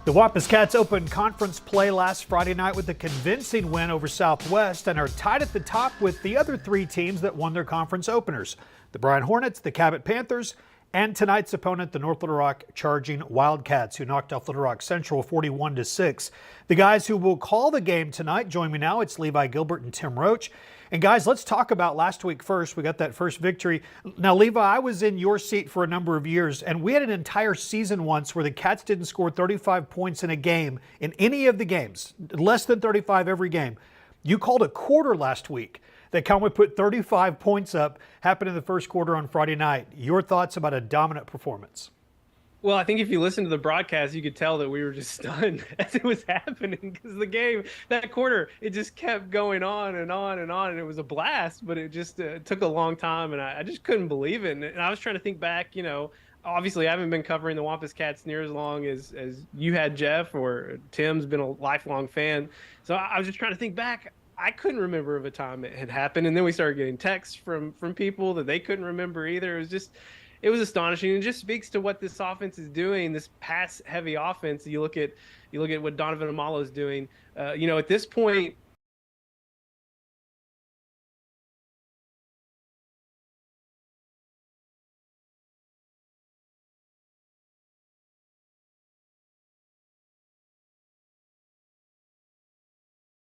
The Wampus Cats opened conference play last Friday night with a convincing win over Southwest and are tied at the top with the other three teams that won their conference openers: the Bryan Hornets, the Cabot Panthers, and tonight's opponent, the North Little Rock Charging Wildcats, who knocked off Little Rock Central 41-6. The guys who will call the game tonight join me now. It's Levi Gilbert and Tim Roach. And guys, let's talk about last week first. We got that first victory. Now, Levi, I was in your seat for a number of years, and we had an entire season once where the Cats didn't score 35 points in a game, in any of the games, less than 35 every game. You called a quarter last week that Conway put 35 points up, happened in the first quarter on Friday night. Your thoughts about a dominant performance? Well, I think if you listen to the broadcast, you could tell that we were just stunned as it was happening, because the game, that quarter, it just kept going on and on and on, and it was a blast, but it just took a long time, and I just couldn't believe it. And I was trying to think back, obviously I haven't been covering the Wampus Cats near as long as you had, Jeff, or Tim's been a lifelong fan. So I was just trying to think back. I couldn't remember of a time it had happened, and then we started getting texts from people that they couldn't remember either. It was astonishing, and just speaks to what this offense is doing, this pass-heavy offense. You look at what Donovan Amalo is doing. At this point,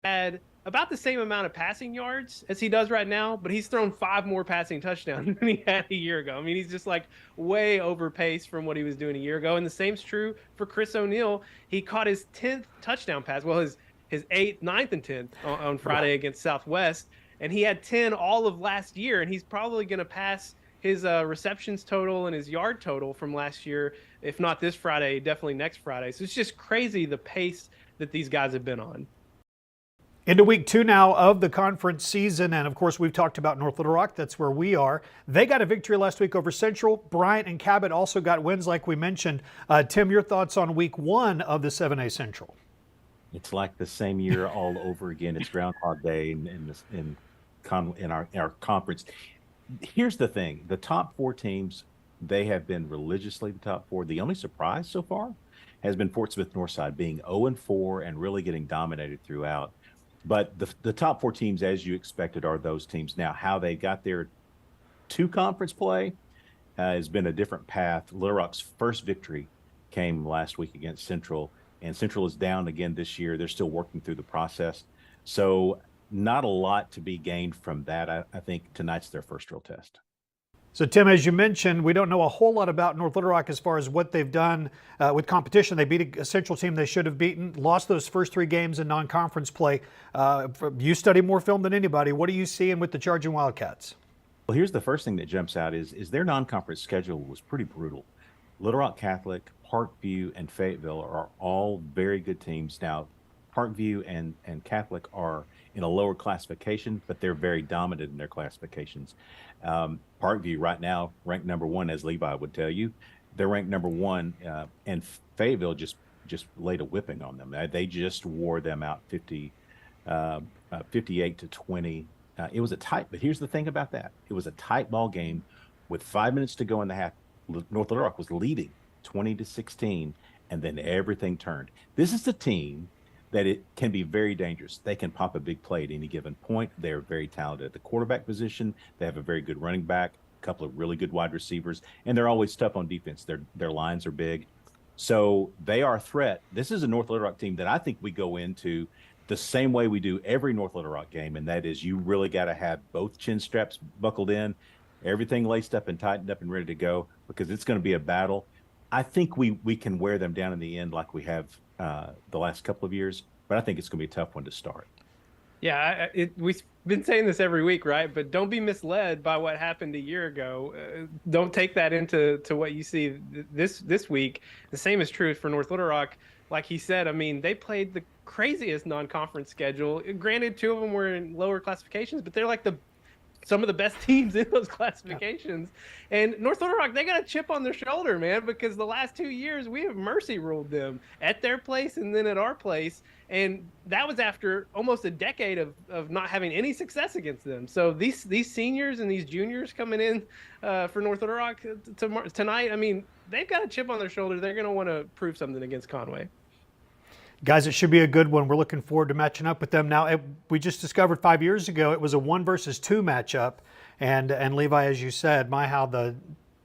had about the same amount of passing yards as he does right now, but he's thrown 5 more passing touchdowns than he had a year ago. I mean, he's just like way overpaced from what he was doing a year ago. And the same's true for Chris O'Neal. He caught his 10th touchdown pass. Well, his 8th, 9th, and 10th on Friday against Southwest. And he had 10 all of last year, and he's probably going to pass his receptions total and his yard total from last year, if not this Friday, definitely next Friday. So it's just crazy the pace that these guys have been on. Into week 2 now of the conference season, and of course we've talked about North Little Rock. That's where we are. They got a victory last week over Central. Bryant and Cabot also got wins like we mentioned. Tim, your thoughts on week 1 of the 7A Central? It's like the same year all over again. It's Groundhog Day in our conference. Here's the thing. The top 4 teams, they have been religiously the top 4. The only surprise so far has been Fort Smith Northside being 0-4 and really getting dominated throughout. But the top 4 teams, as you expected, are those teams. Now, how they got there to conference play has been a different path. Little Rock's first victory came last week against Central, and Central is down again this year. They're still working through the process. So not a lot to be gained from that. I think tonight's their first real test. So, Tim, as you mentioned, we don't know a whole lot about North Little Rock as far as what they've done with competition. They beat a Central team they should have beaten, lost those first 3 games in non-conference play. You study more film than anybody. What are you seeing with the Charging Wildcats? Well, here's the first thing that jumps out is their non-conference schedule was pretty brutal. Little Rock Catholic, Parkview, and Fayetteville are all very good teams. Now, Parkview and Catholic are in a lower classification, but they're very dominant in their classifications. Parkview right now ranked number 1, as Levi would tell you. They're ranked number 1, and Fayetteville just laid a whipping on them. They just wore them out 58-20. It was a tight, but here's the thing about that. It was a tight ball game with 5 minutes to go in the half. North Little Rock was leading 20-16, and then everything turned. This is a team that it can be very dangerous. They can pop a big play at any given point. They're very talented at the quarterback position. They have a very good running back, a couple of really good wide receivers, and they're always tough on defense. Their lines are big. So they are a threat. This is a North Little Rock team that I think we go into the same way we do every North Little Rock game, and that is you really got to have both chin straps buckled in, everything laced up and tightened up and ready to go, because it's going to be a battle. I think we can wear them down in the end like we have the last couple of years, but I think it's going to be a tough one to start. Yeah, we've been saying this every week, right? But don't be misled by what happened a year ago. Don't take that into what you see this week. The same is true for North Little Rock. Like he said, I mean, they played the craziest non-conference schedule. Granted, 2 of them were in lower classifications, but they're like some of the best teams in those classifications. And North Little Rock, they got a chip on their shoulder, man, because the last 2 years we have mercy ruled them at their place and then at our place. And that was after almost a decade of not having any success against them. So these seniors and these juniors coming in for North Little Rock tonight, I mean, they've got a chip on their shoulder. They're going to want to prove something against Conway. Guys, it should be a good one. We're looking forward to matching up with them. Now, we just discovered 5 years ago it was a 1 versus 2 matchup. And Levi, as you said, how the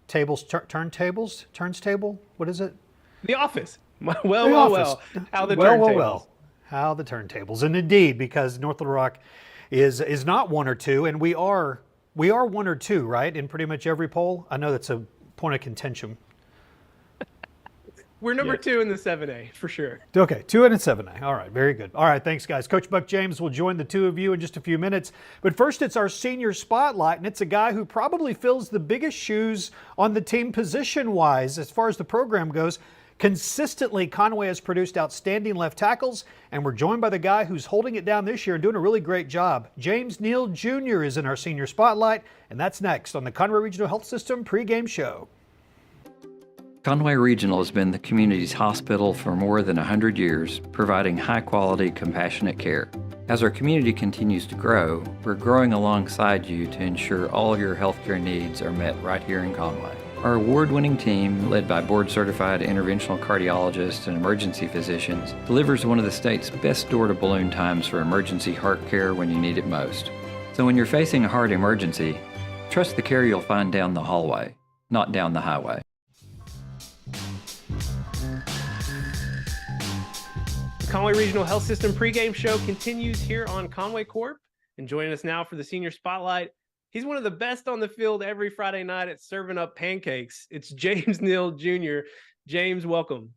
turns table? What is it? The Office. The Well. How the turntables. How the turntables. And indeed, because North Little Rock is not 1 or 2, and we are 1 or 2, right? In pretty much every poll. I know that's a point of contention. We're number 2 in the 7A for sure. Okay, 2 and a 7A. All right, very good. All right, thanks, guys. Coach Buck James will join the two of you in just a few minutes. But first, it's our senior spotlight, and it's a guy who probably fills the biggest shoes on the team position-wise as far as the program goes. Consistently, Conway has produced outstanding left tackles, and we're joined by the guy who's holding it down this year and doing a really great job. James Neal Jr. is in our senior spotlight, and that's next on the Conway Regional Health System pregame show. Conway Regional has been the community's hospital for more than 100 years, providing high-quality, compassionate care. As our community continues to grow, we're growing alongside you to ensure all your healthcare needs are met right here in Conway. Our award-winning team, led by board-certified interventional cardiologists and emergency physicians, delivers one of the state's best door-to-balloon times for emergency heart care when you need it most. So when you're facing a heart emergency, trust the care you'll find down the hallway, not down the highway. Conway Regional Health System pregame show continues here on Conway Corp. And joining us now for the senior spotlight, he's one of the best on the field every Friday night at serving up pancakes. It's James Neal Jr. James, welcome.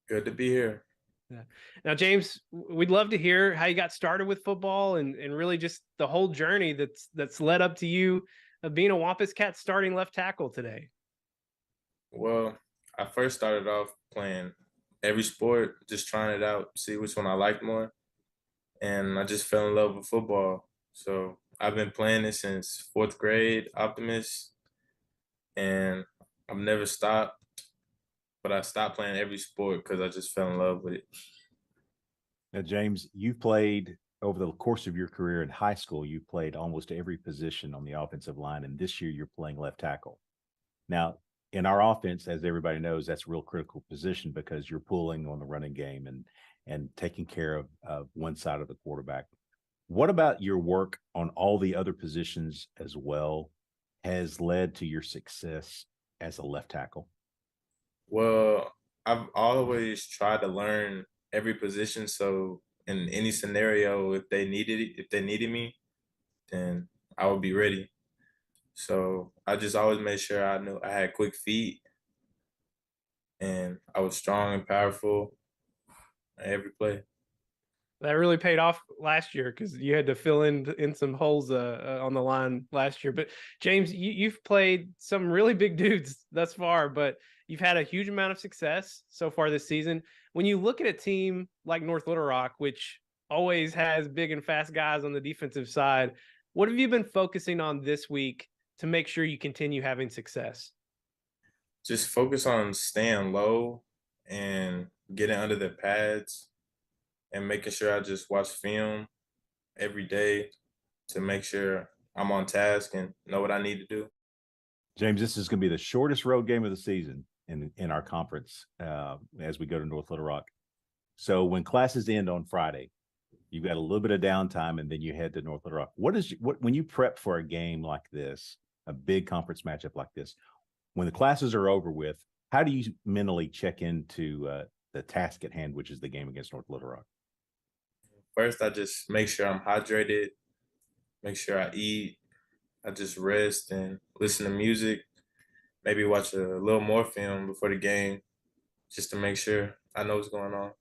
Good to be here. Yeah. Now, James, we'd love to hear how you got started with football and really just the whole journey that's led up to you being a Wampus Cat starting left tackle today. Well, I first started off playing every sport, just trying it out, see which one I liked more. And I just fell in love with football. So I've been playing it since 4th grade, Optimist, and I've never stopped. But I stopped playing every sport because I just fell in love with it. Now, James, you played over the course of your career in high school, you played almost every position on the offensive line, and this year you're playing left tackle. Now, in our offense, as everybody knows, that's a real critical position because you're pulling on the running game and taking care of one side of the quarterback. What about your work on all the other positions as well has led to your success as a left tackle? Well, I've always tried to learn every position. So in any scenario, if they needed me, then I would be ready. So I just always made sure I knew I had quick feet and I was strong and powerful every play. That really paid off last year because you had to fill in some holes on the line last year. But James, you've played some really big dudes thus far, but you've had a huge amount of success so far this season. When you look at a team like North Little Rock, which always has big and fast guys on the defensive side, what have you been focusing on this week to make sure you continue having success? Just focus on staying low and getting under the pads and making sure I just watch film every day to make sure I'm on task and know what I need to do. James, this is going to be the shortest road game of the season in our conference as we go to North Little Rock. So when classes end on Friday, you've got a little bit of downtime and then you head to North Little Rock. When you prep for a game like this, a big conference matchup like this, when the classes are over with, how do you mentally check into the task at hand, which is the game against North Little Rock? First, I just make sure I'm hydrated, make sure I eat, I just rest and listen to music, maybe watch a little more film before the game, just to make sure I know what's going on.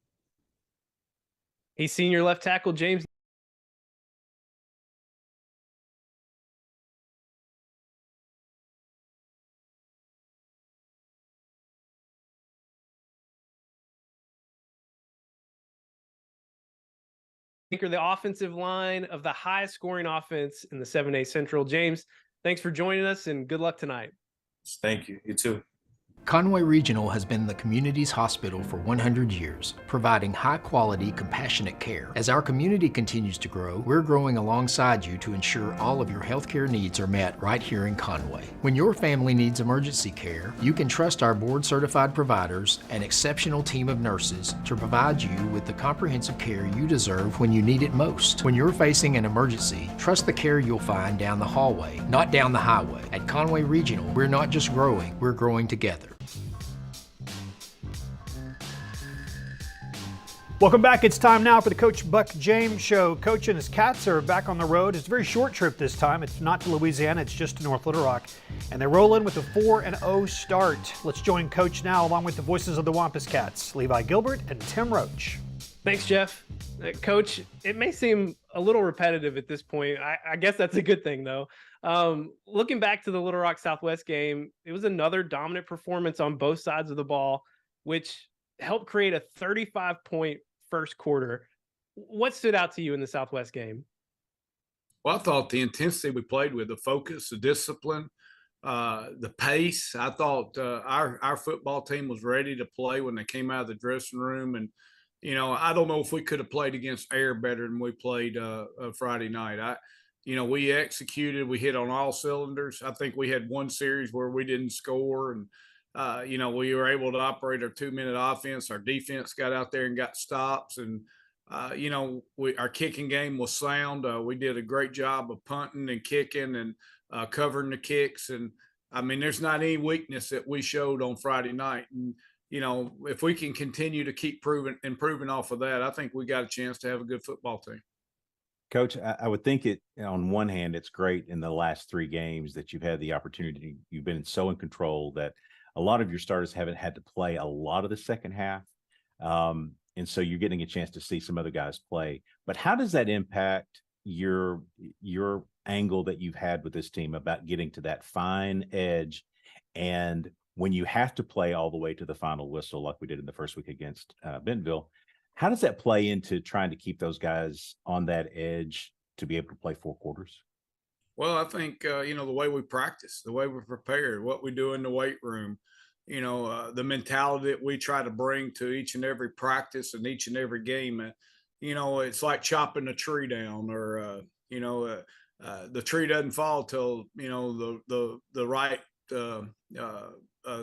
He's senior left tackle James. The offensive line of the highest scoring offense in the 7A Central. James, thanks for joining us and good luck tonight. Thank you. You too. Conway Regional has been the community's hospital for 100 years, providing high-quality, compassionate care. As our community continues to grow, we're growing alongside you to ensure all of your healthcare needs are met right here in Conway. When your family needs emergency care, you can trust our board-certified providers and exceptional team of nurses to provide you with the comprehensive care you deserve when you need it most. When you're facing an emergency, trust the care you'll find down the hallway, not down the highway. At Conway Regional, we're not just growing, we're growing together. Welcome back. It's time now for the Coach Buck James Show. Coach and his Cats are back on the road. It's a very short trip this time. It's not to Louisiana, it's just to North Little Rock. And they roll in with a 4-0 start. Let's join Coach now along with the voices of the Wampus Cats, Levi Gilbert and Tim Roach. Thanks, Jeff. Coach, it may seem a little repetitive at this point. I guess that's a good thing, though. Looking back to the Little Rock Southwest game, it was another dominant performance on both sides of the ball, which helped create a 35-point first quarter. What stood out to you in the Southwest game? Well, I thought the intensity we played with, the focus, the discipline, the pace. I thought our football team was ready to play when they came out of the dressing room. And, you know, I don't know if we could have played against air better than we played Friday night. We executed. We hit on all cylinders. I think we had one series where we didn't score, and we were able to operate our 2-minute offense. Our defense got out there and got stops, and our kicking game was sound. We did a great job of punting and kicking and covering the kicks. And I mean, there's not any weakness that we showed on Friday night. And if we can continue to keep improving off of that, I think we got a chance to have a good football team. Coach, I would think on one hand, it's great in the last 3 games that you've had the opportunity. You've been so in control that a lot of your starters haven't had to play a lot of the second half. And so you're getting a chance to see some other guys play. But how does that impact your angle that you've had with this team about getting to that fine edge? And when you have to play all the way to the final whistle, like we did in the first week against Bentonville, how does that play into trying to keep those guys on that edge to be able to play 4 quarters? Well, I think, the way we practice, the way we prepare, what we do in the weight room, the mentality that we try to bring to each and every practice and each and every game. It's like chopping a tree down, or, the tree doesn't fall till, the right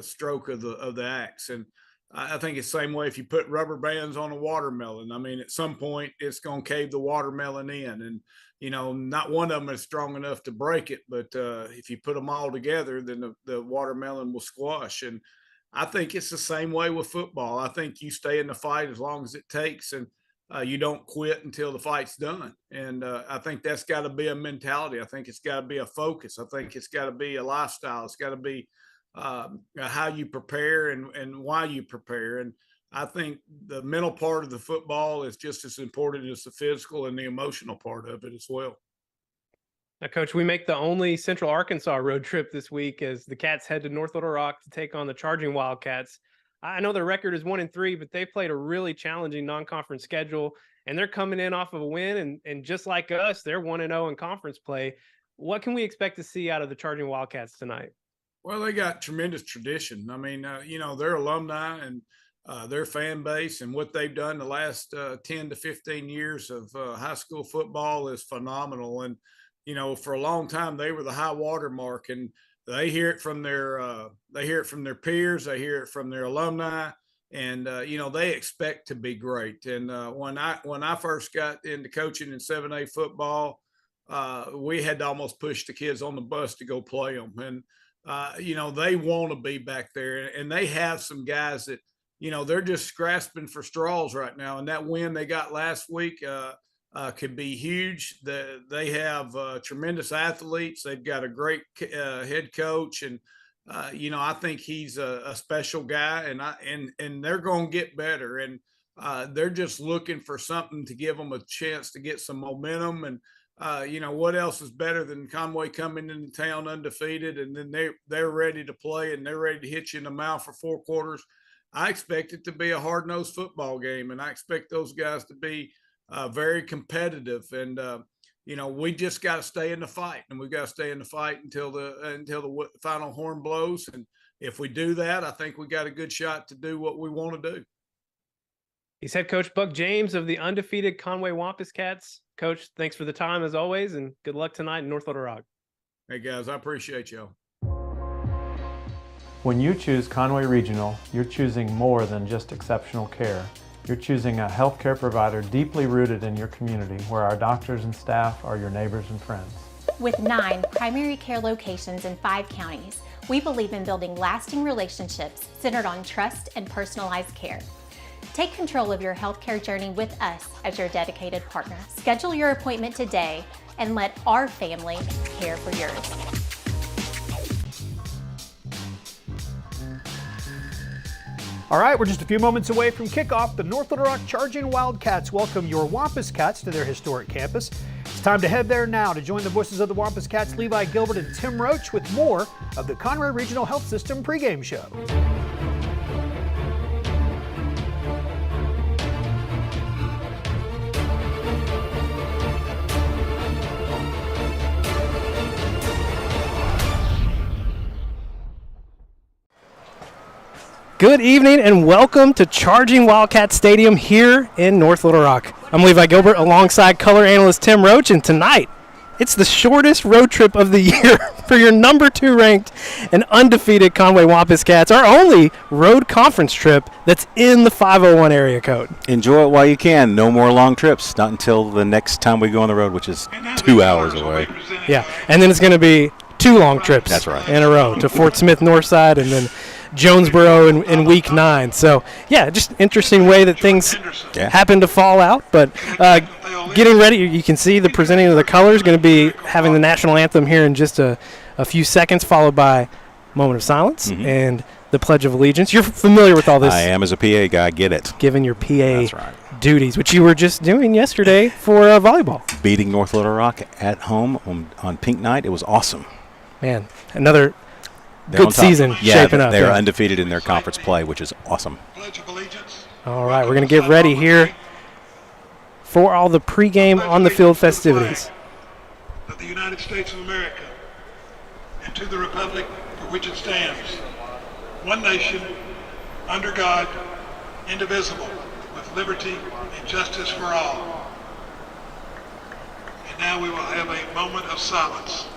stroke of the axe. And I think it's the same way if you put rubber bands on a watermelon. I mean, at some point it's going to cave the watermelon in, and not one of them is strong enough to break it. But if you put them all together, then the watermelon will squash. And I think it's the same way with football. I think you stay in the fight as long as it takes, and you don't quit until the fight's done. And I think that's got to be a mentality. I think it's got to be a focus. I think it's got to be a lifestyle. It's got to be how you prepare and why you prepare. And I think the mental part of the football is just as important as the physical and the emotional part of it as well. Now, Coach, we make the only Central Arkansas road trip this week as the Cats head to North Little Rock to take on the Charging Wildcats. I know their record is 1-3, but they played a really challenging non-conference schedule, and they're coming in off of a win. And just like us, they're 1-0 in conference play. What can we expect to see out of the Charging Wildcats tonight? Well, they got tremendous tradition. I mean, their alumni and their fan base and what they've done the last 10 to 15 years of high school football is phenomenal. And, for a long time, they were the high water mark, and they hear it from their peers. They hear it from their alumni, and, they expect to be great. And when I first got into coaching in 7A football, we had to almost push the kids on the bus to go play them. And, they want to be back there, and they have some guys that, they're just grasping for straws right now. And that win they got last week could be huge. They have tremendous athletes. They've got a great head coach, and I think he's a special guy, and they're going to get better. And they're just looking for something to give them a chance to get some momentum. And what else is better than Conway coming into town undefeated, and then they're ready to play, and they're ready to hit you in the mouth for 4 quarters. I expect it to be a hard-nosed football game, and I expect those guys to be very competitive. And we just got to stay in the fight, and we've got to stay in the fight until the final horn blows. And if we do that, I think we got a good shot to do what we want to do. He's head coach Buck James of the undefeated Conway Wampus Cats. Coach, thanks for the time as always, and good luck tonight in North Little Rock. Hey, guys, I appreciate y'all. When you choose Conway Regional, you're choosing more than just exceptional care. You're choosing a healthcare provider deeply rooted in your community, where our doctors and staff are your neighbors and friends. With 9 primary care locations in 5 counties, we believe in building lasting relationships centered on trust and personalized care. Take control of your healthcare journey with us as your dedicated partner. Schedule your appointment today and let our family care for yours. All right, we're just a few moments away from kickoff. The North Little Rock Charging Wildcats welcome your Wampus Cats to their historic campus. It's time to head there now to join the voices of the Wampus Cats, Levi Gilbert and Tim Roach, with more of the Conway Regional Health System pregame show. Good evening and welcome to Charging Wildcat Stadium here in North Little Rock. I'm Levi Gilbert alongside color analyst Tim Roach, and tonight it's the shortest road trip of the year for your number 2 ranked and undefeated Conway Wampus Cats, our only road conference trip that's in the 501 area code. Enjoy it while you can. No more long trips. Not until the next time we go on the road, which is 2 hours away. Yeah, and then it's going to be 2 long trips. That's right. In a row to Fort Smith Northside and then Jonesboro in week 9. So, yeah, just interesting way that things happen to fall out. But getting ready, you can see the presenting of the colors, going to be having the national anthem here in just a few seconds, followed by moment of silence and the Pledge of Allegiance. You're familiar with all this. I am, as a PA guy. Get it. Given your PA duties, which you were just doing yesterday for volleyball. Beating North Little Rock at home on Pink Night. It was awesome. Man, another good season shaping up. They're undefeated in their conference play, which is awesome. All right, we're going to get ready here for all the pregame on the field festivities. Of the United States of America, and to the republic for which it stands, one nation, under God, indivisible, with liberty and justice for all. And now we will have a moment of silence.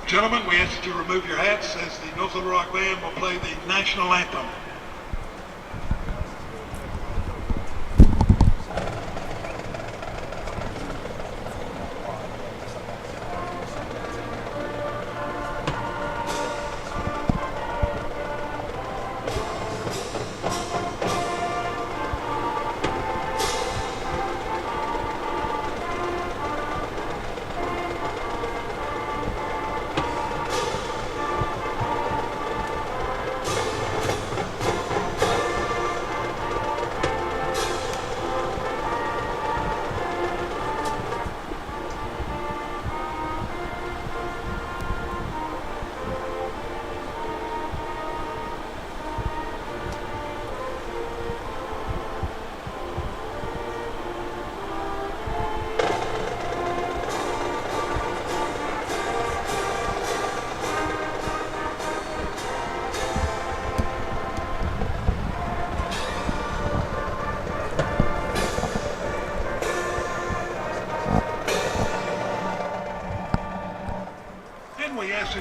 Gentlemen, we ask that you remove your hats as the North Little Rock Band will play the national anthem.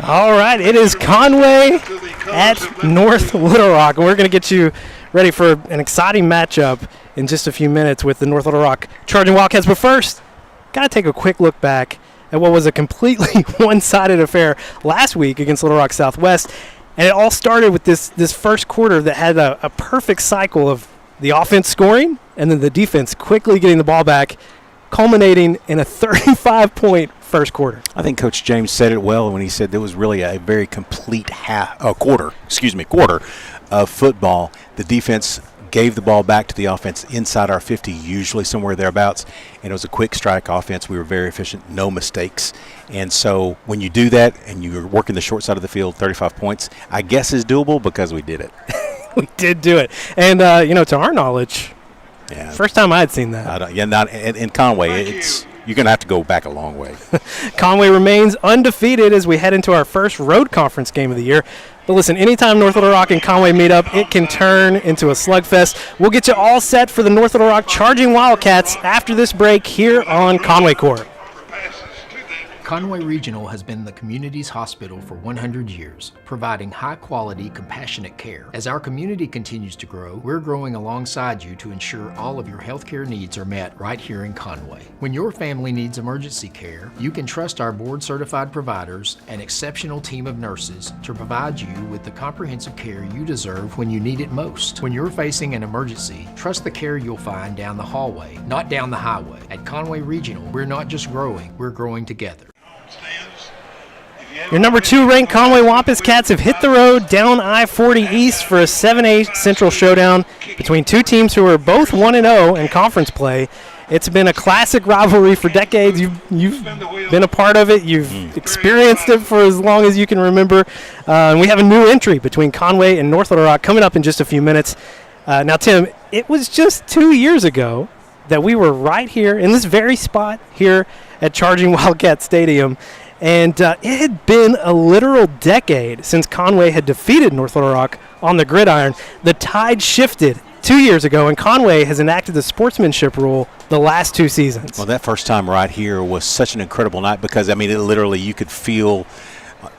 All right, it is Conway at North Little Rock, and we're going to get you ready for an exciting matchup in just a few minutes with the North Little Rock Charging Wildcats. But first, got to take a quick look back at what was a completely one-sided affair last week against Little Rock Southwest, and it all started with this first quarter that had a perfect cycle of the offense scoring and then the defense quickly getting the ball back, culminating in a 35-point first quarter. I think Coach James said it well when he said there was really a very complete quarter of football. The defense gave the ball back to the offense inside our 50, usually somewhere thereabouts, and it was a quick strike offense. We were very efficient, no mistakes. And so when you do that and you're working the short side of the field, 35 points, I guess is doable because we did it. We did do it. And, to our knowledge, first time I had seen that. Not in Conway. You're going to have to go back a long way. Conway remains undefeated as we head into our first road conference game of the year. But listen, anytime North Little Rock and Conway meet up, it can turn into a slugfest. We'll get you all set for the North Little Rock Charging Wildcats after this break here on Conway Corp. Conway Regional has been the community's hospital for 100 years, providing high-quality, compassionate care. As our community continues to grow, we're growing alongside you to ensure all of your healthcare needs are met right here in Conway. When your family needs emergency care, you can trust our board-certified providers and exceptional team of nurses to provide you with the comprehensive care you deserve when you need it most. When you're facing an emergency, trust the care you'll find down the hallway, not down the highway. At Conway Regional, we're not just growing, we're growing together. Your number 2 ranked Conway Wampus Cats have hit the road down I-40 East for a 7A Central showdown between two teams who are both 1-0 in conference play. It's been a classic rivalry for decades. You've been a part of it. You've experienced it for as long as you can remember. And we have a new entry between Conway and North Little Rock coming up in just a few minutes. Now, Tim, it was just 2 years ago that we were right here in this very spot here at Charging Wildcat Stadium. And it had been a literal decade since Conway had defeated North Little Rock on the gridiron. The tide shifted 2 years ago, and Conway has enacted the sportsmanship rule the last 2 seasons. Well, that first time right here was such an incredible night because, it literally, you could feel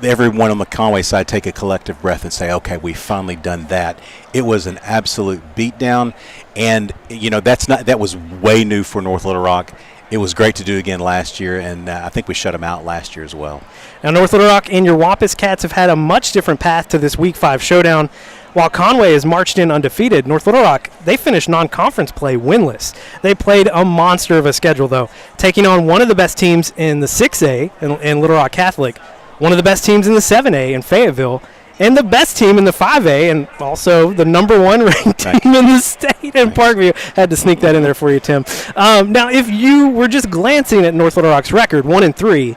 everyone on the Conway side take a collective breath and say, okay, we've finally done that. It was an absolute beatdown, and, that was way new for North Little Rock. It was great to do again last year, and I think we shut them out last year as well. Now, North Little Rock and your Wampus Cats have had a much different path to this Week 5 showdown. While Conway has marched in undefeated, North Little Rock, they finished non-conference play winless. They played a monster of a schedule, though, taking on one of the best teams in the 6A in Little Rock Catholic, one of the best teams in the 7A in Fayetteville, and the best team in the 5A, and also the number 1 ranked team in the state in Parkview. Had to sneak that in there for you, Tim. Now, if you were just glancing at North Little Rock's record, 1-3,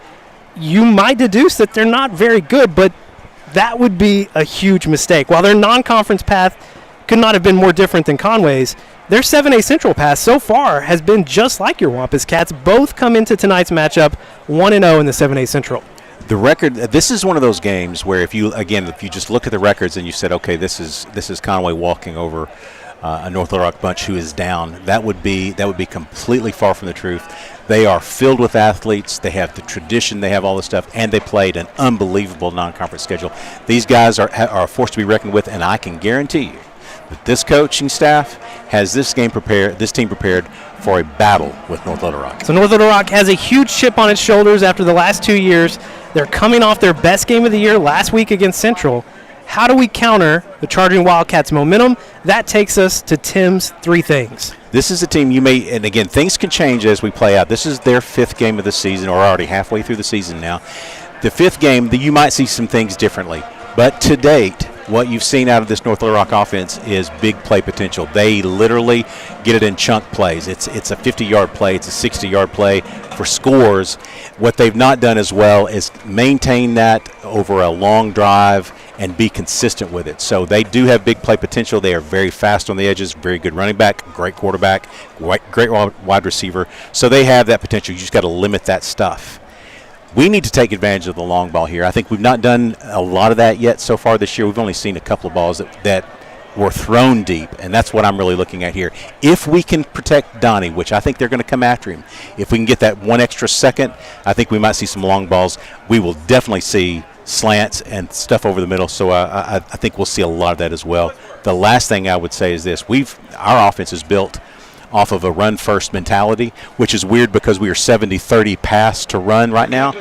you might deduce that they're not very good, but that would be a huge mistake. While their non-conference path could not have been more different than Conway's, their 7A Central path so far has been just like your Wampus Cats. Both come into tonight's matchup 1-0 in the 7A Central. The record. This is one of those games where if you just look at the records and you said, okay, this is Conway walking over a North Little Rock bunch who is down, that would be completely far from the truth. They are filled with athletes. They have the tradition. They have all this stuff, and they played an unbelievable non-conference schedule. These guys are a force to be reckoned with, and I can guarantee you that this coaching staff has this team prepared for a battle with North Little Rock. So North Little Rock has a huge chip on its shoulders after the last 2 years. They're coming off their best game of the year last week against Central. How do we counter the Charging Wildcats' momentum? That takes us to Tim's 3 things. This is a team and again, things can change as we play out. This is their 5th game of the season, or already halfway through the season now. The 5th game, you might see some things differently. But to date, what you've seen out of this North Little Rock offense is big play potential. They literally get it in chunk plays. It's a 50-yard play. It's a 60-yard play for scores. What they've not done as well is maintain that over a long drive and be consistent with it. So they do have big play potential. They are very fast on the edges, very good running back, great quarterback, great wide receiver. So they have that potential. You just got to limit that stuff. We need to take advantage of the long ball here. I think we've not done a lot of that yet so far this year. We've only seen a couple of balls that were thrown deep, and that's what I'm really looking at here. If we can protect Donnie, which I think they're going to come after him, if we can get that 1 extra second, I think we might see some long balls. We will definitely see slants and stuff over the middle, so I think we'll see a lot of that as well. The last thing I would say is this. Our offense is built off of a run-first mentality, which is weird because we are 70-30 pass to run right now.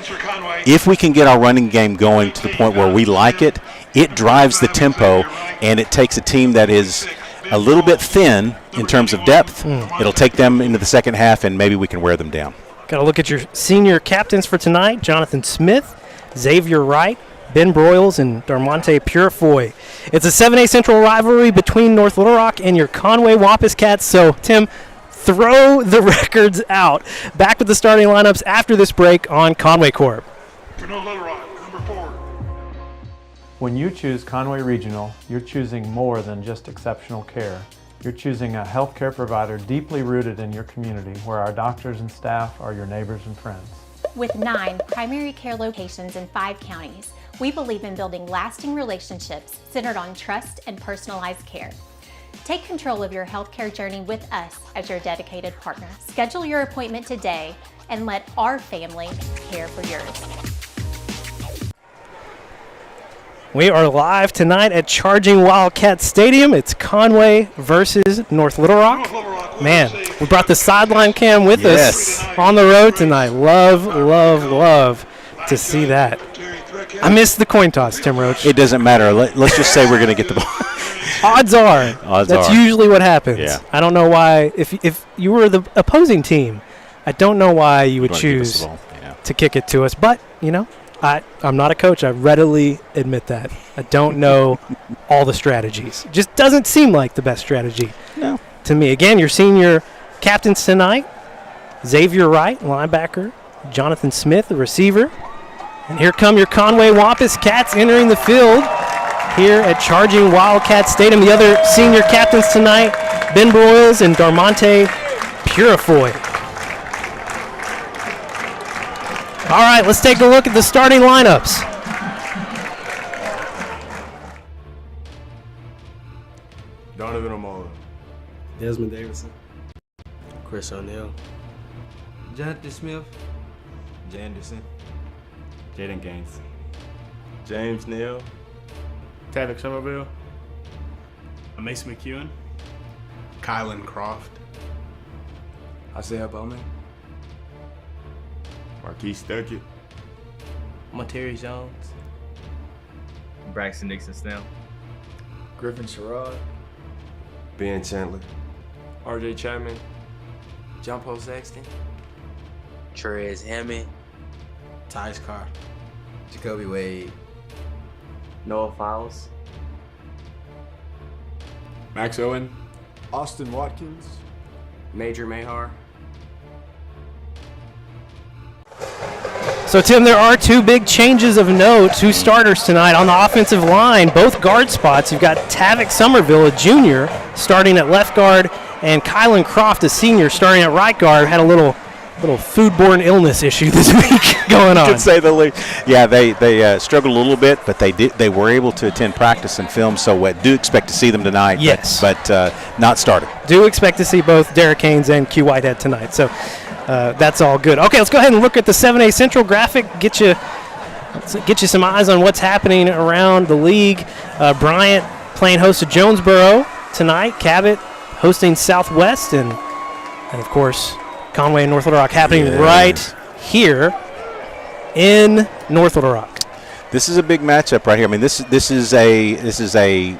If we can get our running game going to the point where we like it, it drives the tempo, and it takes a team that is a little bit thin in terms of depth. It'll take them into the second half, and maybe we can wear them down. Got to look at your senior captains for tonight: Jonathan Smith, Xavier Wright, Ben Broyles and Darmonte Purifoy. It's a 7A Central rivalry between North Little Rock and your Conway Wampus Cats. So, Tim, throw the records out. Back with the starting lineups after this break on Conway Corp. For North Little Rock, number 4. When you choose Conway Regional, you're choosing more than just exceptional care. You're choosing a healthcare provider deeply rooted in your community, where our doctors and staff are your neighbors and friends. With 9 primary care locations in 5 counties, we believe in building lasting relationships centered on trust and personalized care. Take control of your healthcare journey with us as your dedicated partner. Schedule your appointment today and let our family care for yours. We are live tonight at Charging Wildcat Stadium. It's Conway versus North Little Rock. Man, we brought the sideline cam with us on the road tonight. Love to see that. I missed the coin toss, Tim Roach. It doesn't matter. Let's just say we're going to get the ball. Odds are. That's usually what happens. Yeah. I don't know why. If you were the opposing team, I don't know why you would choose to kick it to us. But, you know, I'm not a coach. I readily admit that. I don't know all the strategies. Just doesn't seem like the best strategy to me. Again, your senior captains tonight, Xavier Wright, linebacker, Jonathan Smith, the receiver. And here come your Conway Wampus Cats entering the field here at Charging Wildcat Stadium. The other senior captains tonight, Ben Broyles and Darmonte Purifoy. All right, let's take a look at the starting lineups. Donovan O'Malley. Desmond Davidson. Chris O'Neill. Jonathan Smith. Jay Anderson. Jaden Gaines. James Neal. Tavik Somerville. Mason McEwen. Kylan Croft. Isaiah Bowman. Marquise Duckett. Monterey Jones. Braxton Nixon Snell. Griffin Sherrod. Ben Chandler. RJ Chapman. John Paul Sexton. Trez Hammond. Tyus Carr. Jacoby Wade. Noah Files. Max Owen. Austin Watkins. Major Mahar. So, Tim, there are 2 big changes of note, 2 starters tonight on the offensive line, both guard spots. You've got Tavik Somerville, a junior, starting at left guard, and Kylan Croft, a senior, starting at right guard. Had a little foodborne illness issue this week going on. To say the least. Yeah, they struggled a little bit, but they were able to attend practice and film, so do expect to see them tonight. Yes. But not started. Do expect to see both Derek Haynes and Q Whitehead tonight, so that's all good. Okay, let's go ahead and look at the 7A Central graphic, get you some eyes on what's happening around the league. Bryant playing host to Jonesboro tonight, Cabot hosting Southwest, and of course Conway and North Little Rock happening right here in North Little Rock. This is a big matchup right here. I mean, this is a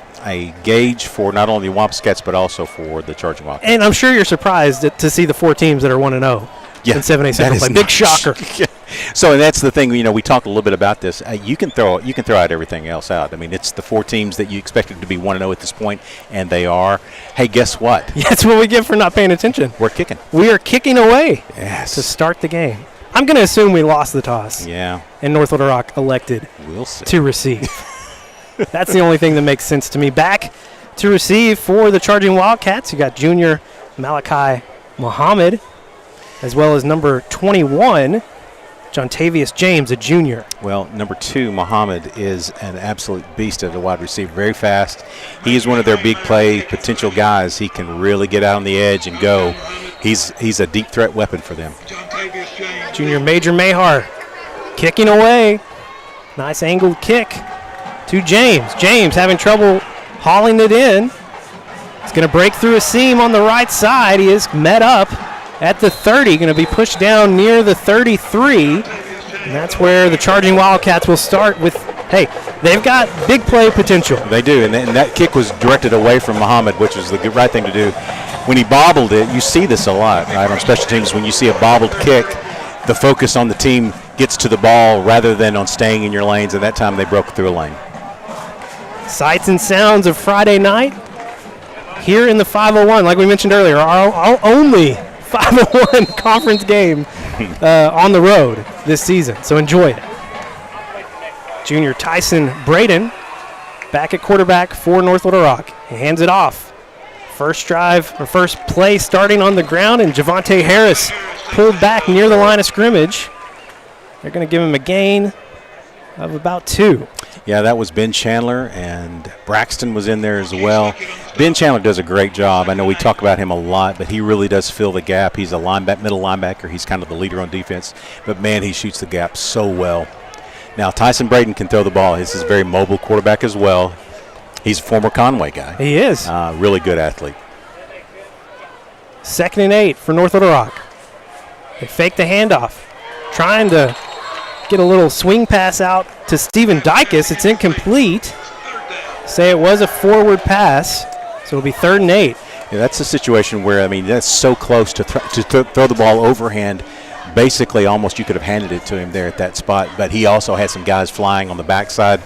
gauge for not only the Wampus Cats but also for the Charging Wildcats. And I'm sure you're surprised to see the 4 teams that are 1-0 in 7A Central play. Big shocker. So, and that's the thing. You know, we talked a little bit about this. You can throw out everything else out. I mean, it's the 4 teams that you expected to be 1-0 at this point, and they are. Hey, guess what? That's what we get for not paying attention. We're kicking. We are kicking away to start the game. I'm going to assume we lost the toss. Yeah. And North Little Rock elected to receive. That's the only thing that makes sense to me. Back to receive for the Charging Wildcats, you got junior Malachi Muhammad, as well as number 21, Jontavius James, a junior. Well, number 2, Muhammad, is an absolute beast at a wide receiver, very fast. He is one of their big play potential guys. He can really get out on the edge and go. He's a deep threat weapon for them. Junior Major Mahar kicking away. Nice angled kick to James. James having trouble hauling it in. He's going to break through a seam on the right side. He is met up at the 30, going to be pushed down near the 33. And that's where the Charging Wildcats will start with, hey, they've got big play potential. They do, and that kick was directed away from Muhammad, which was the right thing to do. When he bobbled it, you see this a lot, right, on special teams. When you see a bobbled kick, the focus on the team gets to the ball rather than on staying in your lanes, and that time they broke through a lane. Sights and sounds of Friday night here in the 501. Like we mentioned earlier, our only 501 conference game on the road this season. So enjoy it. Junior Tyson Braden back at quarterback for North Little Rock. He hands it off. First drive, or first play starting on the ground, and Javante Harris pulled back near the line of scrimmage. They're going to give him a gain of about 2. Yeah, that was Ben Chandler, and Braxton was in there as well. Ben Chandler does a great job. I know we talk about him a lot, but he really does fill the gap. He's a middle linebacker. He's kind of the leader on defense. But, man, he shoots the gap so well. Now, Tyson Braden can throw the ball. He's a very mobile quarterback as well. He's a former Conway guy. He is. Really good athlete. 2nd and 8 for North Little Rock. They fake the handoff, trying to get a little swing pass out to Steven Dykes. It's incomplete. Say it was a forward pass, so it'll be 3rd and 8. Yeah, that's a situation where, I mean, that's so close to throw the ball overhand. Basically, almost you could have handed it to him there at that spot, but he also had some guys flying on the backside.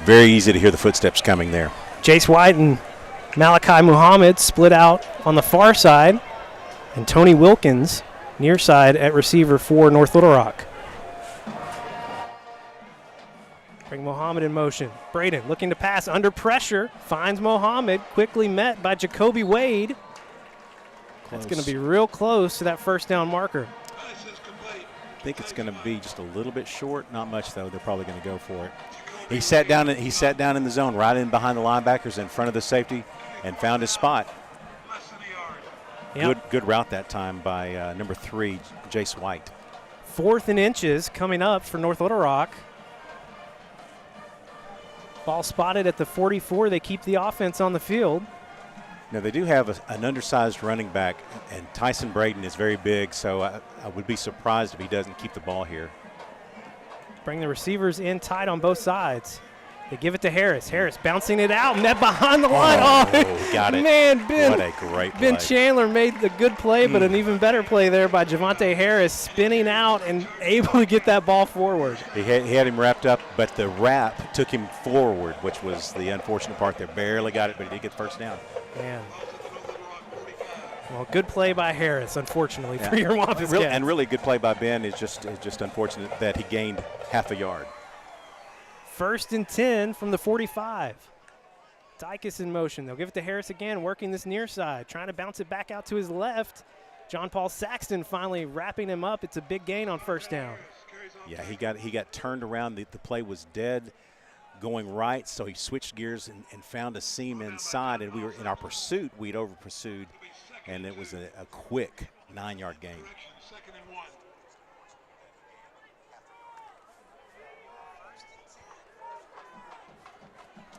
Very easy to hear the footsteps coming there. Jace White and Malachi Muhammad split out on the far side, and Tony Wilkins near side at receiver for North Little Rock. Bring Muhammad in motion. Braden looking to pass under pressure, finds Muhammad, quickly met by Jacoby Wade. That's going to be real close to that first down marker. I think it's going to be just a little bit short. Not much, though. They're probably going to go for it. He sat down in the zone, right in behind the linebackers, in front of the safety, and found his spot. Yep. Good route that time by number 3, Jace White. 4th and inches coming up for North Little Rock. Ball spotted at the 44. They keep the offense on the field. Now, they do have an undersized running back, and Tyson Braden is very big, so I would be surprised if he doesn't keep the ball here. Bring the receivers in tight on both sides. They give it to Harris. Harris bouncing it out, met behind the line. Oh, got it. Man, Ben. What a great play. Ben Chandler made the good play, but an even better play there by Javante Harris, spinning out and able to get that ball forward. He had him wrapped up, but the wrap took him forward, which was the unfortunate part there. Barely got it, but he did get the first down. Man. Well, good play by Harris, unfortunately, for your Wampus Cats. And really good play by Ben. It's just unfortunate that he gained half a yard. 1st and 10 from the 45. Dykes in motion. They'll give it to Harris again, working this near side, trying to bounce it back out to his left. John Paul Saxton finally wrapping him up. It's a big gain on 1st down. Yeah, he got turned around. The play was dead going right, so he switched gears and found a seam inside, and we were in our pursuit. We'd over pursued, and it was a quick 9-yard gain.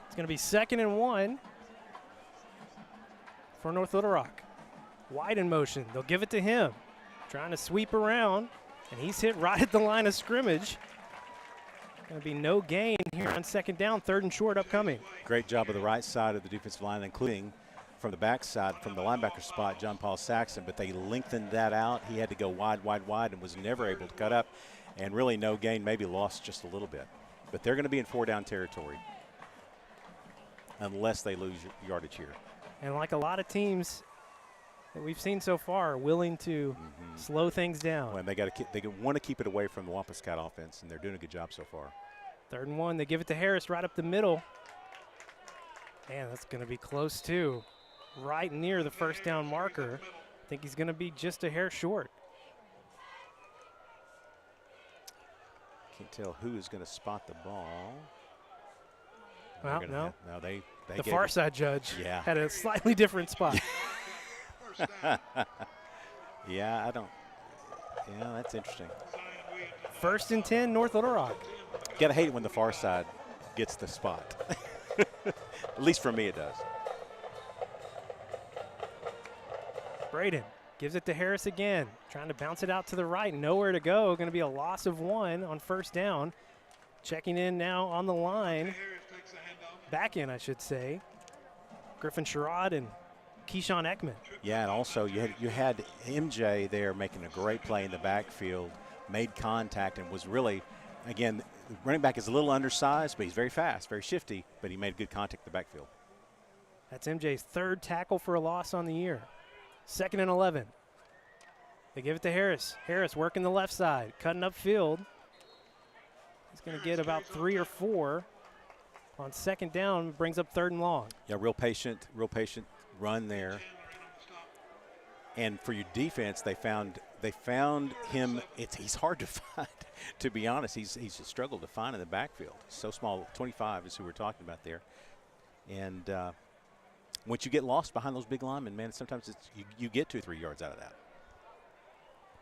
It's going to be 2nd and 1 for North Little Rock. White in motion. They'll give it to him. Trying to sweep around, and he's hit right at the line of scrimmage. Going to be no gain here on 2nd down, 3rd and short upcoming. Great job of the right side of the defensive line, including from the backside, from the linebacker spot, John Paul Saxton, but they lengthened that out. He had to go wide, and was never able to cut up, and really no gain, maybe lost just a little bit. But they're going to be in 4-down territory unless they lose yardage here. And like a lot of teams that we've seen so far, willing to slow things down. Well, they want to keep it away from the Wampus Cat offense, and they're doing a good job so far. 3rd and 1. They give it to Harris right up the middle. Man, that's going to be close too. Right near the 1st down marker. I think he's going to be just a hair short. Can't tell who is going to spot the ball. Well, they the far side judge had a slightly different spot. Yeah, that's interesting. 1st and 10, North Little Rock. You gotta hate it when the far side gets the spot. At least for me, it does. Braden gives it to Harris again, trying to bounce it out to the right. Nowhere to go. Going to be a loss of 1 on 1st down. Checking in now on the line. Back in, I should say. Griffin Sherrod and Keyshawn Ekman. Yeah, and also you had MJ there making a great play in the backfield, made contact, and was really, again, the running back is a little undersized, but he's very fast, very shifty, but he made good contact in the backfield. That's MJ's third tackle for a loss on the year. 2nd and 11. They give it to Harris. Harris working the left side, cutting upfield. He's going to get about 3 or 4 on 2nd down, brings up 3rd and long. Yeah, real patient run there. And for your defense, they found him. He's hard to find, to be honest. He's just struggled to find in the backfield. So small, 25 is who we're talking about there. And once you get lost behind those big linemen, man, sometimes you get 2 or 3 yards out of that.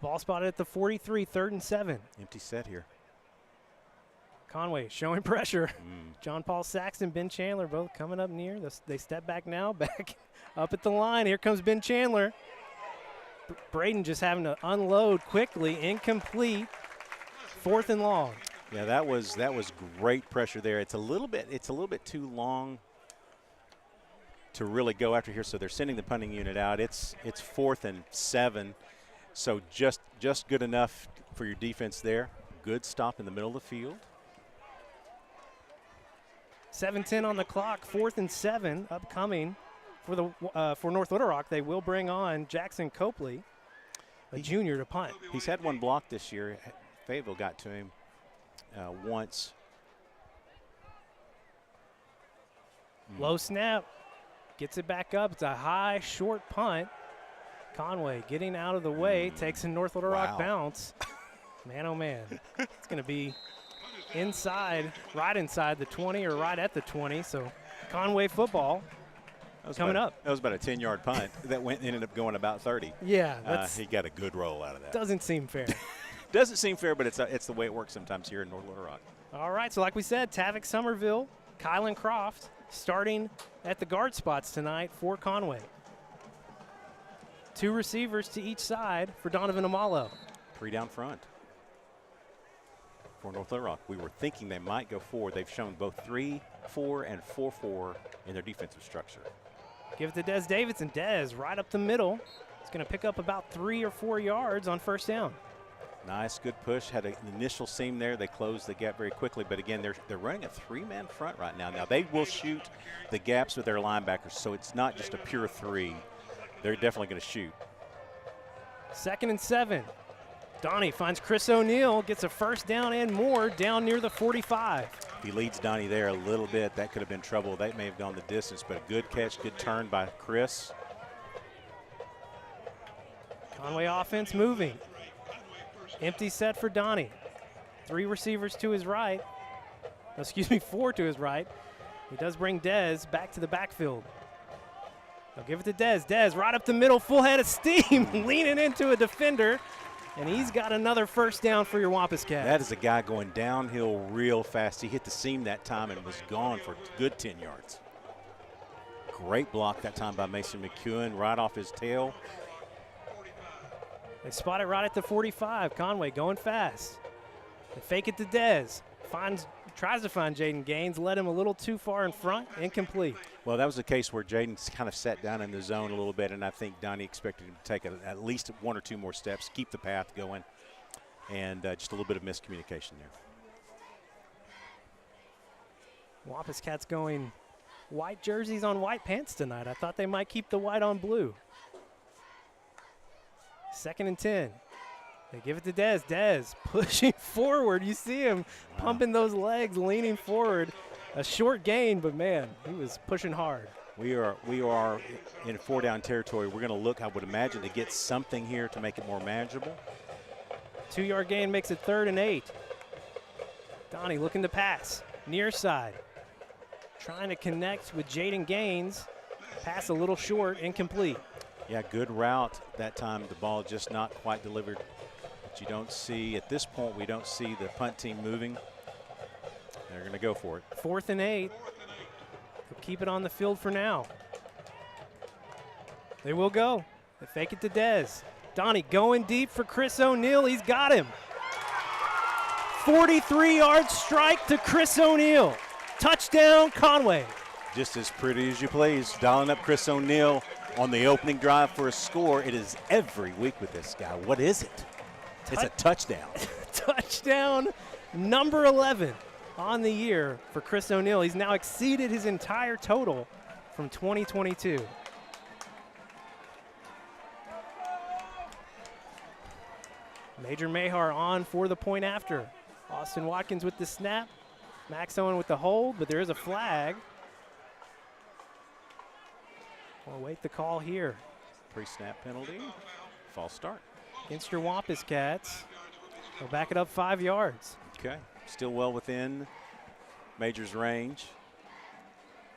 Ball spotted at the 43, 3rd and 7. Empty set here. Conway showing pressure. John Paul Saxton, Ben Chandler both coming up near. They step back now, back up at the line. Here comes Ben Chandler. Braden just having to unload quickly, incomplete. 4th and long. Yeah, that was great pressure there. It's a little bit too long to really go after here. So they're sending the punting unit out. It's 4th and 7. So just good enough for your defense there. Good stop in the middle of the field. 7:10 on the clock. 4th and 7 upcoming. For North Little Rock, they will bring on Jackson Copley, a junior, to punt. He's had one block this year. Fayetteville got to him once. Low snap. Gets it back up. It's a high, short punt. Conway getting out of the way. Takes a North Little Rock bounce. Man, oh, man. It's going to be inside, right inside the 20 or right at the 20. So Conway football. Coming up. That was about a 10-yard punt that ended up going about 30. Yeah. He got a good roll out of that. Doesn't seem fair. Doesn't seem fair, but it's the way it works sometimes here in North Little Rock. All right, so like we said, Tavick Somerville, Kylan Croft starting at the guard spots tonight for Conway. 2 receivers to each side for Donovan Amalo. 3 down front for North Little Rock. We were thinking they might go 4. They've shown both 3-4 and 4-4 in their defensive structure. Give it to Des Davidson. Des right up the middle. He's going to pick up about 3 or 4 yards on 1st down. Nice, good push. Had an initial seam there. They closed the gap very quickly. But again, they're running a 3-man front right now. Now they will shoot the gaps with their linebackers, so it's not just a pure 3. They're definitely going to shoot. 2nd and 7. Donnie finds Chris O'Neill, gets a 1st down and more down near the 45. He leads Donnie there a little bit. That could have been trouble. That may have gone the distance, but a good catch, good turn by Chris. Conway offense moving. Empty set for Donnie. 3 receivers to his right. 4 to his right. He does bring Dez back to the backfield. They'll give it to Dez. Dez right up the middle, full head of steam, leaning into a defender. And he's got another 1st down for your Wampus Cats. That is a guy going downhill real fast. He hit the seam that time and was gone for a good 10 yards. Great block that time by Mason McEwen, right off his tail. They spot it right at the 45. Conway going fast. They fake it to Dez. Tries to find Jaden Gaines, led him a little too far in front, incomplete. Well, that was a case where Jaden kind of sat down in the zone a little bit, and I think Donnie expected him to take at least 1 or 2 more steps, keep the path going, and just a little bit of miscommunication there. Wampus Cats going white jerseys on white pants tonight. I thought they might keep the white on blue. 2nd and 10. They give it to Dez. Dez pushing forward. You see him pumping those legs, leaning forward. A short gain, but, man, he was pushing hard. We are in 4-down territory. We're going to look, I would imagine, to get something here to make it more manageable. 2-yard gain makes it 3rd and 8. Donnie looking to pass. Near side. Trying to connect with Jaden Gaines. Pass a little short, incomplete. Yeah, good route that time. The ball just not quite delivered. But you don't see, at this point, we don't see the punt team moving. They're going to go for it. 4th and 8. They'll keep it on the field for now. They will go. They fake it to Dez. Donnie going deep for Chris O'Neill. He's got him. 43-yard strike to Chris O'Neill. Touchdown, Conway. Just as pretty as you please. Dialing up Chris O'Neill on the opening drive for a score. It is every week with this guy. What is it? It's a touchdown. Touchdown number 11 on the year for Chris O'Neill. He's now exceeded his entire total from 2022. Major Mahar on for the point after. Austin Watkins with the snap. Max Owen with the hold, but there is a flag. We'll wait the call here. Pre-snap penalty, false start. Against your Wampus Cats. They'll back it up 5 yards. Okay, still well within Major's range.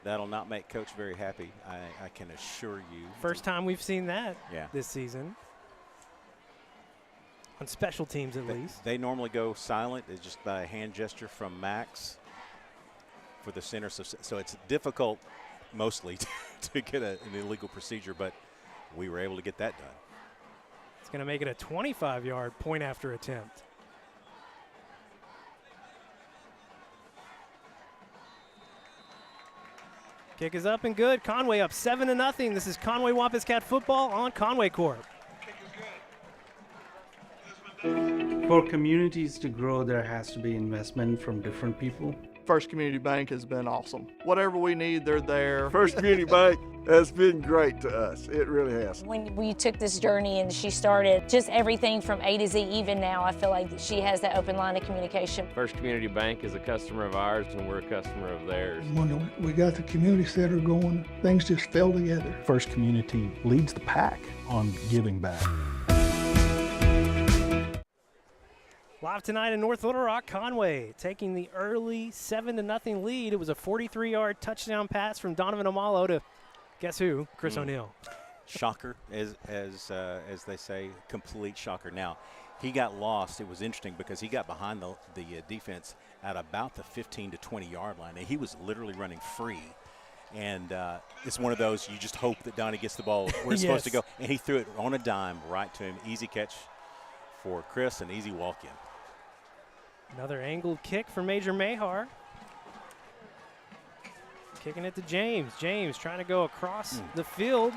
That'll not make Coach very happy, I can assure you. First time we've seen that Yeah. this season. On special teams, at least. They normally go silent. It's just by a hand gesture from Max for the center. So it's difficult mostly to get an illegal procedure, but we were able to get that done. It's going to make it a 25-yard point after attempt. Kick is up and good. Conway up 7-0. This is Conway Wampus Cat football on Conway Corp. For communities to grow, there has to be investment from different people. First Community Bank has been awesome. Whatever we need, they're there. First Community Bank has been great to us. It really has. When we took this journey and she started just everything from A to Z, even now, I feel like she has that open line of communication. First Community Bank is a customer of ours and we're a customer of theirs. When we got the community center going, things just fell together. First Community leads the pack on giving back. Live tonight in North Little Rock, Conway taking the early 7-0 lead. It was a 43-yard touchdown pass from Donovan Amalo to, guess who? Chris O'Neill. Shocker, as they say, complete shocker. Now, he got lost. It was interesting because he got behind the defense at about the 15 to 20-yard line, and he was literally running free. And it's one of those you just hope that Donnie gets the ball where it's supposed to go. And he threw it on a dime right to him. Easy catch for Chris, an easy walk-in. Another angled kick for Major Mahar. Kicking it to James. James trying to go across the field.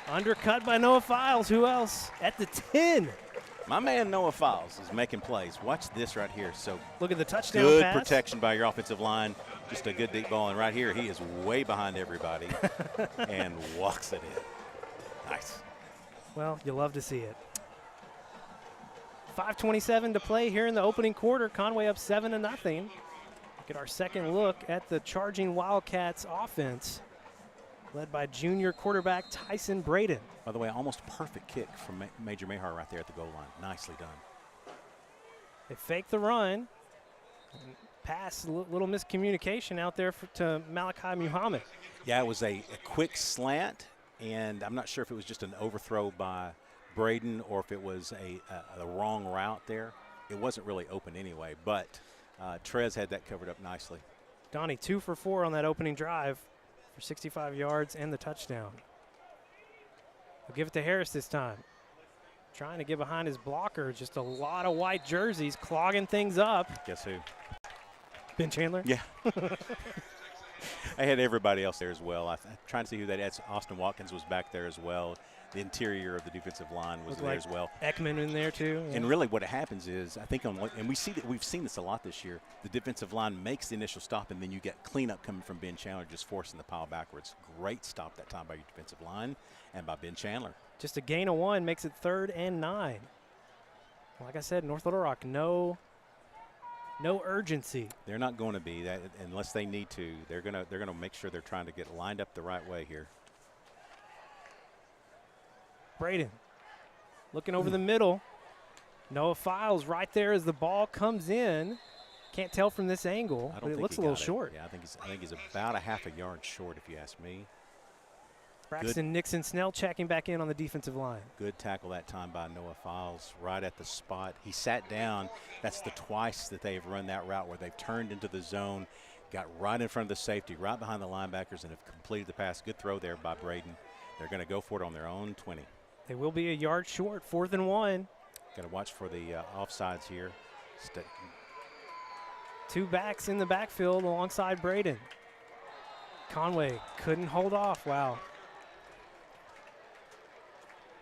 Undercut by Noah Files. Who else? At the 10. My man Noah Files is making plays. Watch this right here. So look at the touchdown good pass. Protection by your offensive line. Just a good deep ball. And right here, he is way behind everybody and walks it in. Nice. Well, you love to see it. 5:27 to play here in the opening quarter. Conway up 7-0. Get our second look at the charging Wildcats offense, led by junior quarterback Tyson Braden. By the way, almost perfect kick from Major Mahar right there at the goal line. Nicely done. They fake the run. And pass, a little miscommunication out there to Malachi Muhammad. Yeah, it was a quick slant, and I'm not sure if it was just an overthrow by Braden or if it was a wrong route there. It wasn't really open anyway, but Trez had that covered up nicely. Donnie 2 for 4 on that opening drive for 65 yards and the touchdown. We'll give it to Harris this time. Trying to get behind his blocker. Just a lot of white jerseys clogging things up. Guess who? Ben Chandler? Yeah. I had everybody else there as well. I'm trying to see who that is. Austin Watkins was back there as well. The interior of the defensive line was there as well. Ekman in there too. Yeah. And really what happens is, I think, and we've seen this a lot this year, the defensive line makes the initial stop, and then you get cleanup coming from Ben Chandler, just forcing the pile backwards. Great stop that time by your defensive line and by Ben Chandler. Just a gain of 1 makes it 3rd and 9. Like I said, North Little Rock, no urgency. They're not going to be that unless they need to. They're gonna make sure they're trying to get lined up the right way here. Braden looking over the middle. Noah Files right there as the ball comes in. Can't tell from this angle, but it looks a little short. Yeah, I think he's about a half a yard short, if you ask me. Braxton Nixon Snell checking back in on the defensive line. Good tackle that time by Noah Files, right at the spot. He sat down. That's the twice that they've run that route where they've turned into the zone, got right in front of the safety, right behind the linebackers, and have completed the pass. Good throw there by Braden. They're going to go for it on their own 20. They will be a yard short, 4th and 1. Got to watch for the offsides here. 2 backs in the backfield alongside Braden. Conway couldn't hold off. Wow.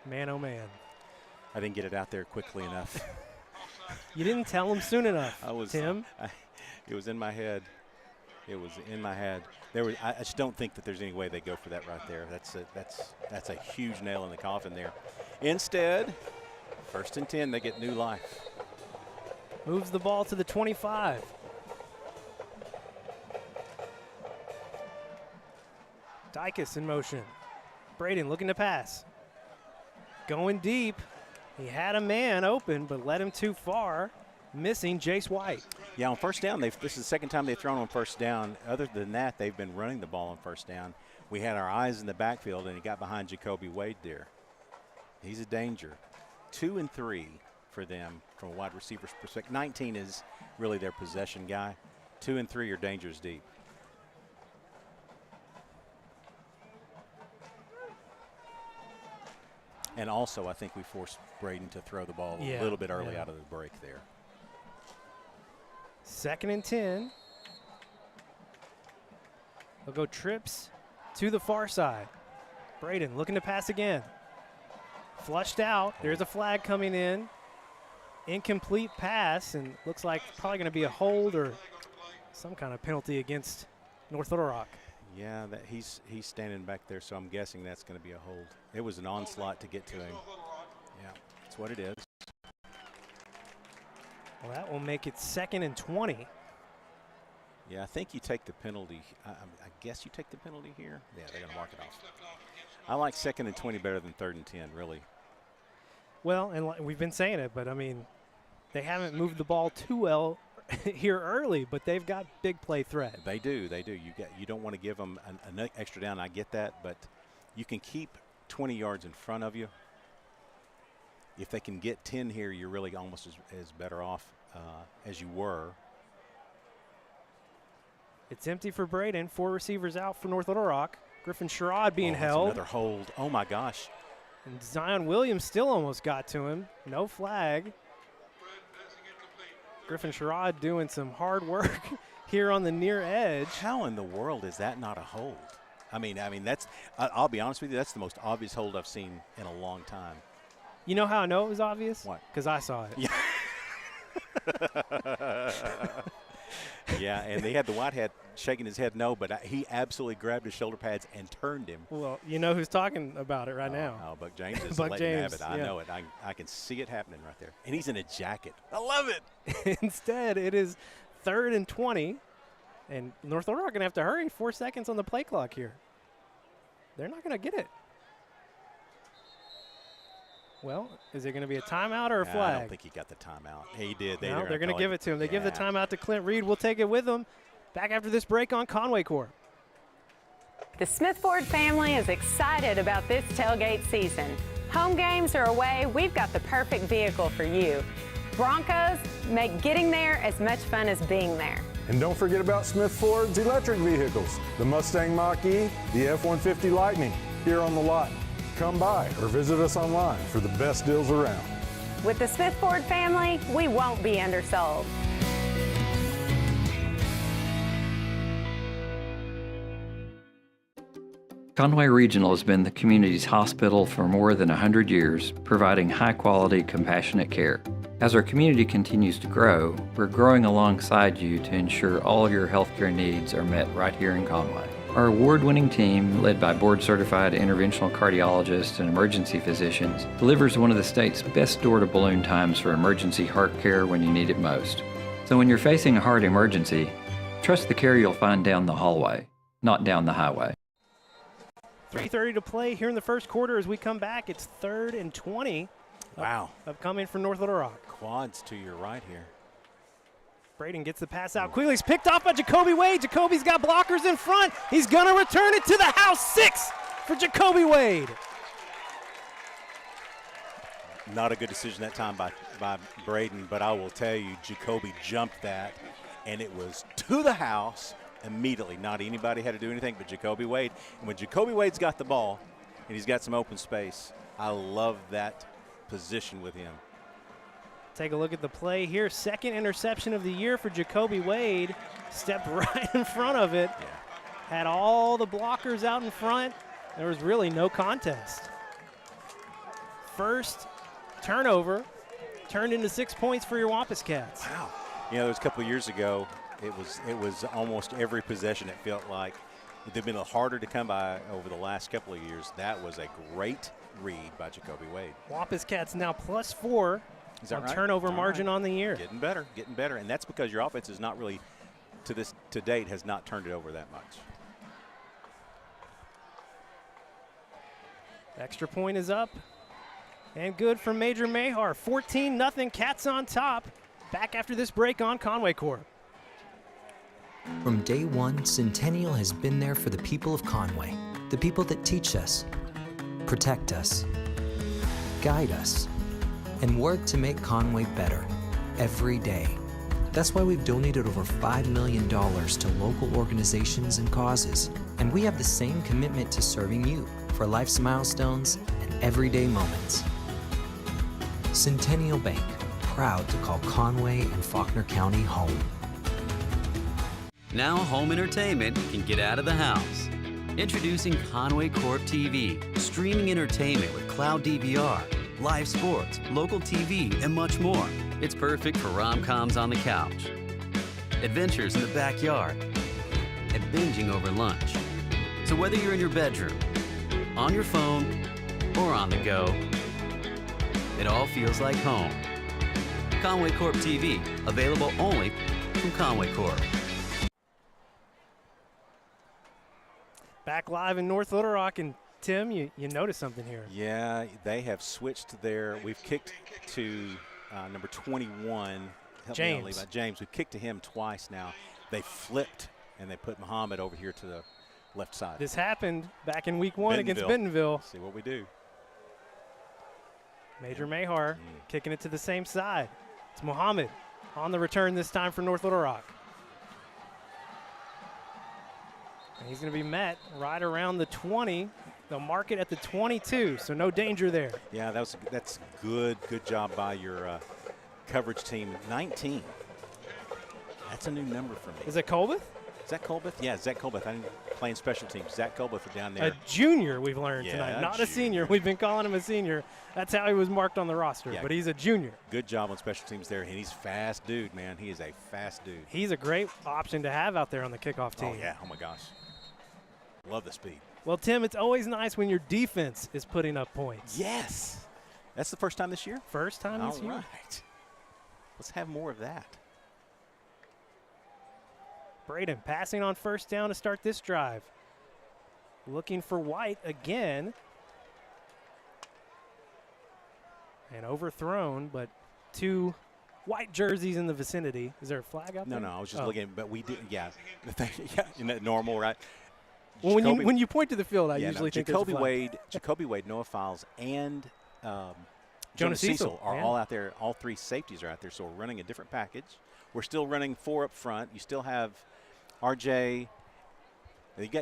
Man, oh man. I didn't get it out there quickly enough. You didn't tell him soon enough, Tim. It was in my head. It was in my head. I just don't think that there's any way they go for that right there. That's a huge nail in the coffin there. Instead, 1st and 10, they get new life. Moves the ball to the 25. Dykus in motion. Braden looking to pass. Going deep. He had a man open, but led him too far. Missing Jace White. Yeah, on 1st down, this is the 2nd time they've thrown on 1st down. Other than that, they've been running the ball on 1st down. We had our eyes in the backfield, and he got behind Jacoby Wade there. He's a danger. 2 and 3 for them from a wide receiver's perspective. 19 is really their possession guy. 2 and 3 are dangers deep. And also, I think we forced Braden to throw the ball a little bit early out of the break there. 2nd and 10. They'll go trips to the far side. Braden looking to pass again. Flushed out. There's a flag coming in. Incomplete pass, and looks like probably going to be a hold or some kind of penalty against North Little Rock. Yeah, he's standing back there, so I'm guessing that's going to be a hold. It was an onslaught to get to him. Yeah, that's what it is. Well, that will make it 2nd and 20. Yeah, I think you take the penalty. I guess you take the penalty here. Yeah, they're going to mark it off. I like 2nd and 20 better than 3rd and 10, really. Well, and we've been saying it, but, I mean, they haven't moved the ball too well here early, but they've got big play threat. They do. You don't want to give them an extra down. I get that, but you can keep 20 yards in front of you. If they can get 10 here, you're really almost as better off as you were. It's empty for Braden. 4 receivers out for North Little Rock. Griffin Sherrod being held. Another hold. Oh, my gosh. And Zion Williams still almost got to him. No flag. Griffin Sherrod doing some hard work here on the near edge. How in the world is that not a hold? I mean, that's. I'll be honest with you. That's the most obvious hold I've seen in a long time. You know how I know it was obvious? What? Because I saw it. Yeah. Yeah, and they had the Whitehead shaking his head no, but he absolutely grabbed his shoulder pads and turned him. Well, you know who's talking about it right now. Oh, Buck James is Buck letting James, have it. I know it. I can see it happening right there. And he's in a jacket. I love it. Instead, it is 3rd and 20, and North Little Rock going to have to hurry. 4 seconds on the play clock here. They're not going to get it. Well, is it going to be a timeout or a flag? I don't think he got the timeout. He did. No, they're going to give it to him. They give the timeout to Clint Reed. We'll take it with them. Back after this break on Conway Corp. The Smith Ford family is excited about this tailgate season. Home games are away. We've got the perfect vehicle for you. Broncos make getting there as much fun as being there. And don't forget about Smith Ford's electric vehicles, the Mustang Mach-E, the F-150 Lightning, here on the lot. Come by or visit us online for the best deals around. With the Smith Ford family, we won't be undersold. Conway Regional has been the community's hospital for more than 100 years, providing high-quality, compassionate care. As our community continues to grow, we're growing alongside you to ensure all your healthcare needs are met right here in Conway. Our award-winning team, led by board-certified interventional cardiologists and emergency physicians, delivers one of the state's best door-to-balloon times for emergency heart care when you need it most. So when you're facing a heart emergency, trust the care you'll find down the hallway, not down the highway. 3:30 to play here in the first quarter. As we come back, it's 3rd and 20. Wow. Upcoming for North Little Rock. Quads to your right here. Braden gets the pass out quickly. He's picked off by Jacoby Wade. Jacoby's got blockers in front. He's going to return it to the house. 6 for Jacoby Wade. Not a good decision that time by Braden, but I will tell you, Jacoby jumped that, and it was to the house immediately. Not anybody had to do anything but Jacoby Wade. And when Jacoby Wade's got the ball and he's got some open space, I love that position with him. Take a look at the play here. 2nd interception of the year for Jacoby Wade. Stepped right in front of it. Yeah. Had all the blockers out in front. There was really no contest. First turnover turned into 6 points for your Wampus Cats. Wow. You know, there was a couple of years ago, it was almost every possession, it felt like. They've been a little harder to come by over the last couple of years. That was a great read by Jacoby Wade. Wampus Cats now +4 Is that on right? turnover All margin right. on the year. Getting better. And that's because your offense is not really, to date, has not turned it over that much. Extra point is up and good from Major Mahar. 14-0, Cats on top. Back after this break on Conway Corp. From day one, Centennial has been there for the people of Conway, the people that teach us, protect us, guide us, and work to make Conway better every day. That's why we've donated over $5 million to local organizations and causes, and we have the same commitment to serving you for life's milestones and everyday moments. Centennial Bank, proud to call Conway and Faulkner County home. Now home entertainment can get out of the house. Introducing Conway Corp TV, streaming entertainment with cloud DVR, live sports, local TV, and much more. It's perfect for rom-coms on the couch, adventures in the backyard, and binging over lunch. So whether you're in your bedroom, on your phone, or on the go, it all feels like home. Conway Corp TV, available only from Conway Corp. Back live in North Little Rock, and Tim, you noticed something here. Yeah, they have switched we've kicked to number 21. James. James, we've kicked to him twice now. They flipped, and they put Muhammad over here to the left side. This happened back in week 1 against Bentonville. Let's see what we do. Major Mahar kicking it to the same side. It's Muhammad on the return this time for North Little Rock. And he's going to be met right around the 20. They'll mark it at the 22, so no danger there. Yeah, that's good job by your coverage team. 19. That's a new number for me. Is it Colbeth? Zach Colbeth? Yeah, Zach Colbeth. I didn't play in special teams. Zach Colbeth down there. A junior, we've learned tonight. Not a senior. We've been calling him a senior. That's how he was marked on the roster, but he's a junior. Good job on special teams there, and he's fast dude, man. He is a fast dude. He's a great option to have out there on the kickoff team. Oh, yeah. Oh, my gosh. Love the speed. Well, Tim, it's always nice when your defense is putting up points. Yes. That's the first time this year? First time this year. All right. Let's have more of that. Braden passing on first down to start this drive. Looking for White again. And overthrown, but 2 white jerseys in the vicinity. Is there a flag out there? No, I was just looking, but we did, yeah. Isn't that normal, right? Well, when you point to the field, I usually think Jacoby Wade, Noah Files, and Jonas Cecil are all out there. All 3 safeties are out there, so we're running a different package. We're still running 4 up front. You still have RJ. You've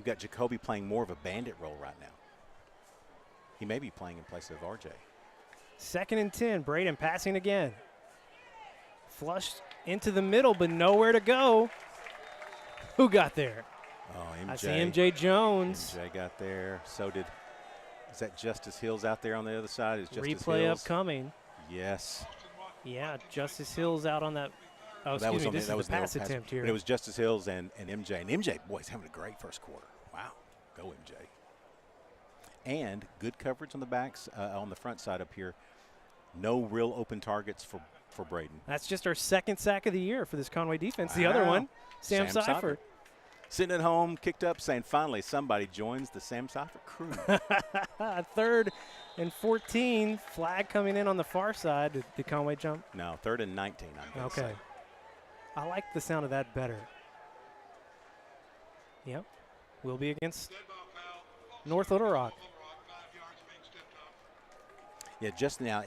got Jacoby playing more of a bandit role right now. He may be playing in place of RJ. 2nd and 10. Braden passing again. Flushed into the middle, but nowhere to go. Who got there? Oh, MJ. I see MJ Jones. MJ got there. So did. Is that Justice Hills out there on the other side? Is Justice Replay Hills? upcoming. Yes. Yeah, Justice Hills out on that. Oh, excuse me, this is the pass attempt here. But it was Justice Hills and MJ. And MJ, boy, he's having a great first quarter. Wow. Go, MJ. And good coverage on the backs, on the front side up here. No real open targets for Braden. That's just our 2nd sack of the year for this Conway defense. Wow. The other one, Sam Seifert. Sitting at home, kicked up, saying, finally, somebody joins the Sam Seifert crew. 3rd and 14. Flag coming in on the far side. Did Conway jump? No, 3rd and 19. Okay. I like the sound of that better. Yep. We'll be against North Little Rock. Yeah, just now.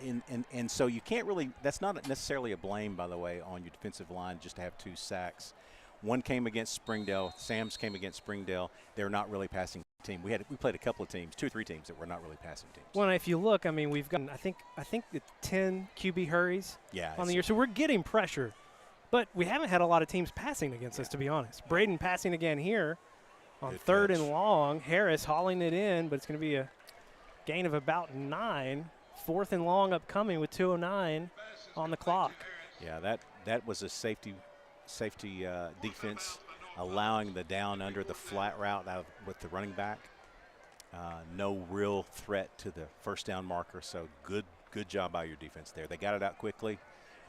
And so you can't really – that's not necessarily a blame, by the way, on your defensive line just to have 2 sacks. One came against Springdale. Sam's came against Springdale. They're not really passing team. We played a couple of teams, 2 or 3 teams that were not really passing teams. Well, if you look, I mean, we've got I think the 10 QB hurries on the year, so we're getting pressure. But we haven't had a lot of teams passing against us, to be honest. Braden passing again here on Good 3rd catch. and long. Harris hauling it in, but it's going to be a gain of about 9. 4th and long upcoming with 2:09 on the clock. Yeah, that was a safety defense, allowing the down under the flat route with the running back. No real threat to the first down marker, so good job by your defense there. They got it out quickly.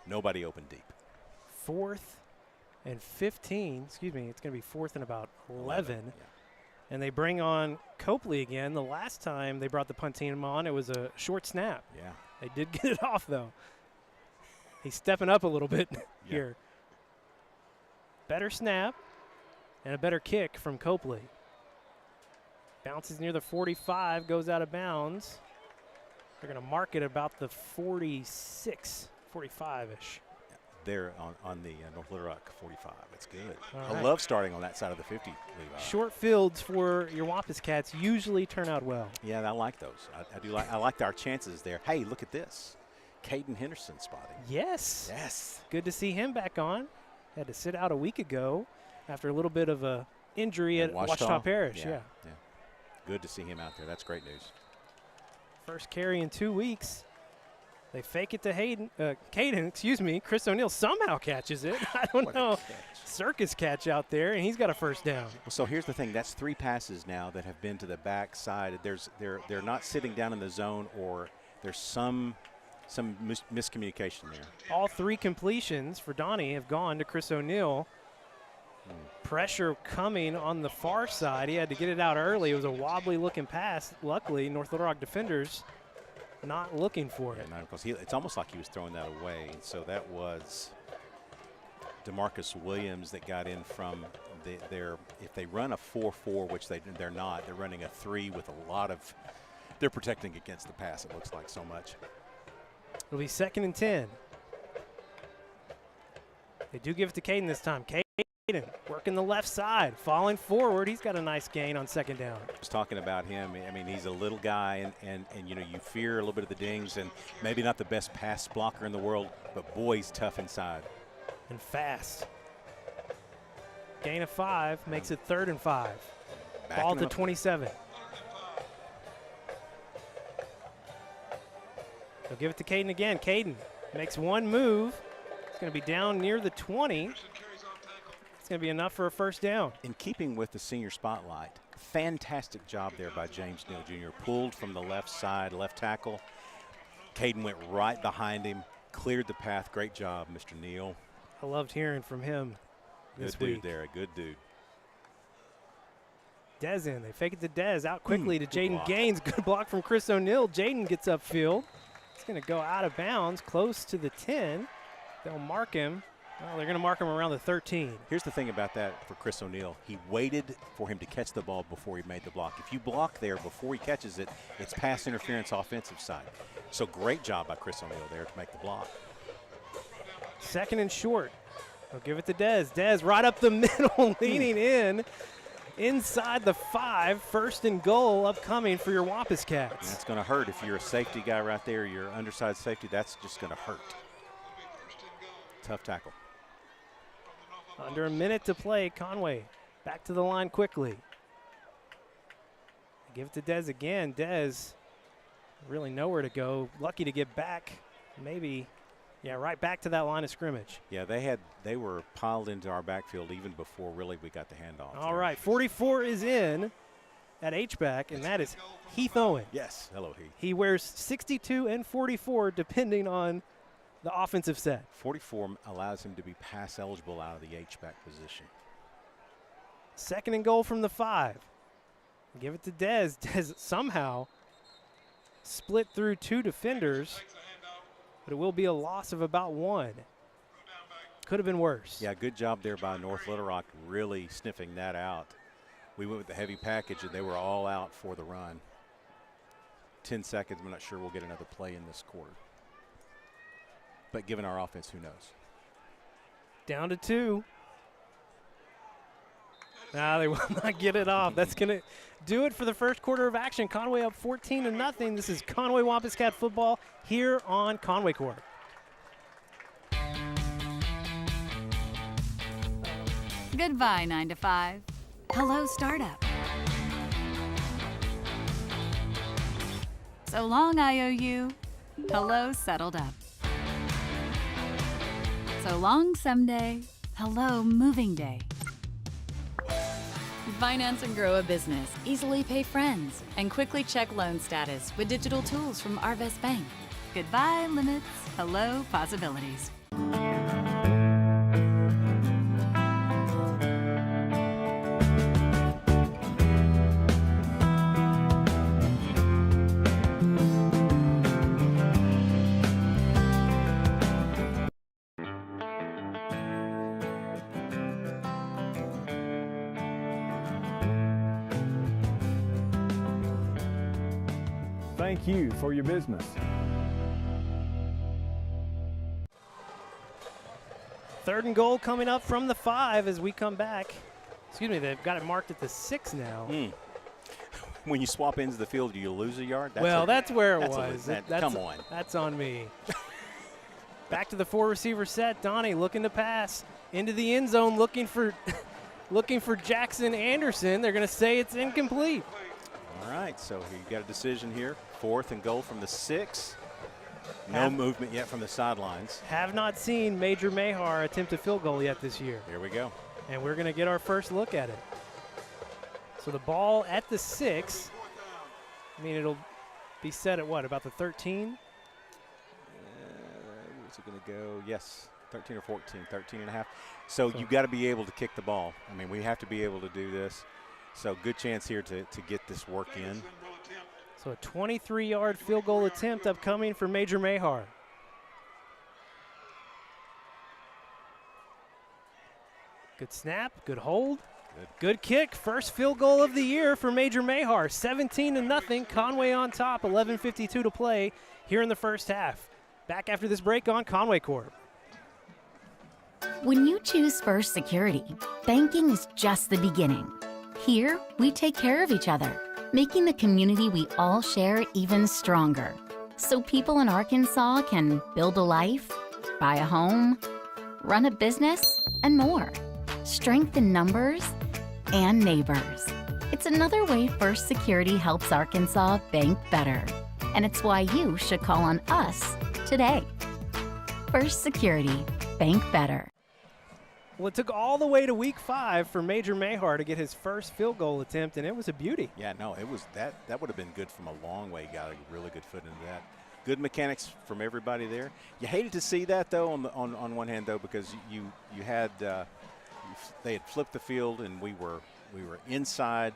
Nobody opened deep. 4th and 15. Excuse me, it's going to be 4th and about 11. Yeah. And they bring on Copley again. The last time they brought the punt team on, it was a short snap. Yeah. They did get it off, though. He's stepping up a little bit here. Better snap and a better kick from Copley. Bounces near the 45, goes out of bounds. They're going to mark it about the 46, 45-ish. There on the North Little Rock 45. It's good. All I right. love starting on that side of the 50, Levi. Short fields for your Wampus Cats usually turn out well. Yeah, I like those. I like our chances there. Hey, look at this. Caden Henderson spotting. Yes. Yes. Good to see him back on. Had to sit out a week ago after a little bit of a injury at Ouachita Parish. Yeah. Good to see him out there. That's great news. First carry in 2 weeks. They fake it to Caden, Chris O'Neill somehow catches it. I don't know. Circus catch out there, and he's got a first down. Well, so here's the thing. That's 3 passes now that have been to the back side. They're not sitting down in the zone, or there's some miscommunication there. All 3 completions for Donnie have gone to Chris O'Neill. Pressure coming on the far side. He had to get it out early. It was a wobbly-looking pass. Luckily, North Little Rock defenders not looking for it. Yeah, because it's almost like he was throwing that away. So that was DeMarcus Williams that got in from if they run a 4-4, which they're not, they're running a 3 with a lot of, they're protecting against the pass, it looks like so much. It'll be 2nd and 10. They do give it to Caden this time. Caden working the left side, falling forward. He's got a nice gain on 2nd down. I was talking about him. I mean, he's a little guy, and you know, you fear a little bit of the dings, and maybe not the best pass blocker in the world, but boy, he's tough inside. And fast. Gain of 5 makes it 3rd and 5. Ball to 27. They'll give it to Caden again. Caden makes one move. It's going to be down near the 20. It's going to be enough for a first down. In keeping with the senior spotlight, fantastic job there by James Neal Jr. Pulled from the left side, left tackle. Caden went right behind him, cleared the path. Great job, Mr. Neal. I loved hearing from him this Good dude week. there, a good dude. Dez in. They fake it to Dez. Out quickly to Good Jaden block. Gaines. Good block from Chris O'Neill. Jaden gets upfield. It's going to go out of bounds, close to the 10. They'll mark him. Well, they're going to mark him around the 13. Here's the thing about that for Chris O'Neill. He waited for him to catch the ball before he made the block. If you block there before he catches it, it's pass interference offensive side. So great job by Chris O'Neill there to make the block. 2nd and short. They'll give it to Dez. Dez right up the middle, leaning in. Inside the 5, 1st and goal upcoming for your Wampus Cats. And that's going to hurt if you're a safety guy right there. You're underside safety. That's just going to hurt. Tough tackle. Under a minute to play. Conway back to the line quickly. Give it to Dez again. Dez really nowhere to go. Lucky to get back. Maybe, yeah, right back to that line of scrimmage. Yeah, they were piled into our backfield even before really we got the handoff. All right, 44 is in at H-back, and that is Heath Owen. Yes, hello Heath. He wears 62 and 44 depending on the offensive set. 44 allows him to be pass eligible out of the H-back position. 2nd and goal from the 5. Give it to Dez. Dez somehow split through 2 defenders, but it will be a loss of about 1. Could have been worse. Yeah, good job there by North Little Rock really sniffing that out. We went with the heavy package, and they were all out for the run. 10 seconds, I'm not sure we'll get another play in this quarter. But given our offense, who knows? Down to 2. They will not get it off. That's going to do it for the first quarter of action. Conway up 14-0. This is Conway Wampus Cat football here on Conway Corp. Goodbye, 9 to 5. Hello, startup. So long, IOU. Hello, settled up. So long someday. Hello, moving day. Finance and grow a business, easily pay friends, and quickly check loan status with digital tools from Arvest Bank. Goodbye, limits. Hello, possibilities. Thank you for your business. Third and goal coming up from the 5 as we come back. Excuse me, they've got it marked at the 6 now. When you swap ends of the field, do you lose a yard? That's where it was. Come on. That's on me. Back to the 4 receiver set. Donnie looking to pass into the end zone, looking for Jackson Anderson. They're going to say it's incomplete. All right, so you got a decision here. 4th and goal from the 6. No movement yet from the sidelines. Have not seen Major Mahar attempt a field goal yet this year. Here we go. And we're going to get our first look at it. So the ball at the 6. I mean, it'll be set at what, about the 13? Where's it going to go? Yes, 13 or 14, 13 and a half. So you got to be able to kick the ball. I mean, we have to be able to do this. So good chance here to get this work in. So a 23-yard field goal attempt upcoming for Major Mahar. Good snap, good hold, good kick. First field goal of the year for Major Mahar. 17-0, Conway on top, 11:52 to play here in the first half. Back after this break on Conway Corp. When you choose First Security, banking is just the beginning. Here, we take care of each other, making the community we all share even stronger. So people in Arkansas can build a life, buy a home, run a business, and more. Strength in numbers and neighbors. It's another way First Security helps Arkansas bank better. And it's why you should call on us today. First Security, bank better. Well, it took all the way to week 5 for Major Mahar to get his first field goal attempt, and it was a beauty. Yeah, no, it was that would have been good from a long way. Got a really good foot into that. Good mechanics from everybody there. You hated to see that though on one hand though, because you had they had flipped the field and we were inside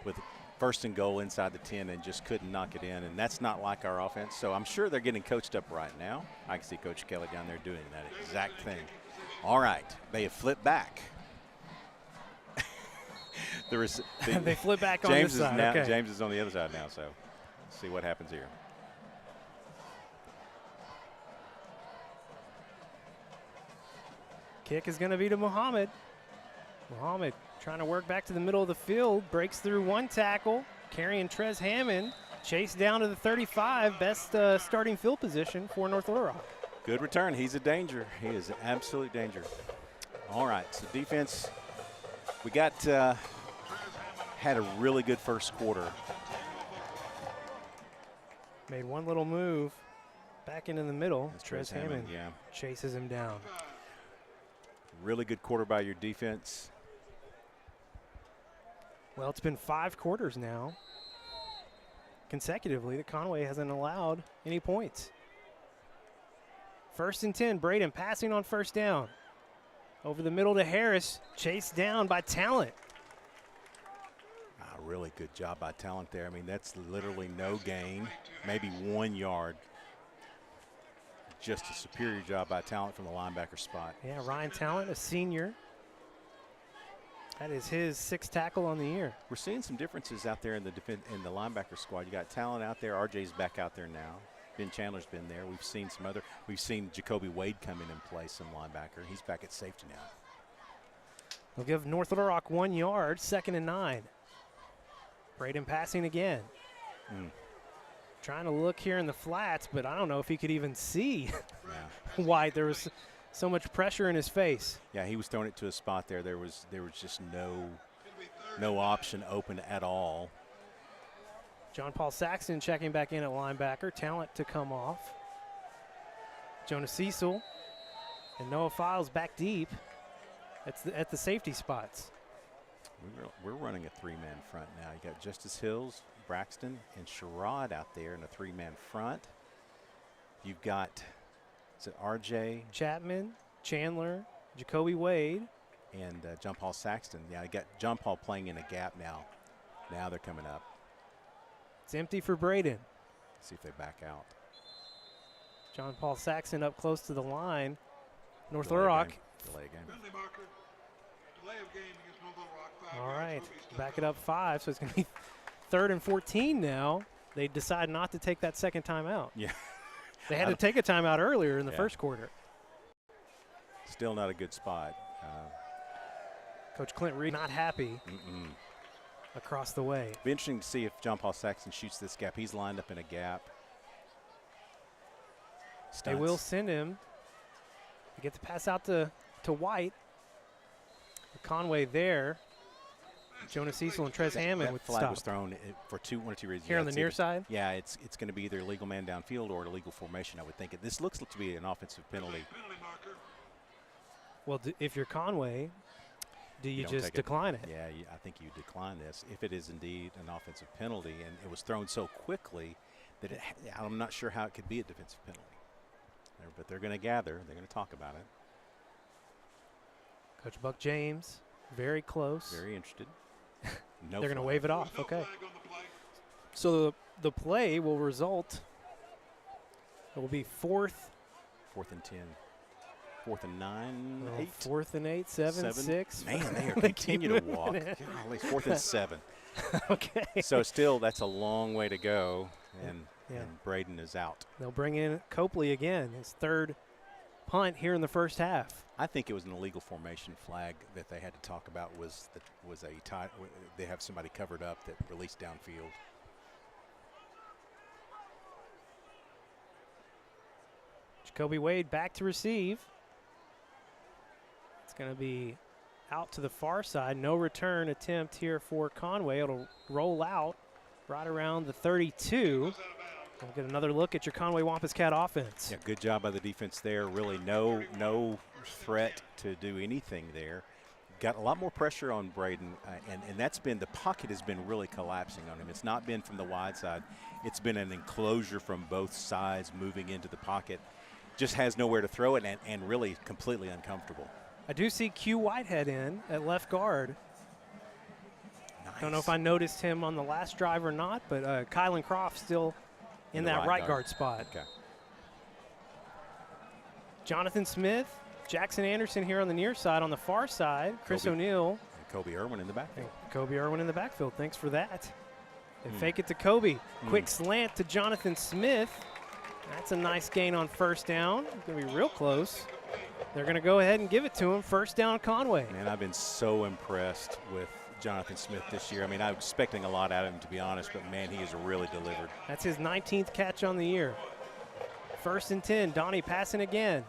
with first and goal inside the 10 and just couldn't knock it in, and that's not like our offense. So I'm sure they're getting coached up right now. I can see Coach Kelly down there doing that exact thing. All right, they have flipped back. They flip back on this side. Okay. James is on the other side now, so let's see what happens here. Kick is going to be to Muhammad. Muhammad trying to work back to the middle of the field, breaks through one tackle, carrying Trez Hammond, chased down to the 35, best starting field position for North Little Rock. Good return. He's a danger. He is an absolute danger. All right, so defense, we got had a really good first quarter. Made one little move back into the middle. Trez Hammond, yeah, chases him down. Really good quarter by your defense. Well, it's been 5 quarters now consecutively that Conway hasn't allowed any points. 1st and 10, Braden passing on first down. Over the middle to Harris, chased down by Talent. Really good job by Talent there. I mean, that's literally no gain, maybe 1 yard. Just a superior job by Talent from the linebacker spot. Yeah, Ryan Talent, a senior. That is his 6th tackle on the year. We're seeing some differences out there in the linebacker squad. You got Talent out there. RJ's back out there now. Ben Chandler's been there. We've seen Jacoby Wade come in and play some linebacker. He's back at safety now. They'll give North Little Rock 1 yard, 2nd and 9. Braden passing again. Trying to look here in the flats, but I don't know if he could even see White. There was so much pressure in his face. Yeah, he was throwing it to a spot there. There was just no option open at all. John Paul Saxon checking back in at linebacker. Talent to come off. Jonah Cecil and Noah Files back deep at the safety spots. We're running a three-man front now. You got Justice Hills, Braxton, and Sherrod out there in a three-man front. You've got, is it RJ? Chapman, Chandler, Jacoby Wade. And John Paul Saxton. Yeah, I got John Paul playing in a gap now. Now they're coming up. It's empty for Braden. See if they back out. John Paul Saxton up close to the line. North Delay Little Rock. game. Delay game. All right, back it up 5, so it's going to be 3rd and 14 now. They decide not to take that second timeout. Yeah. They had to take a timeout earlier in the first quarter. Still not a good spot. Coach Clint Reed not happy across the way. Be interesting to see if John Paul Saxton shoots this gap. He's lined up in a gap. Stunts. They will send him. They get the pass out to White. Conway there. Jonah Cecil and Trez Hammond with the flag stop. was thrown for one or two reasons. Here on the near side? Yeah, it's going to be either a legal man downfield or a legal formation, I would think. This looks to be an offensive penalty. Well, if you're Conway, do you just decline it? Yeah, I think you decline this if it is indeed an offensive penalty, and it was thrown so quickly that I'm not sure how it could be a defensive penalty. But they're going to gather. They're going to talk about it. Coach Buck James, very close. Very interested. No, they're going to wave it off. Okay. So the play will result. It will be 4th and 10. 4th and 9, 8. 4th and 8, 7, 6. Man, they are continue to walk. Golly, 4th and 7. Okay. So still, that's a long way to go, and Braden is out. They'll bring in Copley again, his 3rd punt here in the first half. I think it was an illegal formation flag that they had to talk about. Was a tie? They have somebody covered up that released downfield. Jacoby Wade back to receive. It's going to be out to the far side. No return attempt here for Conway. It'll roll out right around the 32. We'll get another look at your Conway Wampus Cat offense. Yeah, good job by the defense there. Really no threat to do anything there. Got a lot more pressure on Braden, and that's been, the pocket has been really collapsing on him. It's not been from the wide side. It's been an enclosure from both sides moving into the pocket. Just has nowhere to throw it, and really completely uncomfortable. I do see Q Whitehead in at left guard. Nice. Don't know if I noticed him on the last drive or not, but Kylan Croft still in that right guard spot. Okay. Jonathan Smith, Jackson Anderson here on the near side. On the far side, Chris O'Neill. And Kobe Irwin in the backfield. Kobe Irwin in the backfield. Thanks for that. They fake it to Kobe. Quick slant to Jonathan Smith. That's a nice gain on first down. It's going to be real close. They're going to go ahead and give it to him. First down, Conway. Man, I've been so impressed with Jonathan Smith this year. I mean, I'm expecting a lot out of him, to be honest, but, man, he has really delivered. That's his 19th catch on the year. 1st and 10. Donnie passing again.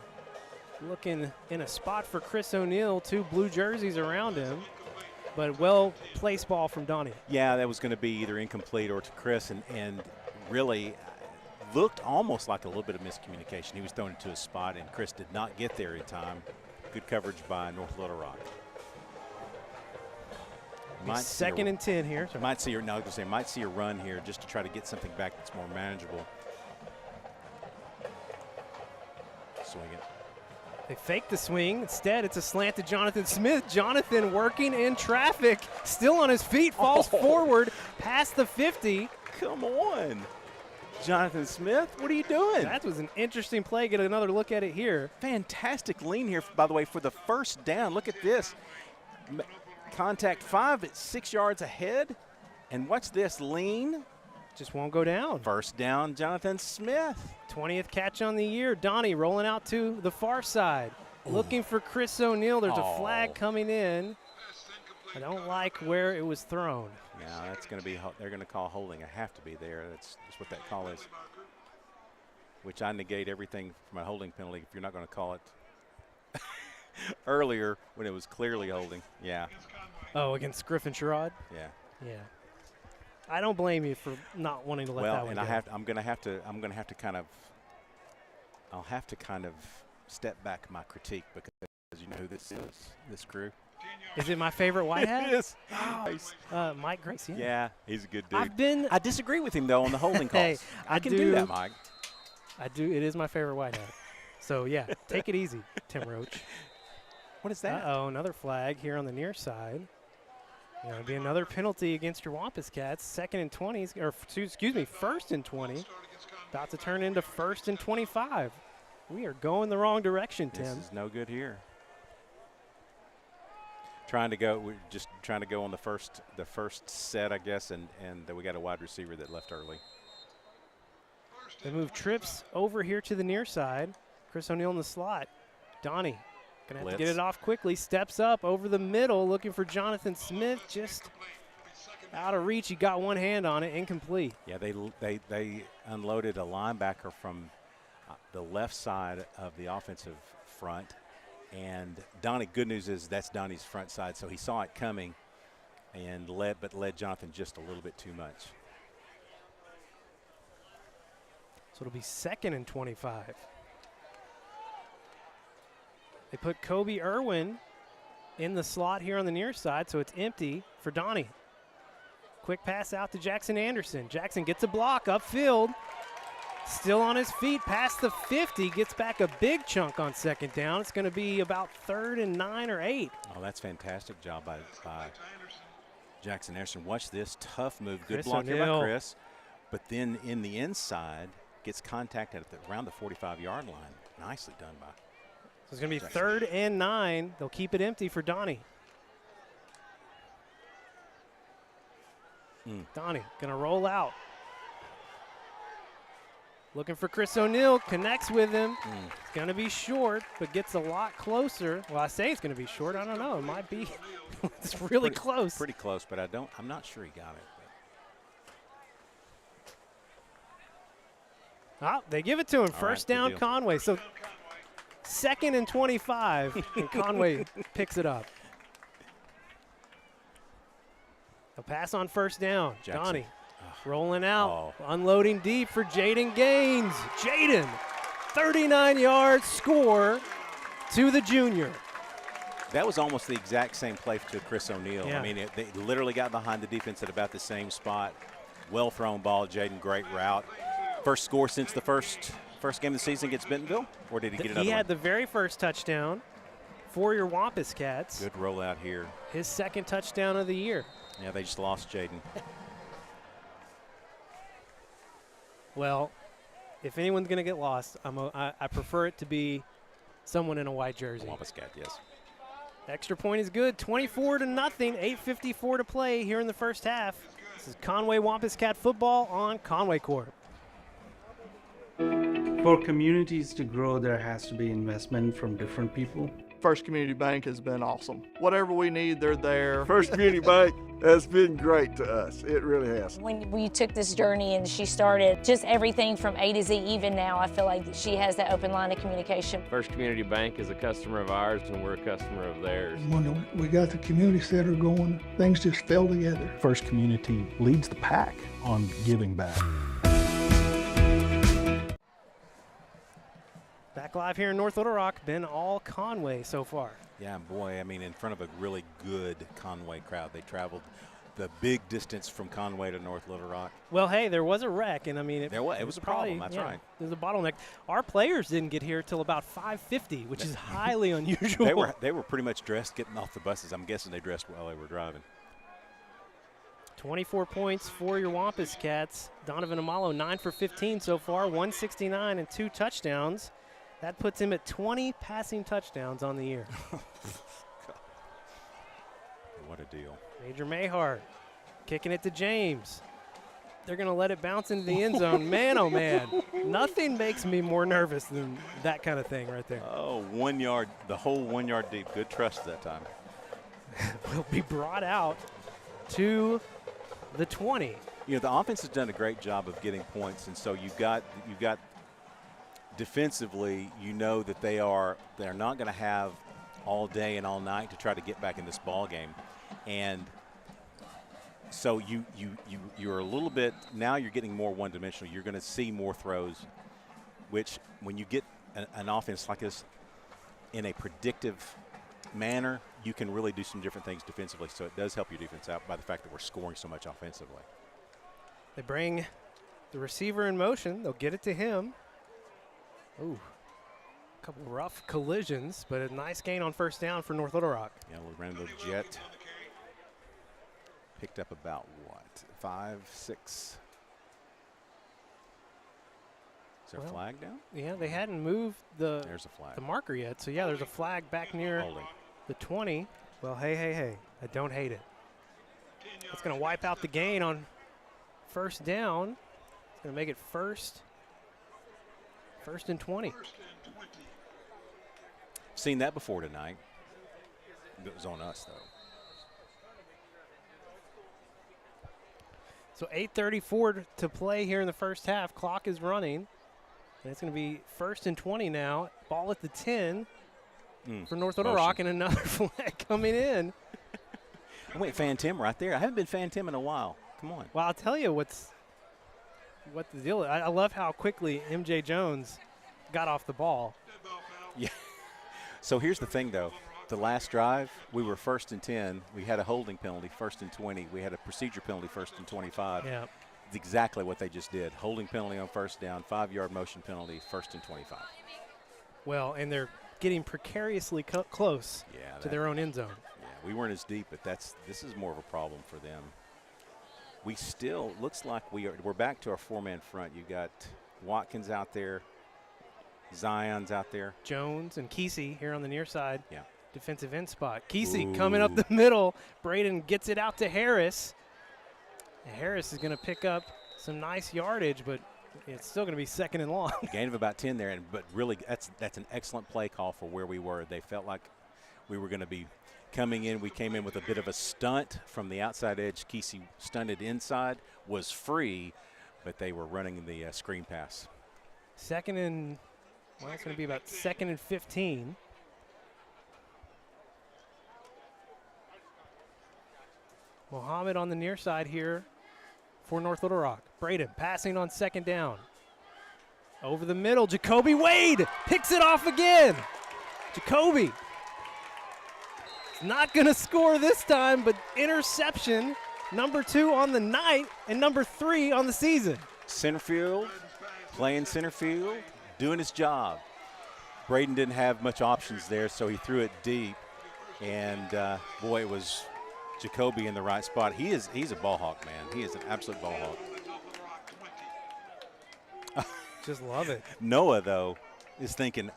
Looking in a spot for Chris O'Neill. 2 blue jerseys around him. But well-placed ball from Donnie. Yeah, that was going to be either incomplete or to Chris, and really looked almost like a little bit of miscommunication. He was thrown into a spot, and Chris did not get there in time. Good coverage by North Little Rock. Second and 10 here. Might see a run here just to try to get something back that's more manageable. Swing it. They fake the swing. Instead, it's a slant to Jonathan Smith. Jonathan working in traffic, still on his feet, falls forward past the 50. Come on, Jonathan Smith, what are you doing? That was an interesting play. Get another look at it here. Fantastic lean here, by the way, for the first down. Look at this. Contact 5 at 6 yards ahead. And watch this lean. Just won't go down. First down, Jonathan Smith. 20th catch on the year. Donnie rolling out to the far side. Looking for Chris O'Neill. There's a flag coming in. I don't like where it was thrown. Yeah, that's going to be, they're going to call holding. I have to be there. That's what that call is. Which I negate everything from a holding penalty if you're not going to call it earlier when it was clearly holding. Yeah. Oh, against Griffin Sherrod? Yeah. Yeah. I don't blame you for not wanting to let that one go. I'm going to have to kind of I'll have to kind of step back my critique because you know who this is, this crew. Is it my favorite white hat? It is. Mike Grace. Yeah, he's a good dude. I disagree with him, though, on the holding calls. Hey, I can do that, Mike. I do. It is my favorite white hat. So, yeah, take it easy, Tim Roach. What is that? Uh-oh, another flag here on the near side. Going to be another penalty against your Wampus Cats. 2nd and 20, or excuse me, 1st and 20. About to turn into 1st and 25. We are going the wrong direction, Tim. This is no good here. We're just trying to go on the first set, I guess, and we got a wide receiver that left early. They move trips over here to the near side. Chris O'Neill in the slot. Donnie gonna have to get it off quickly. Steps up over the middle, looking for Jonathan Smith. Just out of reach. He got one hand on it, incomplete. Yeah, they unloaded a linebacker from the left side of the offensive front. And Donnie, good news is that's Donnie's front side, so he saw it coming and led Jonathan just a little bit too much. So it'll be 2nd and 25. They put Kobe Irwin in the slot here on the near side, so it's empty for Donnie. Quick pass out to Jackson Anderson. Jackson gets a block upfield. Still on his feet past the 50, gets back a big chunk on 2nd down. It's going to be about 3rd and 9 or 8. Oh, that's fantastic job by Jackson Anderson. Watch this tough move. Good Chris block here by O'Neill. Chris. But then in the inside, gets contacted at around the 45-yard line. Nicely done by. So it's going to be 3rd and 9. They'll keep it empty for Donnie. Donnie going to roll out. Looking for Chris O'Neill, connects with him. It's going to be short, but gets a lot closer. Well, I say it's going to be short. I don't know. It might be. It's really close. Pretty close, but I'm not sure he got it. They give it to him. All First right, good down, deal. Conway. So 2nd and 25, and Conway picks it up. A pass on 1st down. Jackson. Donnie rolling out, unloading deep for Jaden Gaines. Jaden, 39-yard score to the junior. That was almost the exact same play to Chris O'Neill. Yeah. I mean, they literally got behind the defense at about the same spot. Well thrown ball, Jaden, great route. First score since the first game of the season against Bentonville, or did he get another He one? had the very first touchdown for your Wampus Cats. Good rollout here. His 2nd touchdown of the year. Yeah, they just lost Jaden. Well, if anyone's going to get lost, I prefer it to be someone in a white jersey. Wampus Cat, yes. Extra point is good. 24-0. 8:54 to play here in the first half. This is Conway Wampus Cat football on Conway Corp. For communities to grow, there has to be investment from different people. First Community Bank has been awesome. Whatever we need, they're there. First Community Bank has been great to us. It really has. When we took this journey and she started just everything from A to Z, even now, I feel like she has that open line of communication. First Community Bank is a customer of ours, and we're a customer of theirs. When we got the community center going, things just fell together. First Community leads the pack on giving back. Back live here in North Little Rock, been all Conway so far. Yeah, boy, I mean, in front of a really good Conway crowd. They traveled the big distance from Conway to North Little Rock. Well, hey, there was a wreck, and I mean, it was a problem, that's right. There's a bottleneck. Our players didn't get here till about 5:50, which is highly unusual. They were pretty much dressed getting off the buses. I'm guessing they dressed while they were driving. 24 points for your Wampus Cats. Donovan Amalo, 9 for 15 so far, 169 and 2 touchdowns. That puts him at 20 passing touchdowns on the year. What a deal. Major Mahar kicking it to James. They're going to let it bounce into the end zone. Man, oh, man. Nothing makes me more nervous than that kind of thing right there. Oh, 1 yard, the whole 1 yard deep. Good trust that time. Will be brought out to the 20. You know, the offense has done a great job of getting points, and so you've got defensively, you know that they're not going to have all day and all night to try to get back in this ball game. And so you're a little bit, now you're getting more one-dimensional. You're going to see more throws, which when you get an offense like this in a predictive manner, you can really do some different things defensively. So it does help your defense out by the fact that we're scoring so much offensively. They bring the receiver in motion. They'll get it to him. Ooh, a couple rough collisions, but a nice gain on first down for North Little Rock. Yeah, Lorenzo Jet picked up about, what, 5, 6? Is there a flag down? Yeah, they hadn't moved There's a flag. the marker yet. So, yeah, there's a flag back near Holding. the 20. Well, hey, I don't hate it. It's going to wipe out the gain on first down. It's going to make it first and 20. Seen that before tonight. It was on us, though. So 8:34 to play here in the first half. Clock is running. And it's going to be first and 20 now. Ball at the 10 for North Little Rock, and another flag coming in. I went Fan Tim right there. I haven't been Fan Tim in a while. Come on. Well, I'll tell you what the deal is. I love how quickly MJ Jones got off the ball. Yeah. So here's the thing, though. The last drive, we were 1st and 10. We had a holding penalty, 1st and 20. We had a procedure penalty, 1st and 25. Yeah. It's exactly what they just did. Holding penalty on first down, 5-yard motion penalty, 1st and 25. Well, and they're getting precariously close to their own end zone. Yeah, we weren't as deep, but this is more of a problem for them. We still, looks like we're back to our 4-man front. You got Watkins out there, Zion's out there. Jones and Kesey here on the near side. Yeah. Defensive end spot. Kesey coming up the middle. Braden gets it out to Harris. And Harris is going to pick up some nice yardage, but it's still going to be second and long. Gain of about 10 there, but really that's an excellent play call for where we were. They felt like we were going to be coming in. We came in with a bit of a stunt from the outside edge. Kesey stunted inside, was free, but they were running the screen pass. It's going to be about 2nd and 15. Mohammed on the near side here for North Little Rock. Braden passing on 2nd down. Over the middle, Jacoby Wade picks it off again. Jacoby not going to score this time, but interception, number 2 on the night and number 3 on the season. Center field, playing center field, doing his job. Braden didn't have much options there, so he threw it deep. And, boy, it was Jacoby in the right spot. He's a ball hawk, man. He is an absolute ball hawk. Just love it. Noah, though, is thinking,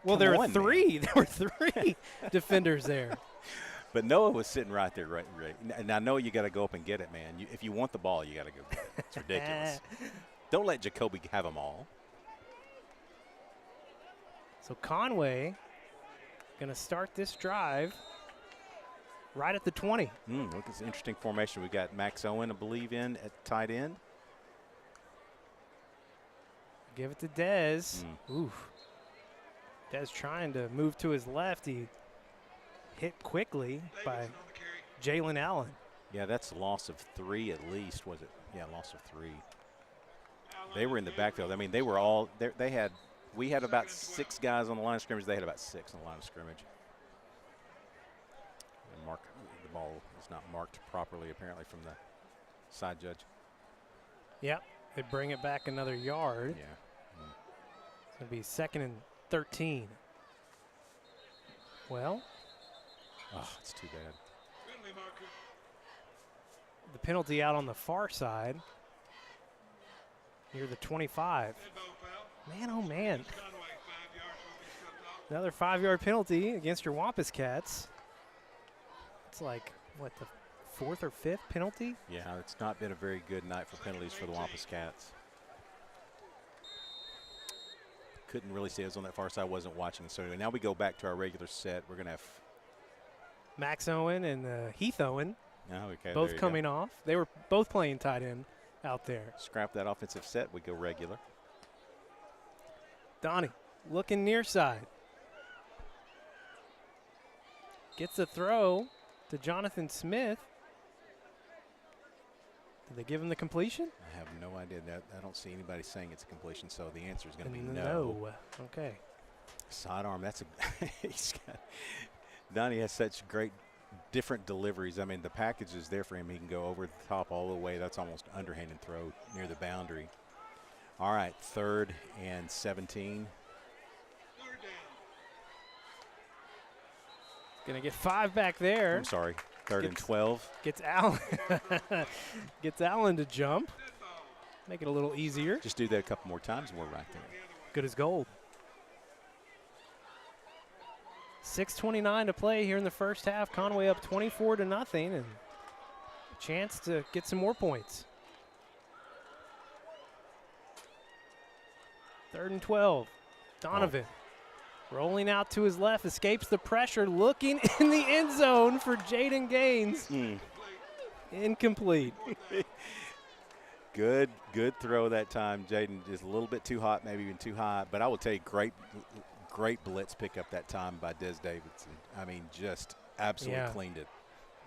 there were 3. There were 3 defenders there. But Noah was sitting right there. Right. And I know you got to go up and get it, man. If you want the ball, you got to go get it. It's ridiculous. Don't let Jacoby have them all. So Conway going to start this drive right at the 20. Look, it's an interesting formation. We got Max Owen, I believe, in at tight end. Give it to Dez. Oof. Dez trying to move to his left. He hit quickly by Jalen Allen. Yeah, that's a loss of 3 at least, was it? Yeah, loss of 3. They were in the backfield. I mean, they were all – we had about 6 guys on the line of scrimmage. They had about 6 on the line of scrimmage. And the ball is not marked properly, apparently, from the side judge. Yep. They bring it back another yard. Yeah. It's going to be 2nd and 13. Well. Oh, it's too bad. The penalty out on the far side. Near the 25. Man, oh, man. Another 5-yard penalty against your Wampus Cats. It's like, what, the 4th or 5th penalty? Yeah, it's not been a very good night for penalties for the Wampus Cats. Couldn't really see. I was on that far side. Wasn't watching. So now we go back to our regular set. We're going to have Max Owen and Heath Owen. Oh, okay, both coming off. They were both playing tight end out there. Scrap that offensive set. We go regular. Donnie looking near side. Gets a throw to Jonathan Smith. Did they give him the completion? I have no idea. I don't see anybody saying it's a completion, so the answer is going to be no. Okay. Sidearm, that's a he's got, Donnie has such great different deliveries. I mean, the package is there for him. He can go over the top all the way. That's almost underhanded throw near the boundary. All right, 3rd and 17. Going to get 5 back there. I'm sorry, 3rd and 12. Gets Allen, gets Allen to jump. Make it a little easier. Just do that a couple more times and we're right there. Good as gold. 6:29 to play here in the first half. Conway up 24-0 and a chance to get some more points. 3rd and 12. Donovan rolling out to his left, escapes the pressure, looking in the end zone for Jaden Gaines. Incomplete. Good throw that time. Jaden is a little bit too hot, maybe even too high, but I will tell you, great blitz pickup that time by Des Davidson. I mean, just absolutely cleaned it.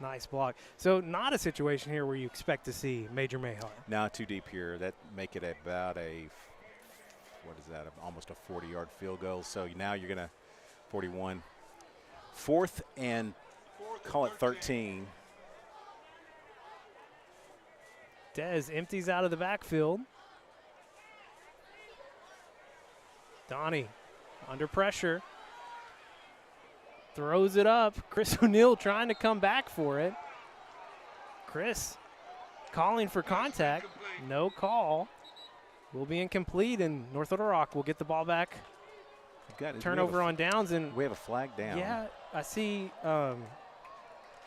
Nice block. So not a situation here where you expect to see Major Mayhaw. Now too deep here. That make it about a, what is that, almost a 40-yard field goal. So now you're going to 41. 4th and call it 13. Dez empties out of the backfield. Donnie under pressure. Throws it up. Chris O'Neill trying to come back for it. Chris calling for contact. No call. Will be incomplete, and North Little Rock will get the ball back. Turnover on downs. And we have a flag down. Yeah, I see.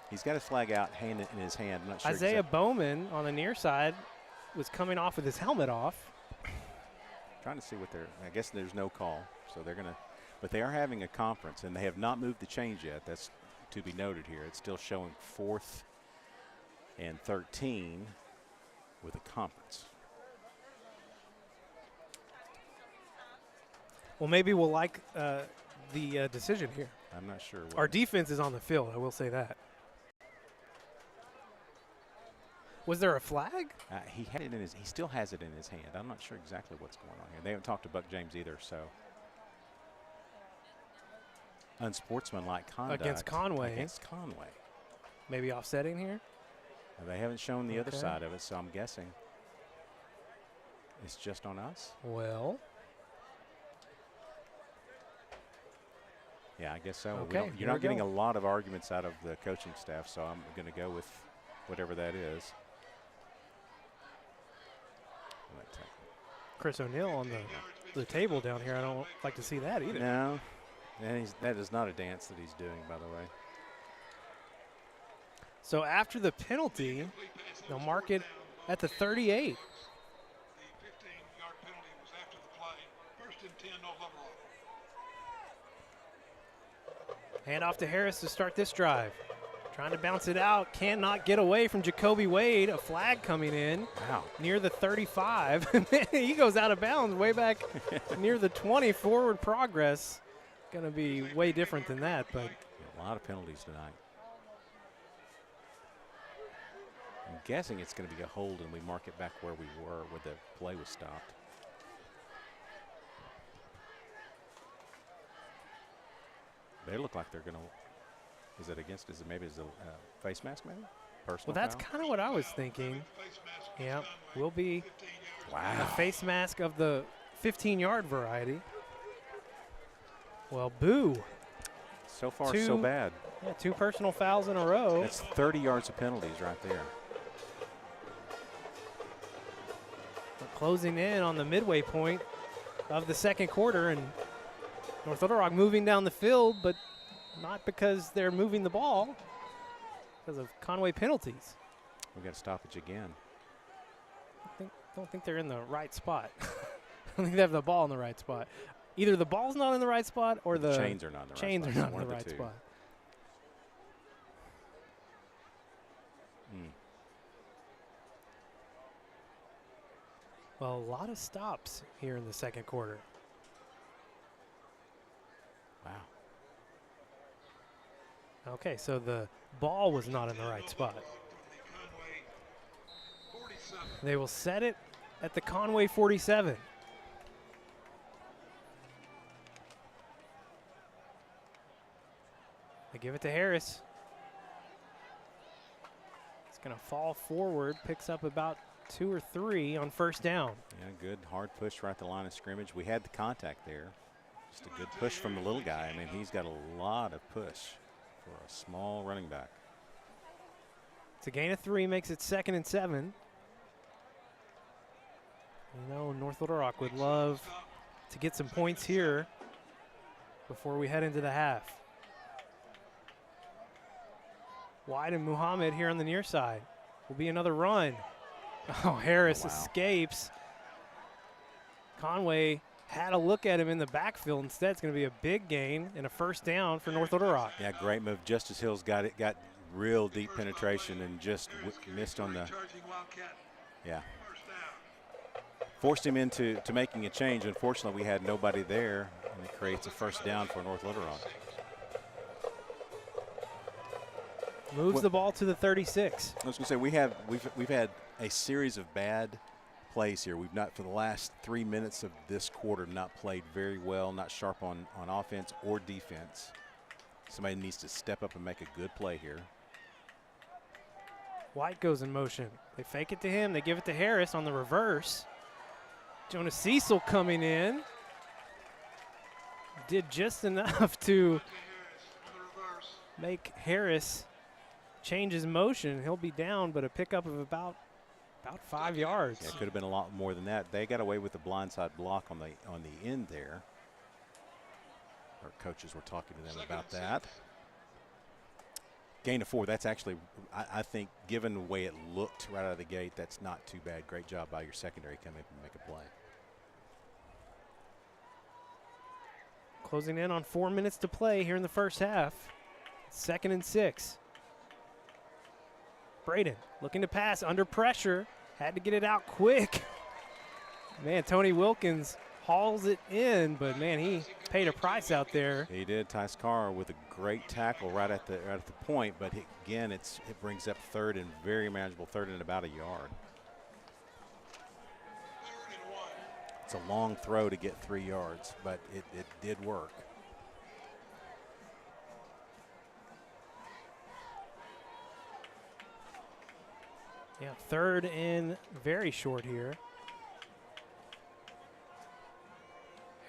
He's got his flag out, hand in his hand. I'm not sure. Isaiah Bowman on the near side was coming off with his helmet off. Trying to see what they're, I guess there's no call. So they're going to, but they are having a conference, and they have not moved the chains yet. That's to be noted here. It's still showing 4th and 13 with a conference. Well, maybe we'll like the decision here. I'm not sure. Our defense is on the field, I will say that. Was there a flag? He had it in his. He still has it in his hand. I'm not sure exactly what's going on here. They haven't talked to Buck James either, so unsportsmanlike conduct against Conway. Against Conway. Maybe offsetting here. And they haven't shown the other side of it, so I'm guessing it's just on us. Well. Yeah, I guess so. Okay, You're not getting a lot of arguments out of the coaching staff, so I'm going to go with whatever that is. Chris O'Neill on the table down here. I don't like to see that either. No, and that is not a dance that he's doing, by the way. So after the penalty, they'll mark it at the 38. Hand off to Harris to start this drive. Trying to bounce it out, cannot get away from Jacoby Wade. A flag coming in near the 35. He goes out of bounds way back near the 20. Forward progress going to be way different than that. But a lot of penalties tonight. I'm guessing it's going to be a hold and we mark it back where we were, where the play was stopped. They look like they're going to. Is it against? Is it maybe a face mask? Maybe personal. Well, that's foul? kind of what I was thinking. Yeah, will be a face mask of the 15-yard variety. Well, boo. So far, so bad. Yeah, 2 personal fouls in a row. That's 30 yards of penalties right there. We're closing in on the midway point of the second quarter, and North Little Rock moving down the field, but not because they're moving the ball, because of Conway penalties. We got a stoppage again. Don't think they're in the right spot. I don't think they have the ball in the right spot. Either the ball's not in the right spot or the chains are not in the right spot. Chains are not in the right spot. Well, a lot of stops here in the second quarter. Wow. Okay, so the ball was not in the right spot. They will set it at the Conway 47. They give it to Harris. It's going to fall forward, picks up about 2 or 3 on first down. Yeah, good hard push right at the line of scrimmage. We had the contact there. Just a good push from the little guy. I mean, he's got a lot of push for a small running back. It's a gain of 3, makes it 2nd and 7. You know, North Little Rock would love to get some points here before we head into the half. Wide and Muhammad here on the near side. Will be another run. Oh, Harris escapes. Conway had a look at him in the backfield. Instead, it's going to be a big gain and a first down for North Little Rock. Yeah, great move. Justice Hill's got real deep penetration and just missed on the. Yeah. Forced him into making a change. Unfortunately, we had nobody there, and it creates a first down for North Little Rock. Moves the ball to the 36. I was going to say we've had a series of bad plays here. We've not, for the last 3 minutes of this quarter, not played very well, not sharp on offense or defense. Somebody needs to step up and make a good play here. White goes in motion. They fake it to him. They give it to Harris on the reverse. Jonas Cecil coming in. Did just enough to make Harris change his motion. He'll be down, but a pickup of about 5 yards. Yeah, it could have been a lot more than that. They got away with the blindside block on the end there. Our coaches were talking to them about that. Gain of 4. That's actually, I think, given the way it looked right out of the gate, that's not too bad. Great job by your secondary coming up and make a play. Closing in on 4 minutes to play here in the first half. 2nd and 6. Braden looking to pass under pressure. Had to get it out quick. Man, Tony Wilkins hauls it in, but man, he paid a price out there. He did. Tice Carr with a great tackle right at the point, but again, it brings up 3rd and very manageable, 3rd and about a yard. It's a long throw to get 3 yards, but it did work. Yeah, 3rd and very short here.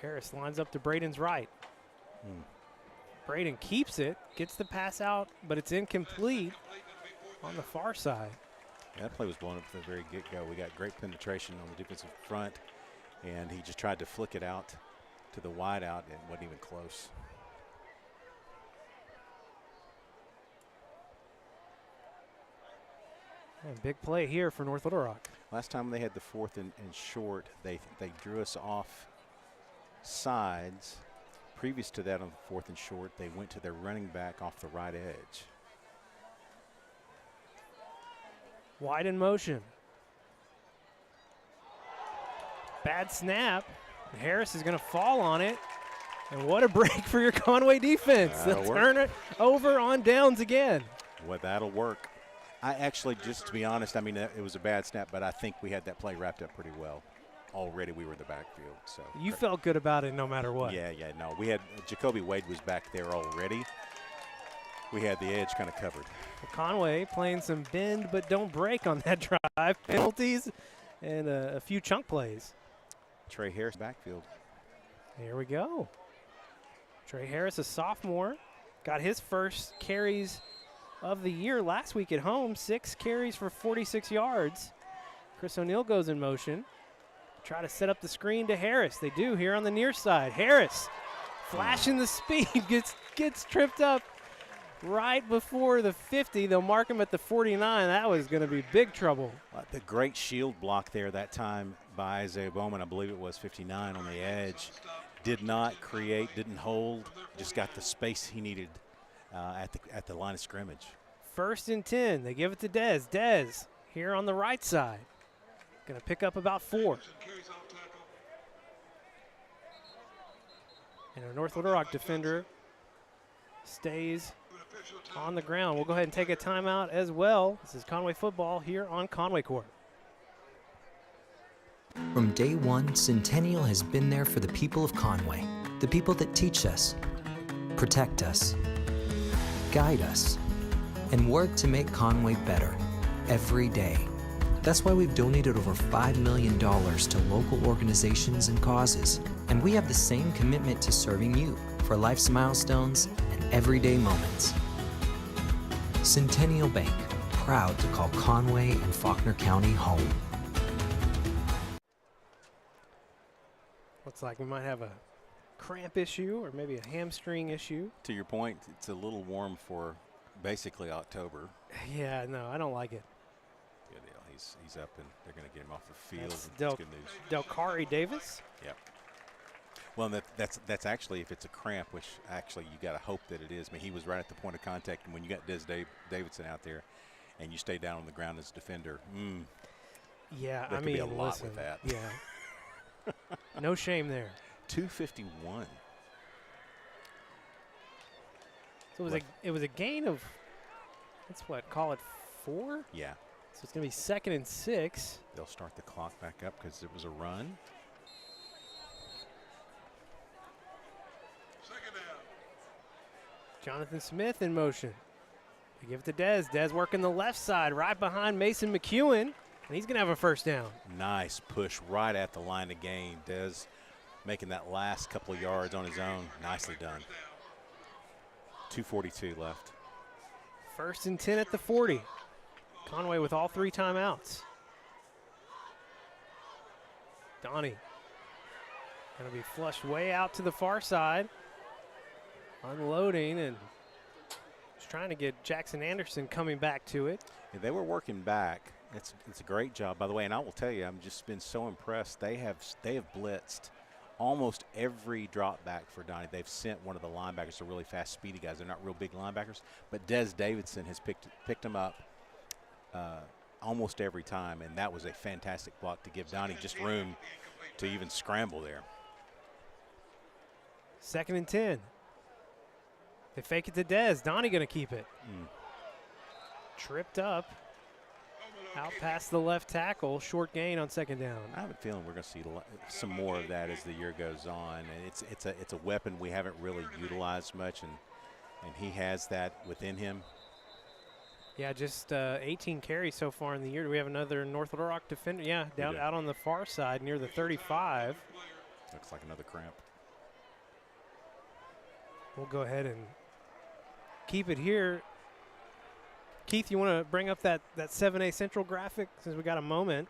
Harris lines up to Braden's right. Braden keeps it, gets the pass out, but it's incomplete on the far side. Yeah, that play was blown up from the very get-go. We got great penetration on the defensive front, and he just tried to flick it out to the wide out and wasn't even close. And big play here for North Little Rock. Last time they had the 4th and short, they drew us off sides. Previous to that on the 4th and short, they went to their running back off the right edge. Wide in motion. Bad snap. Harris is going to fall on it. And what a break for your Conway defense. They'll turn it over on downs again. Well, that'll work. I actually, just to be honest, I mean, it was a bad snap, but I think we had that play wrapped up pretty well. Already we were in the backfield. So you felt good about it no matter what. Yeah, no. We had Jacoby Wade was back there already. We had the edge kind of covered. Well, Conway playing some bend but don't break on that drive. Penalties and a few chunk plays. Trey Harris backfield. Here we go. Trey Harris, a sophomore, got his first carries of the year last week at home. 6 carries for 46 yards. Chris O'Neill goes in motion. Try to set up the screen to Harris. They do here on the near side. Harris flashing the speed, gets tripped up right before the 50. They'll mark him at the 49. That was going to be big trouble. The great shield block there that time by Isaiah Bowman, I believe it was 59 on the edge. Did not create, didn't hold, just got the space he needed at the line of scrimmage. 1st and 10. They give it to Dez. Dez here on the right side. Going to pick up about 4. And a North Little Rock defender stays on the ground. We'll go ahead and take a timeout as well. This is Conway football here on Conway Corp. From day one, Centennial has been there for the people of Conway, the people that teach us, protect us, guide us, and work to make Conway better every day. That's why we've donated over $5 million to local organizations and causes, and we have the same commitment to serving you for life's milestones and everyday moments. Centennial Bank, proud to call Conway and Faulkner County home. Looks like we might have a cramp issue or maybe a hamstring issue. To your point, it's a little warm for basically October. Yeah, no, I don't like it. Good deal. He's up, and they're going to get him off the field. That's That's good news. Delcari Davis. Yep. Well, and that's actually, if it's a cramp, which actually you got to hope that it is. I mean, he was right at the point of contact, and when you got Des Davidson out there, and you stay down on the ground as a defender, yeah, there I could mean, be a lot listen, with that. Yeah. No shame there. 251. So it was a gain of, let's call it 4? Yeah. So it's going to be 2nd and 6. They'll start the clock back up because it was a run. Jonathan Smith in motion. They give it to Dez. Dez working the left side right behind Mason McEwen, and he's going to have a first down. Nice push right at the line of gain. Dez making that last couple of yards on his own. Nicely done. 2:42 left. 1st and 10 at the 40. Conway with all 3 timeouts. Donnie going to be flushed way out to the far side. Unloading and just trying to get Jackson Anderson coming back to it. Yeah, they were working back. It's a great job, by the way, and I will tell you, I've just been so impressed. They have blitzed almost every drop back for Donnie. They've sent one of the linebackers, the really fast, speedy guys. They're not real big linebackers, but Des Davidson has picked them up almost every time, and that was a fantastic block to give Donnie just room to even scramble there. 2nd and 10. They fake it to Dez. Donnie going to keep it. Tripped up. Out past the left tackle. Short gain on 2nd down. I have a feeling we're going to see some more of that as the year goes on. And it's a weapon we haven't really utilized much, and he has that within him. Yeah, just 18 carries so far in the year. Do we have another North Little Rock defender? Yeah, down out on the far side near the 35. Looks like another cramp. We'll go ahead and keep it here. Keith, you want to bring up that 7A Central graphic since we got a moment?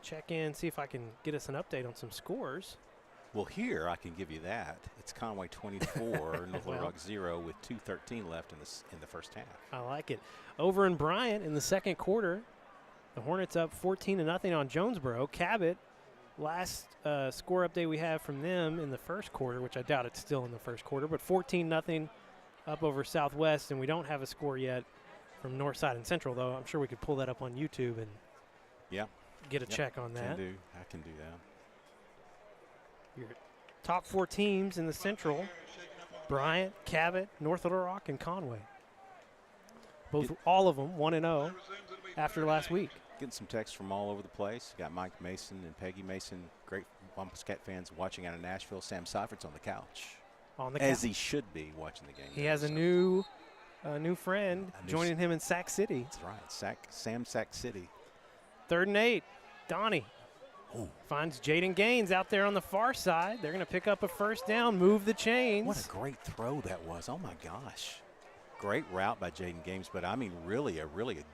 Check in, see if I can get us an update on some scores. Well, here I can give you that. It's Conway 24, North Little Rock 0 with 2:13 left in the first half. I like it. Over in Bryant in the 2nd quarter, the Hornets up 14-0 on Jonesboro. Cabot, last score update we have from them in the 1st quarter, which I doubt it's still in the 1st quarter, but 14-0 up over Southwest, and we don't have a score yet from Northside and Central, though. I'm sure we could pull that up on YouTube and get a check on that. I can do that. Your top 4 teams in the Central: Bryant, Cabot, North Little Rock, and Conway. All of them 1-0 after last week. Getting some texts from all over the place. Got Mike Mason and Peggy Mason, great Wampus Cat fans watching out of Nashville. Sam Seifert's on the couch. As he should be watching the game. He has a new friend joining him in Sac City. That's right, Sam Sac City. 3rd and 8, Donnie finds Jaden Gaines out there on the far side. They're going to pick up a first down, move the chains. What a great throw that was. Oh, my gosh. Great route by Jaden Gaines, but, I mean, really a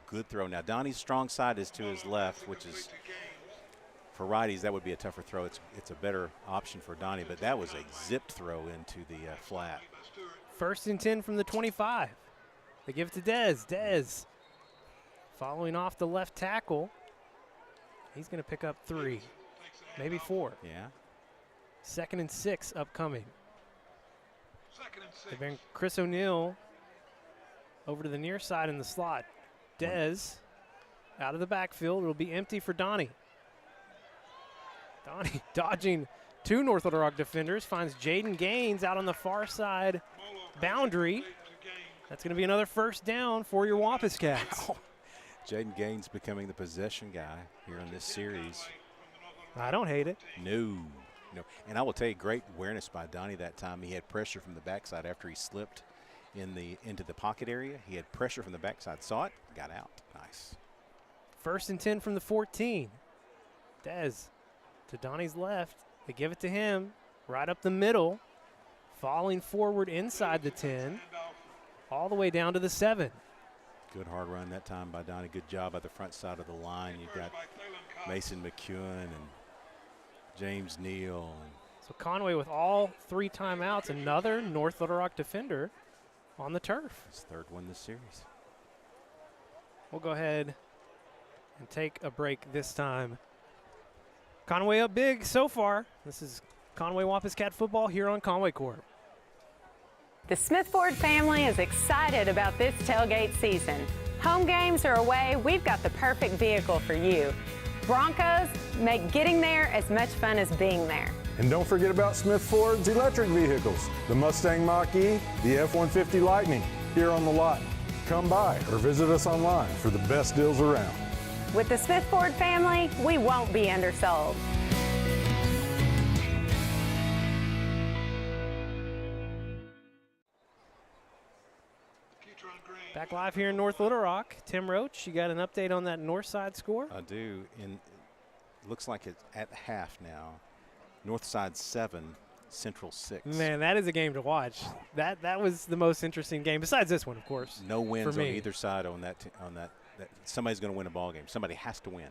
good throw. Now, Donnie's strong side is to his left, which is for righties, that would be a tougher throw. It's a better option for Donnie, but that was a zipped throw into the flat. 1st and 10 from the 25. They give it to Dez. Dez following off the left tackle. He's going to pick up 3, maybe 4. Yeah. 2nd and 6 upcoming. They bring Chris O'Neill over to the near side in the slot. Dez out of the backfield. It'll be empty for Donnie. Donnie dodging 2 North Little Rock defenders. Finds Jaden Gaines out on the far side boundary. That's going to be another first down for your Wampus Cats. Wow. Jaden Gaines becoming the possession guy here in this series. I don't hate it. No. And I will tell you, great awareness by Donnie that time. He had pressure from the backside after he slipped into the pocket area. He had pressure from the backside, saw it, got out. Nice. 1st and 10 from the 14. Dez to Donnie's left. They give it to him right up the middle, falling forward inside the 10, all the way down to the 7. Good hard run that time by Donnie. Good job at the front side of the line. You've got Mason McEwen and James Neal. So Conway with all 3 timeouts, another North Little Rock defender on the turf. His 3rd one this series. We'll go ahead and take a break this time. Conway up big so far. This is Conway Wampus Cat football here on Conway Corp. The Smith Ford family is excited about this tailgate season. Home games are away, we've got the perfect vehicle for you. Broncos make getting there as much fun as being there. And don't forget about Smith Ford's electric vehicles, the Mustang Mach-E, the F-150 Lightning, here on the lot. Come by or visit us online for the best deals around. With the Smith Ford family, we won't be undersold. Back live here in North Little Rock. Tim Roach, you got an update on that north side score? I do. Looks like it's at half now. North side 7, Central 6. Man, that is a game to watch. That was the most interesting game, besides this one, of course. No wins on either side on that. Somebody's going to win a ball game. Somebody has to win.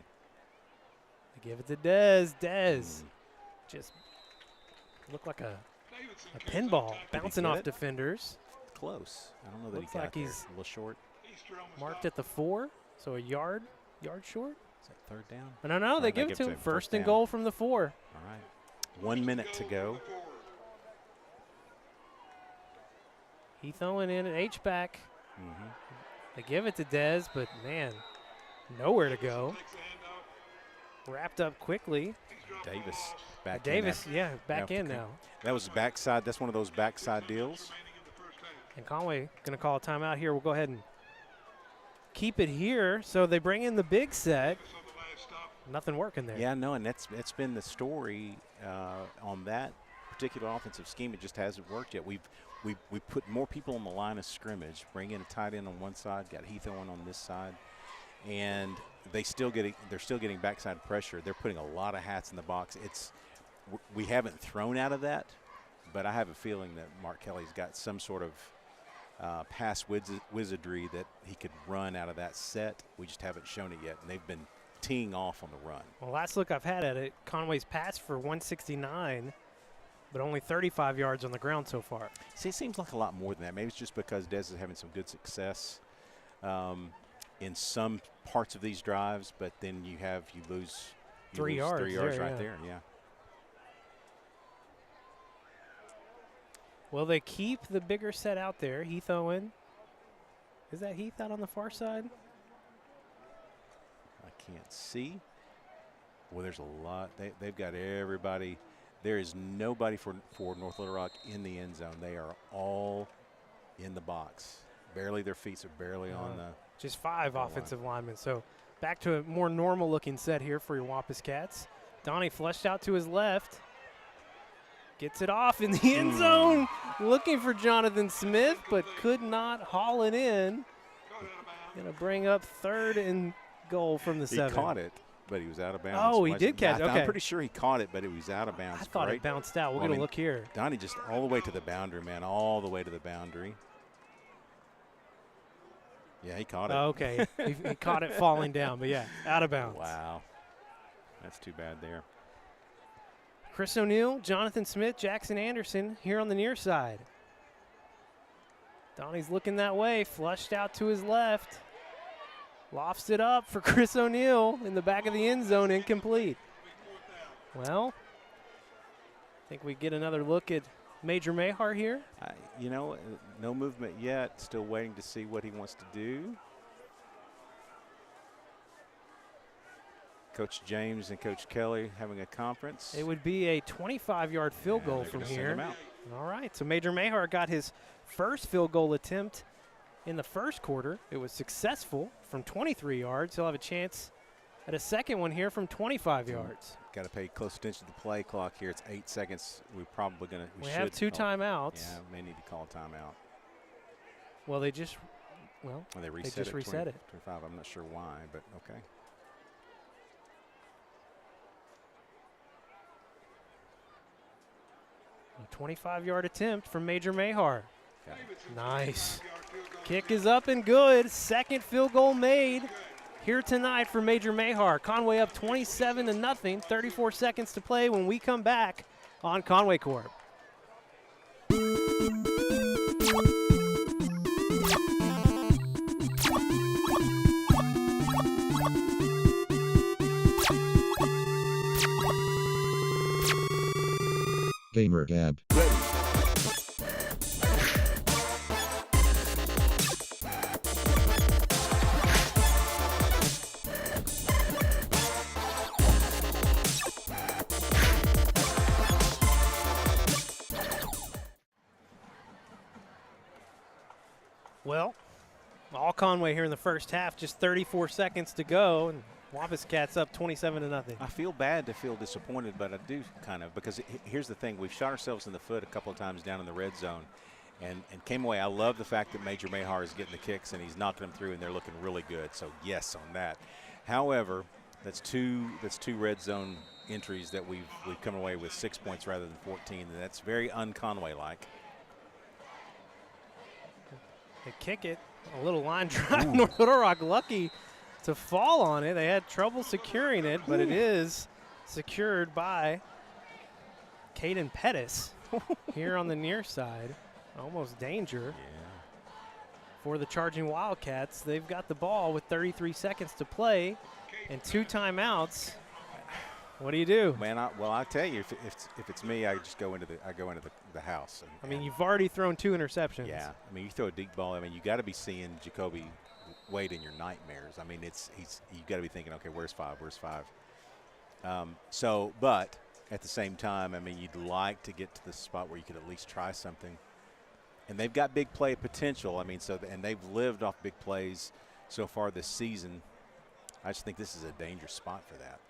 They give it to Dez. Dez just looked like a pinball bouncing off defenders. Close. I don't know that Looks he got like there. he's a little short. Marked at the 4, so a yard short. Is that 3rd down? No, they give it to him. First and goal from the 4. All right. 1 minute to go. He throwing in an H-back. They give it to Dez, but, man, nowhere to go. Wrapped up quickly. Davis back Davis, in. back in now. That was backside. That's one of those backside deals. And Conway going to call a timeout here. We'll go ahead and keep it here. So they bring in the big set. Nothing working there. Yeah, no, and that's been the story on that particular offensive scheme. It just hasn't worked yet. We put more people on the line of scrimmage, bring in a tight end on one side, got Heath Owen on this side, and they're still getting backside pressure. They're putting a lot of hats in the box. We haven't thrown out of that, but I have a feeling that Mark Kelly's got some sort of pass wizardry that he could run out of that set. We just haven't shown it yet, and they've been teeing off on the run. Well, last look I've had at it, Conway's passed for 169, but only 35 yards on the ground so far. See, it seems like a lot more than that. Maybe it's just because Dez is having some good success in some parts of these drives, but then you lose 3 yards. 3 yards right there, yeah. Well, they keep the bigger set out there. Heath Owen. Is that Heath out on the far side? I can't see. Well, there's a lot. They've got everybody. There is nobody for North Little Rock in the end zone. They are all in the box. Barely, their feet are barely on the. Just 5 offensive linemen. So back to a more normal looking set here for your Wampus Cats. Donnie flushed out to his left. Gets it off in the end zone. Looking for Jonathan Smith, but could not haul it in. Going to bring up 3rd and goal from the 7. He caught it, but he was out of bounds. Oh, he did catch it. Okay. I'm pretty sure he caught it, but it was out of bounds. I thought it bounced out. We're going to look here. Donnie just all the way to the boundary, man, all the way to the boundary. Yeah, he caught it. Oh, okay. he caught it falling down, but yeah, out of bounds. Wow. That's too bad there. Chris O'Neill, Jonathan Smith, Jackson Anderson here on the near side. Donnie's looking that way, flushed out to his left. Lofts it up for Chris O'Neill in the back of the end zone, incomplete. Well, I think we get another look at Major Mahar here. No movement yet. Still waiting to see what he wants to do. Coach James and Coach Kelly having a conference. It would be a 25-yard field goal from here. All right, so Major Mahar got his first field goal attempt in the first quarter. It was successful from 23 yards. He'll have a chance at a second one here from 25 yards. Got to pay close attention to the play clock here. It's 8 seconds. We're probably going to. We have 2 timeouts. Yeah, we may need to call a timeout. Well, they just they reset just reset it. 25. I'm not sure why, but okay. A 25-yard attempt from Major Mahar. Nice. Kick is up and good. Second field goal made here tonight for Major Mahar. Conway up 27-0. 34 seconds to play when we come back on Conway Corp. Gamer Gab. Well, all Conway here in the first half, just 34 seconds to go, and Wampus Cats up 27-0. I feel bad to feel disappointed, but I do kind of, because here's the thing. We've shot ourselves in the foot a couple of times down in the red zone and came away. I love the fact that Major Mahar is getting the kicks and he's knocking them through and they're looking really good. So, yes, on that. However, that's two red zone entries that we've come away with 6 points rather than 14, and that's very un-Conway-like. They kick it. A little line drive. North Little Rock lucky to fall on it. They had trouble securing it, but it is secured by Caden Pettis here on the near side. Almost danger for the charging Wildcats. They've got the ball with 33 seconds to play and 2 timeouts. What do you do? Man, I tell you, if it's me, I just go into the house. I mean, you've already thrown 2 interceptions. Yeah, I mean, you throw a deep ball. I mean, you got to be seeing Jacoby Wade in your nightmares. I mean, you got to be thinking, okay, where's 5? Where's 5? But at the same time, I mean, you'd like to get to the spot where you could at least try something. And they've got big play potential. I mean, and they've lived off big plays so far this season. I just think this is a dangerous spot for that.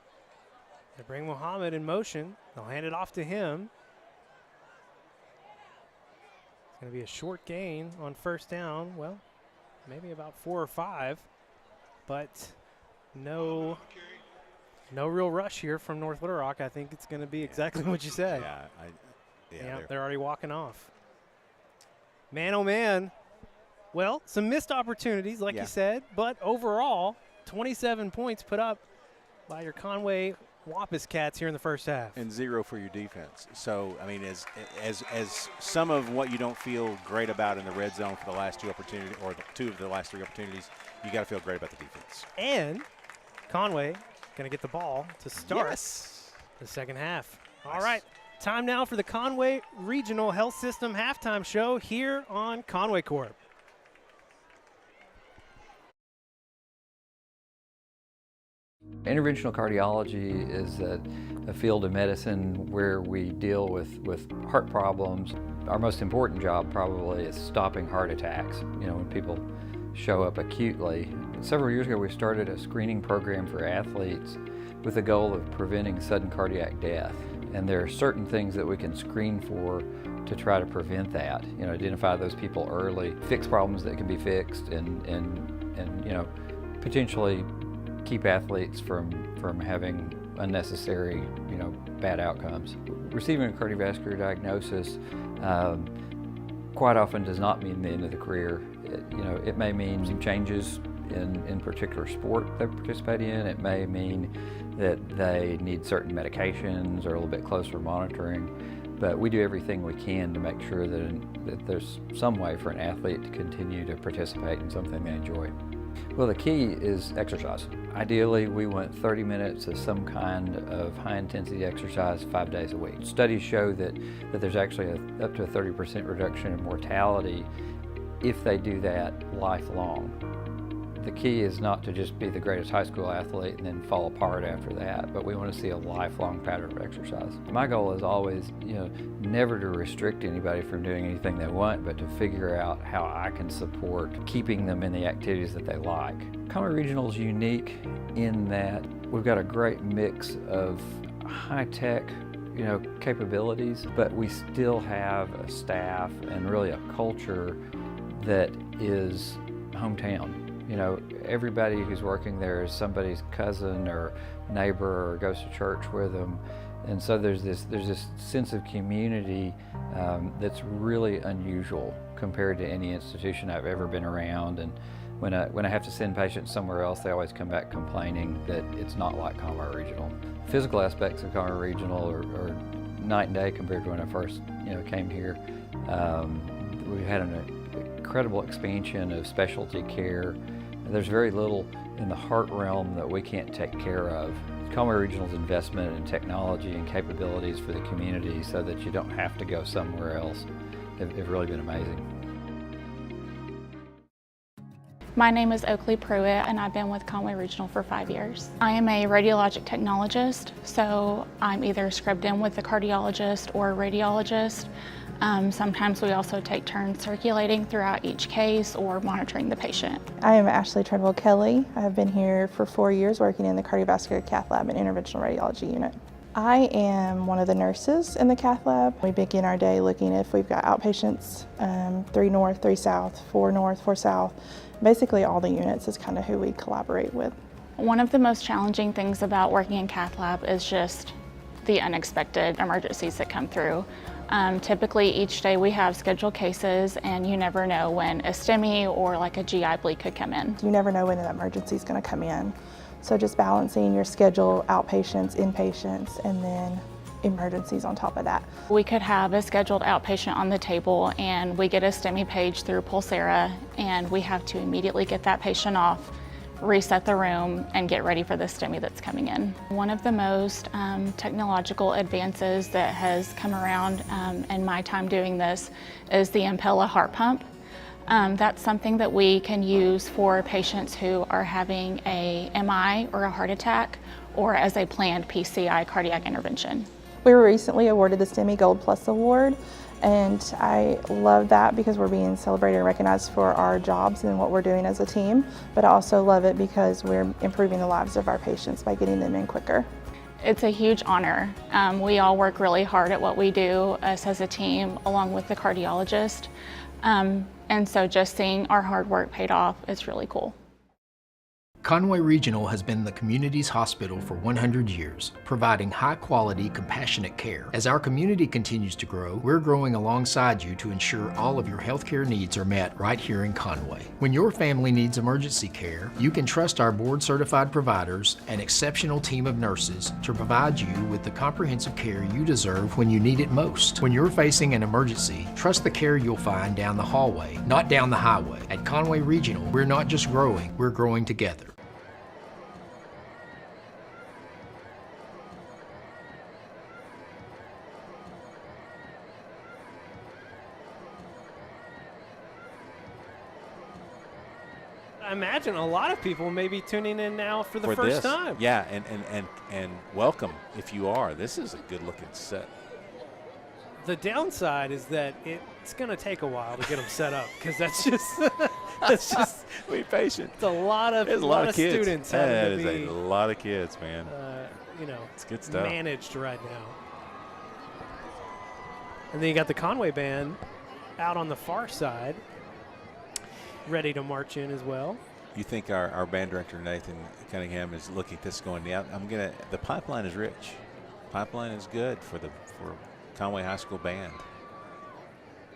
They bring Muhammad in motion. They'll hand it off to him. It's going to be a short gain on first down. Well, maybe about 4 or 5, but no real rush here from North Little Rock. I think it's going to be exactly what you said. Yeah, they're already walking off. Man, oh man. Well, some missed opportunities, like you said, but overall, 27 points put up by your Conway Wampus Cats here in the first half. And 0 for your defense. So, I mean, as some of what you don't feel great about in the red zone for the last 2 opportunities, or 2 of the last 3 opportunities, you got to feel great about the defense. And Conway going to get the ball to start the second half. Nice. All right, time now for the Conway Regional Health System halftime show here on Conway Corp. Interventional cardiology is a field of medicine where we deal with heart problems. Our most important job probably is stopping heart attacks, when people show up acutely. Several years ago we started a screening program for athletes with the goal of preventing sudden cardiac death. And there are certain things that we can screen for to try to prevent that. Identify those people early, fix problems that can be fixed, and potentially keep athletes from having unnecessary, bad outcomes. Receiving a cardiovascular diagnosis quite often does not mean the end of the career. It may mean some changes in particular sport they participate in. It may mean that they need certain medications or a little bit closer monitoring. But we do everything we can to make sure that there's some way for an athlete to continue to participate in something they enjoy. Well, the key is exercise. Ideally, we want 30 minutes of some kind of high-intensity exercise 5 days a week. Studies show that there's actually up to a 30% reduction in mortality if they do that lifelong. The key is not to just be the greatest high school athlete and then fall apart after that, but we want to see a lifelong pattern of exercise. My goal is always, never to restrict anybody from doing anything they want, but to figure out how I can support keeping them in the activities that they like. Conway Regional is unique in that we've got a great mix of high-tech capabilities, but we still have a staff and really a culture that is hometown. You know, everybody who's working there is somebody's cousin or neighbor or goes to church with them. And so there's this sense of community that's really unusual compared to any institution I've ever been around. And when I have to send patients somewhere else, they always come back complaining that it's not like Conway Regional. Physical aspects of Conway Regional are night and day compared to when I first came here. We've had an incredible expansion of specialty care. There's very little in the heart realm that we can't take care of. Conway Regional's investment in technology and capabilities for the community so that you don't have to go somewhere else have really been amazing. My name is Oakley Pruitt, and I've been with Conway Regional for 5 years. I am a radiologic technologist, so I'm either scrubbed in with the cardiologist or a radiologist. Sometimes we also take turns circulating throughout each case or monitoring the patient. I am Ashley Treadwell Kelly. I have been here for 4 years working in the cardiovascular cath lab and interventional radiology unit. I am one of the nurses in the cath lab. We begin our day looking if we've got outpatients, 3 north, 3 south, 4 north, 4 south. Basically all the units is kind of who we collaborate with. One of the most challenging things about working in cath lab is just the unexpected emergencies that come through. Typically each day we have scheduled cases, and you never know when a STEMI or like a GI bleed could come in. You never know when an emergency is going to come in. So just balancing your schedule, outpatients, inpatients, and then emergencies on top of that. We could have a scheduled outpatient on the table and we get a STEMI page through Pulsera, and we have to immediately get that patient off, reset the room, and get ready for the STEMI that's coming in. One of the most technological advances that has come around in my time doing this is the Impella heart pump. That's something that we can use for patients who are having a MI or a heart attack, or as a planned PCI cardiac intervention. We were recently awarded the STEMI Gold Plus Award, and I love that because we're being celebrated and recognized for our jobs and what we're doing as a team, but I also love it because we're improving the lives of our patients by getting them in quicker. It's a huge honor. We all work really hard at what we do, us as a team, along with the cardiologist. And so just seeing our hard work paid off is really cool. Conway Regional has been the community's hospital for 100 years, providing high-quality, compassionate care. As our community continues to grow, we're growing alongside you to ensure all of your healthcare needs are met right here in Conway. When your family needs emergency care, you can trust our board-certified providers and exceptional team of nurses to provide you with the comprehensive care you deserve when you need it most. When you're facing an emergency, trust the care you'll find down the hallway, not down the highway. At Conway Regional, we're not just growing, we're growing together. I imagine a lot of people may be tuning in now for the first time. Yeah, and welcome if you are. This is a good looking set. The downside is that it's going to take a while to get them set up, because that's just be patient. It's a lot of kids. Students. That is a lot of kids, man. It's good stuff. Managed right now. And then you got the Conway band out on the far side, ready to march in as well. You think our band director Nathan Cunningham is looking at this going, yeah, the pipeline is rich. Pipeline is good for Conway High School band.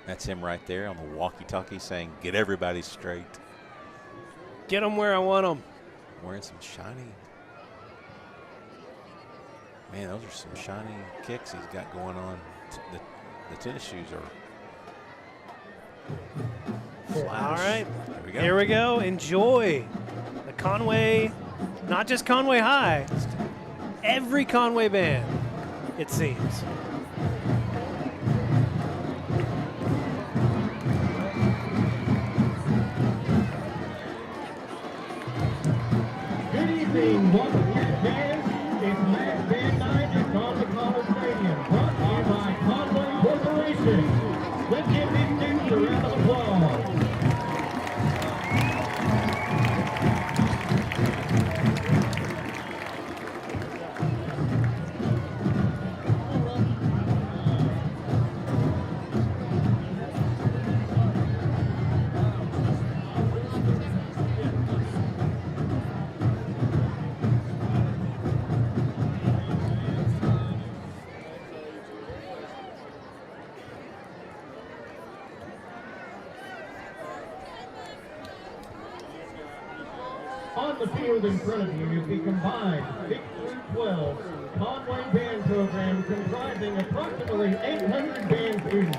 That's him right there on the walkie-talkie saying, get everybody straight. Get them where I want them. Wearing some shiny. Man, those are some shiny kicks he's got going on. The tennis shoes are flash. All right. There we go. Here we go. Enjoy the Conway, not just Conway High, every Conway band, it seems. Good evening, welcome here to Jazz. It's Last Band Night at Conway College Stadium, brought to you by Conway Corporation. Let's give these students a round of applause. On the field in front of you is the combined 6 through 12 Conway band program comprising approximately 800 band students.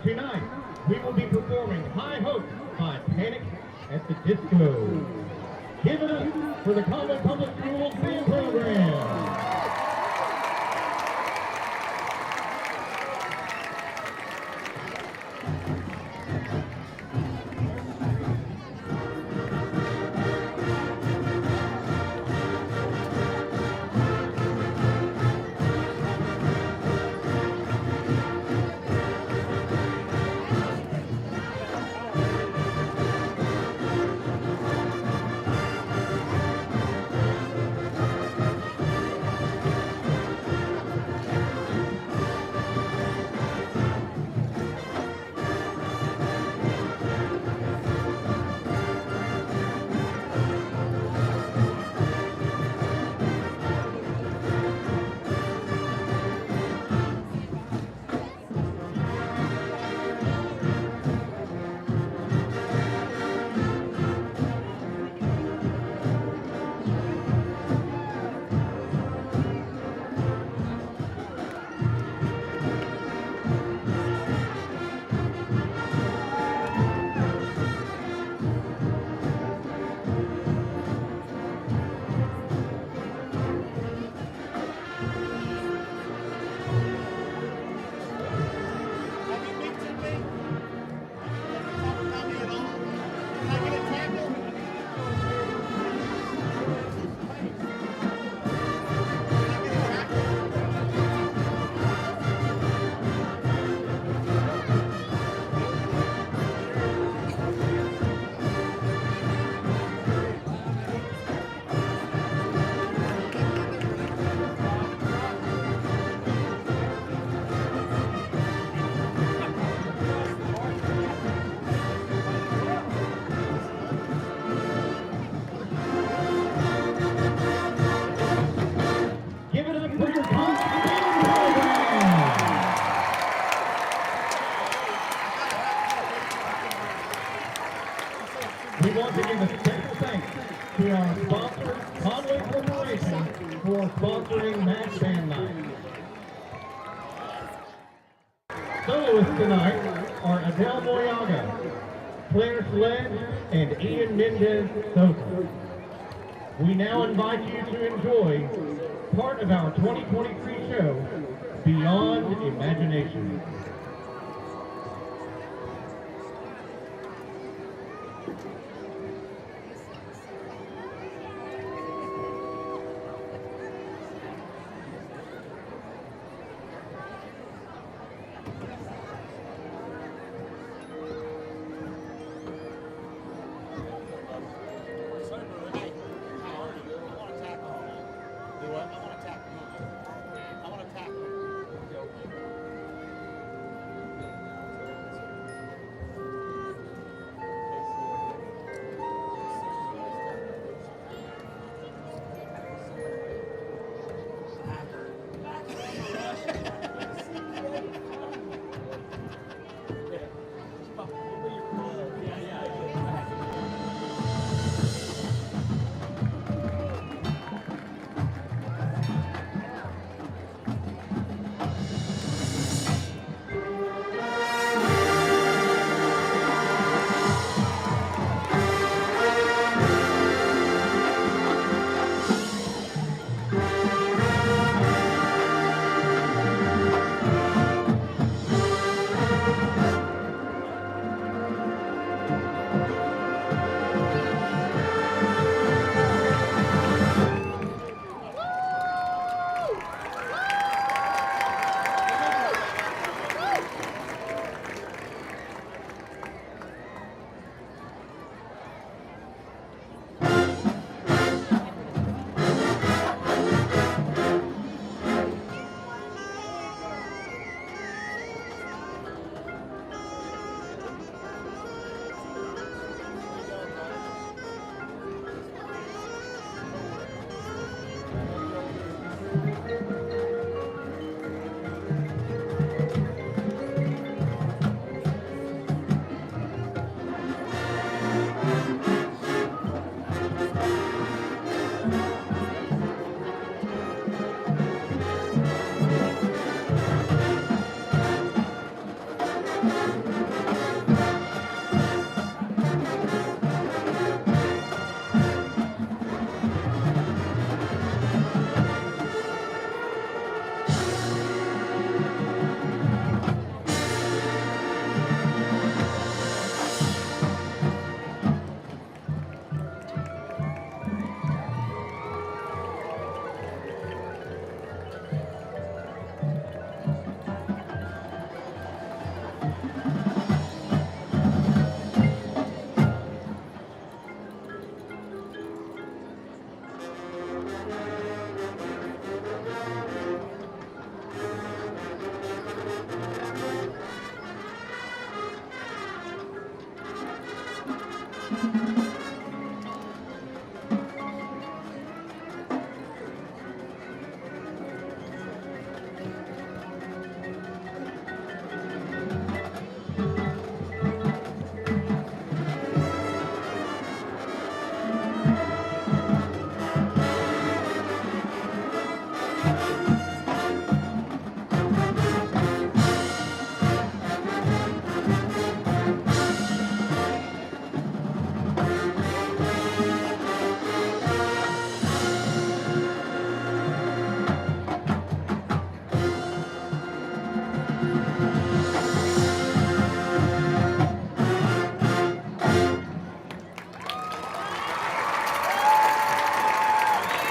Tonight, we will be performing High Hopes by Panic at the Disco. Give it up for the Conway Public Schools band program. We want to give a special thanks to our sponsor, Conway Corporation, for sponsoring Match Band Night. Soloists tonight are Adele Moyaga, Claire Sledge, and Ian Mendez-Sosa. We now invite you to enjoy part of our 2023 show, Beyond Imagination.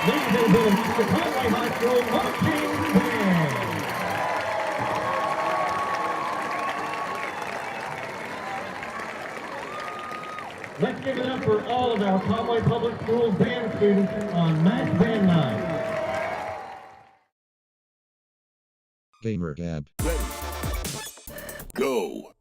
Ladies and gentlemen, the Conway High School Marching Band. Let's give it up for all of our Conway Public Schools band students on Match Band Night. Gamer Gab. Go.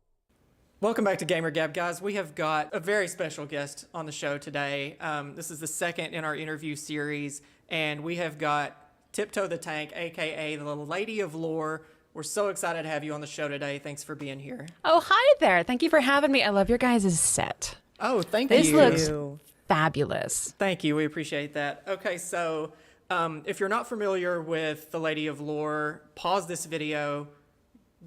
Welcome back to Gamer Gab, guys. We have got a very special guest on the show today. This is the second in our interview series, and we have got Tiptoe the Tank, aka the Lady of Lore. We're so excited to have you on the show today. Thanks for being here. Oh, hi there. Thank you for having me. I love your guys' set. Oh, thank you. This looks fabulous. Thank you. We appreciate that. Okay, so if you're not familiar with the Lady of Lore, pause this video,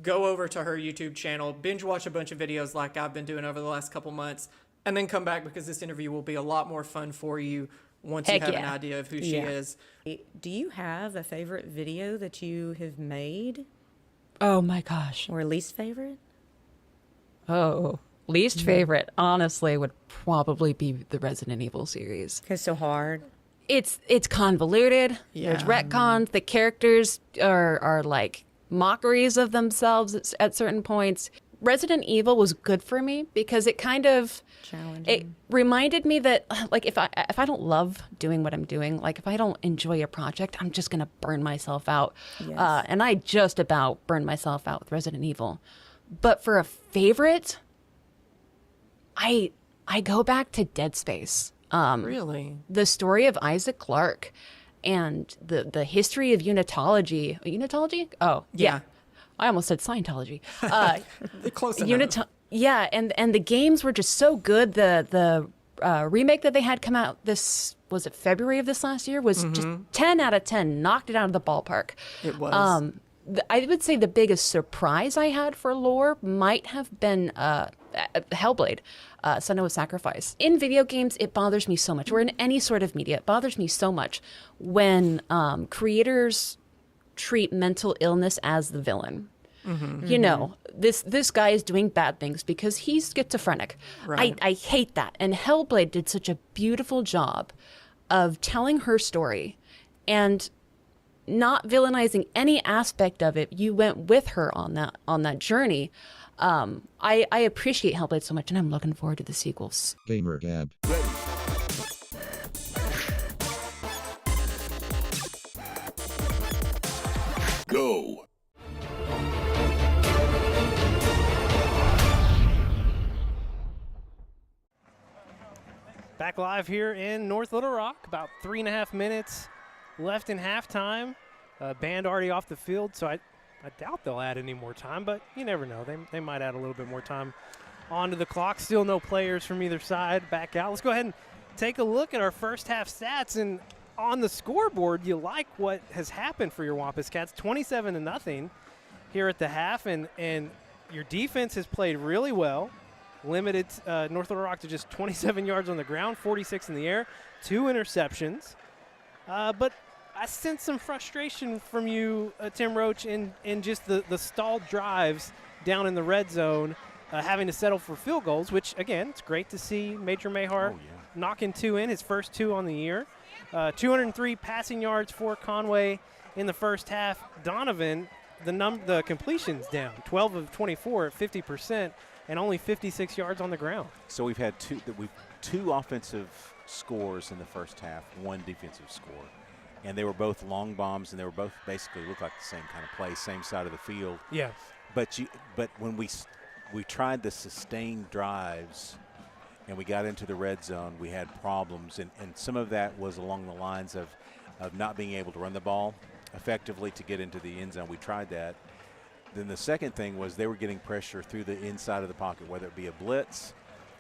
go over to her YouTube channel, binge watch a bunch of videos like I've been doing over the last couple months, and then come back because this interview will be a lot more fun for you once you have an idea of who she is. Do you have a favorite video that you have made? Oh my gosh. Or least favorite? Oh, least favorite, honestly, would probably be the Resident Evil series. It's so hard. It's convoluted. There's retcons. The characters are like mockeries of themselves at certain points. Resident Evil was good for me because it kind of it reminded me that like if I don't love doing what I'm doing, like if I don't enjoy a project, I'm just gonna burn myself out. Yes. And I just about burned myself out with Resident Evil. But for a favorite, I go back to Dead Space. Really? The story of Isaac Clarke and the history of Unitology. Unitology? Oh, yeah. I almost said Scientology. Close enough. Yeah, and the games were just so good. The remake that they had come out was it February of this last year? Was just 10 out of 10, knocked it out of the ballpark. It was. I would say the biggest surprise I had for lore might have been Hellblade, Son of Sacrifice. In video games, it bothers me so much, or in any sort of media, it bothers me so much when creators treat mental illness as the villain. You know, this guy is doing bad things because he's schizophrenic. Right. I hate that. And Hellblade did such a beautiful job of telling her story and not villainizing any aspect of it. You went with her on that journey. I appreciate Hellblade so much, and I'm looking forward to the sequels. Gamer Gab. Go. Back live here in North Little Rock, about 3.5 minutes left in halftime. Band already off the field, so I doubt they'll add any more time, but you never know. They might add a little bit more time onto the clock. Still no players from either side back out. Let's go ahead and take a look at our first half stats. And on the scoreboard, you like what has happened for your Wampus Cats. 27-0 here at the half. And your defense has played really well, limited North Little Rock to just 27 yards on the ground, 46 in the air, 2 interceptions. But I sense some frustration from you, Tim Roach, in just the stalled drives down in the red zone, having to settle for field goals, which, again, it's great to see Major Mahar knocking 2 in, his first 2 on the year. 203 passing yards for Conway in the first half. Donovan, the completions down, 12 of 24 at 50%, and only 56 yards on the ground. So we've had two offensive scores in the first half, 1 defensive score. And they were both long bombs, and they were both basically looked like the same kind of play, same side of the field. Yeah. But when we tried the sustained drives and we got into the red zone, we had problems. And some of that was along the lines of not being able to run the ball effectively to get into the end zone. We tried that. Then the second thing was they were getting pressure through the inside of the pocket, whether it be a blitz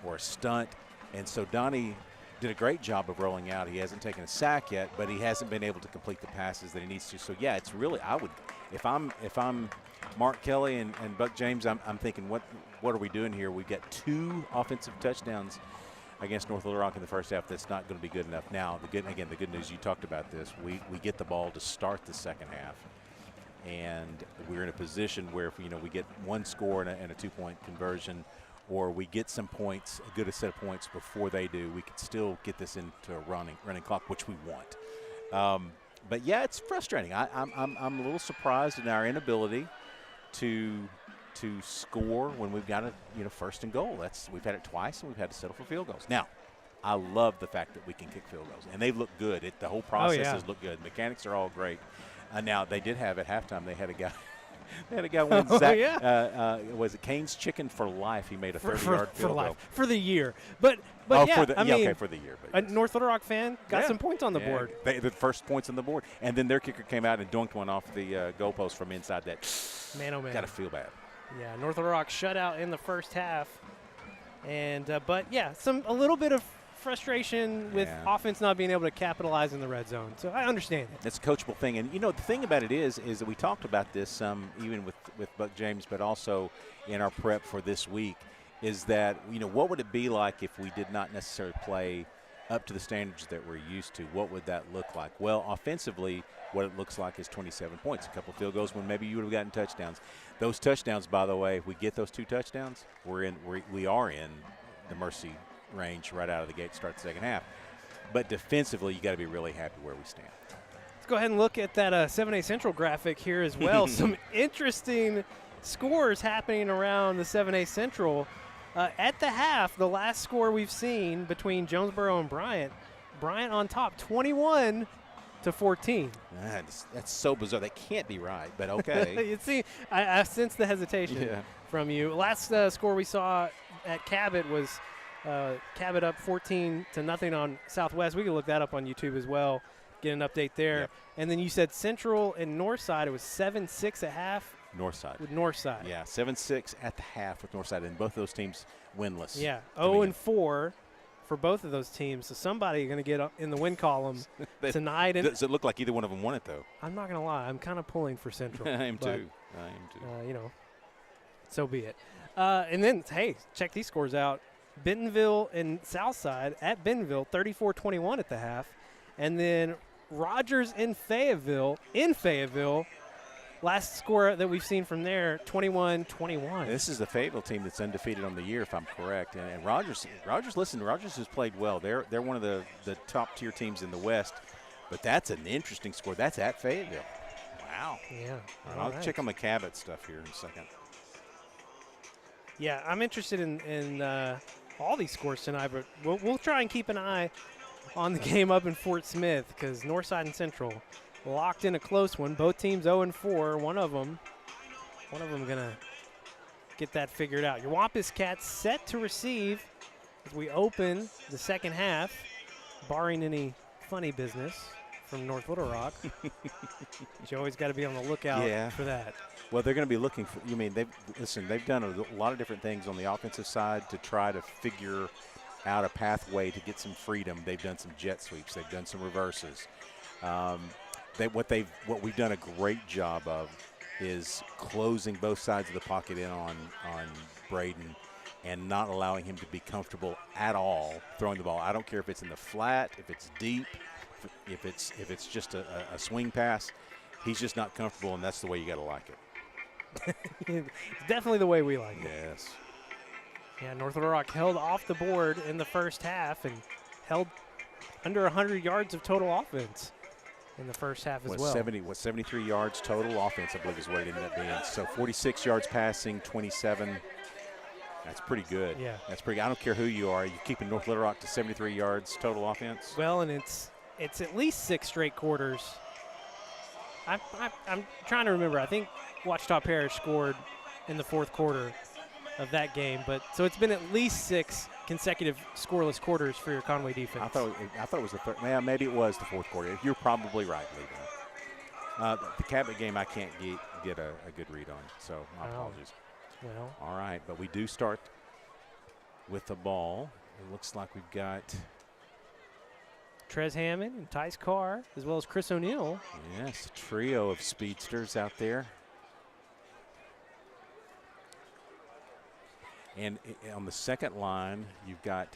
or a stunt. And so Donnie did a great job of rolling out. He hasn't taken a sack yet, but he hasn't been able to complete the passes that he needs to. So yeah, it's really, if I'm Mark Kelly and Buck James, I'm thinking, what are we doing here? We've got 2 offensive touchdowns against North Little Rock in the first half. That's not going to be good enough. Now, the good news, you talked about this, we get the ball to start the second half, and we're in a position where if we get 1 score and a 2-point conversion, or we get some points, a good set of points before they do, we could still get this into a running clock, which we want. But yeah, it's frustrating. I'm a little surprised in our inability to score when we've got a first and goal. We've had it twice, and we've had to settle for field goals. Now, I love the fact that we can kick field goals, and they look good. The whole process has looked good. Mechanics are all great. Now they did have at halftime. They had a guy. They had a guy win. Was it Kane's Chicken for life? He made a 30-yard field goal for the year. But for the year. But a North Little Rock fan got some points on the board. The first points on the board, and then their kicker came out and dunked one off the goalpost from inside that. Man, oh man, got to feel bad. Yeah, North Little Rock shut out in the first half, and but yeah, a little bit of frustration with offense not being able to capitalize in the red zone. So I understand it. That's a coachable thing. And, the thing about it is that we talked about this even with Buck James, but also in our prep for this week, is that, what would it be like if we did not necessarily play up to the standards that we're used to? What would that look like? Well, offensively, what it looks like is 27 points, a couple field goals when maybe you would have gotten touchdowns. Those touchdowns, by the way, if we get those 2 touchdowns, we are in the mercy range right out of the gate to start the second half. But defensively, you got to be really happy where we stand. Let's go ahead and look at that 7A Central graphic here as well. Some interesting scores happening around the 7A Central. At the half, the last score we've seen between Jonesboro and Bryant on top, 21-14. That's so bizarre. That can't be right, but okay. You see, I sense the hesitation from you. Last score we saw at Cabot was Cabot up 14-0 on Southwest. We can look that up on YouTube as well, get an update there. Yep. And then you said Central and Northside, it was 7-6 at half. Northside. With Northside. Yeah, 7-6 at the half with Northside, and both of those teams winless. Yeah, 0-4 for both of those teams. So somebody going to get up in the win column tonight. And does it look like either one of them won it, though? I'm not going to lie. I'm kind of pulling for Central. I am too. So be it. And then, hey, check these scores out. Bentonville and Southside at Bentonville, 34-21 at the half. And then Rogers in Fayetteville, last score that we've seen from there, 21-21. This is the Fayetteville team that's undefeated on the year, if I'm correct. And Rogers has played well. They're one of the top-tier teams in the West. But that's an interesting score. That's at Fayetteville. Wow. Yeah. I'll check on the Cabot stuff here in a second. Yeah, I'm interested in all these scores tonight, but we'll try and keep an eye on the game up in Fort Smith because Northside and Central locked in a close one. Both teams 0-4. One of them gonna get that figured out. Your Wampus Cats set to receive as we open the second half, barring any funny business from North Little Rock. You always got to be on the lookout for that. Well, they're going to be looking for. They've done a lot of different things on the offensive side to try to figure out a pathway to get some freedom. They've done some jet sweeps. They've done some reverses. What we've done a great job of is closing both sides of the pocket in on Braden and not allowing him to be comfortable at all throwing the ball. I don't care if it's in the flat, if it's deep, if it's just a swing pass. He's just not comfortable, and that's the way you got to like it. It's definitely the way we like it. Yes. Yeah, North Little Rock held off the board in the first half and held under 100 yards of total offense in the first half as well. 73 yards total offense, I believe, is what it ended up being. So 46 yards passing, 27. That's pretty good. Yeah. That's pretty good. I don't care who you are. You're keeping North Little Rock to 73 yards total offense. Well, and it's at least 6 straight quarters. I'm trying to remember. I think Ouachita Parish scored in the fourth quarter of that game, but so it's been at least 6 consecutive scoreless quarters for your Conway defense. I thought it was the third. Yeah, maybe it was the fourth quarter. You're probably right, Levi. The Cabot game I can't get a good read on, so my apologies. Well, all right, but we do start with the ball. It looks like we've got Trez Hammond and Tice Carr, as well as Chris O'Neill. Yes, a trio of speedsters out there. And on the second line, you've got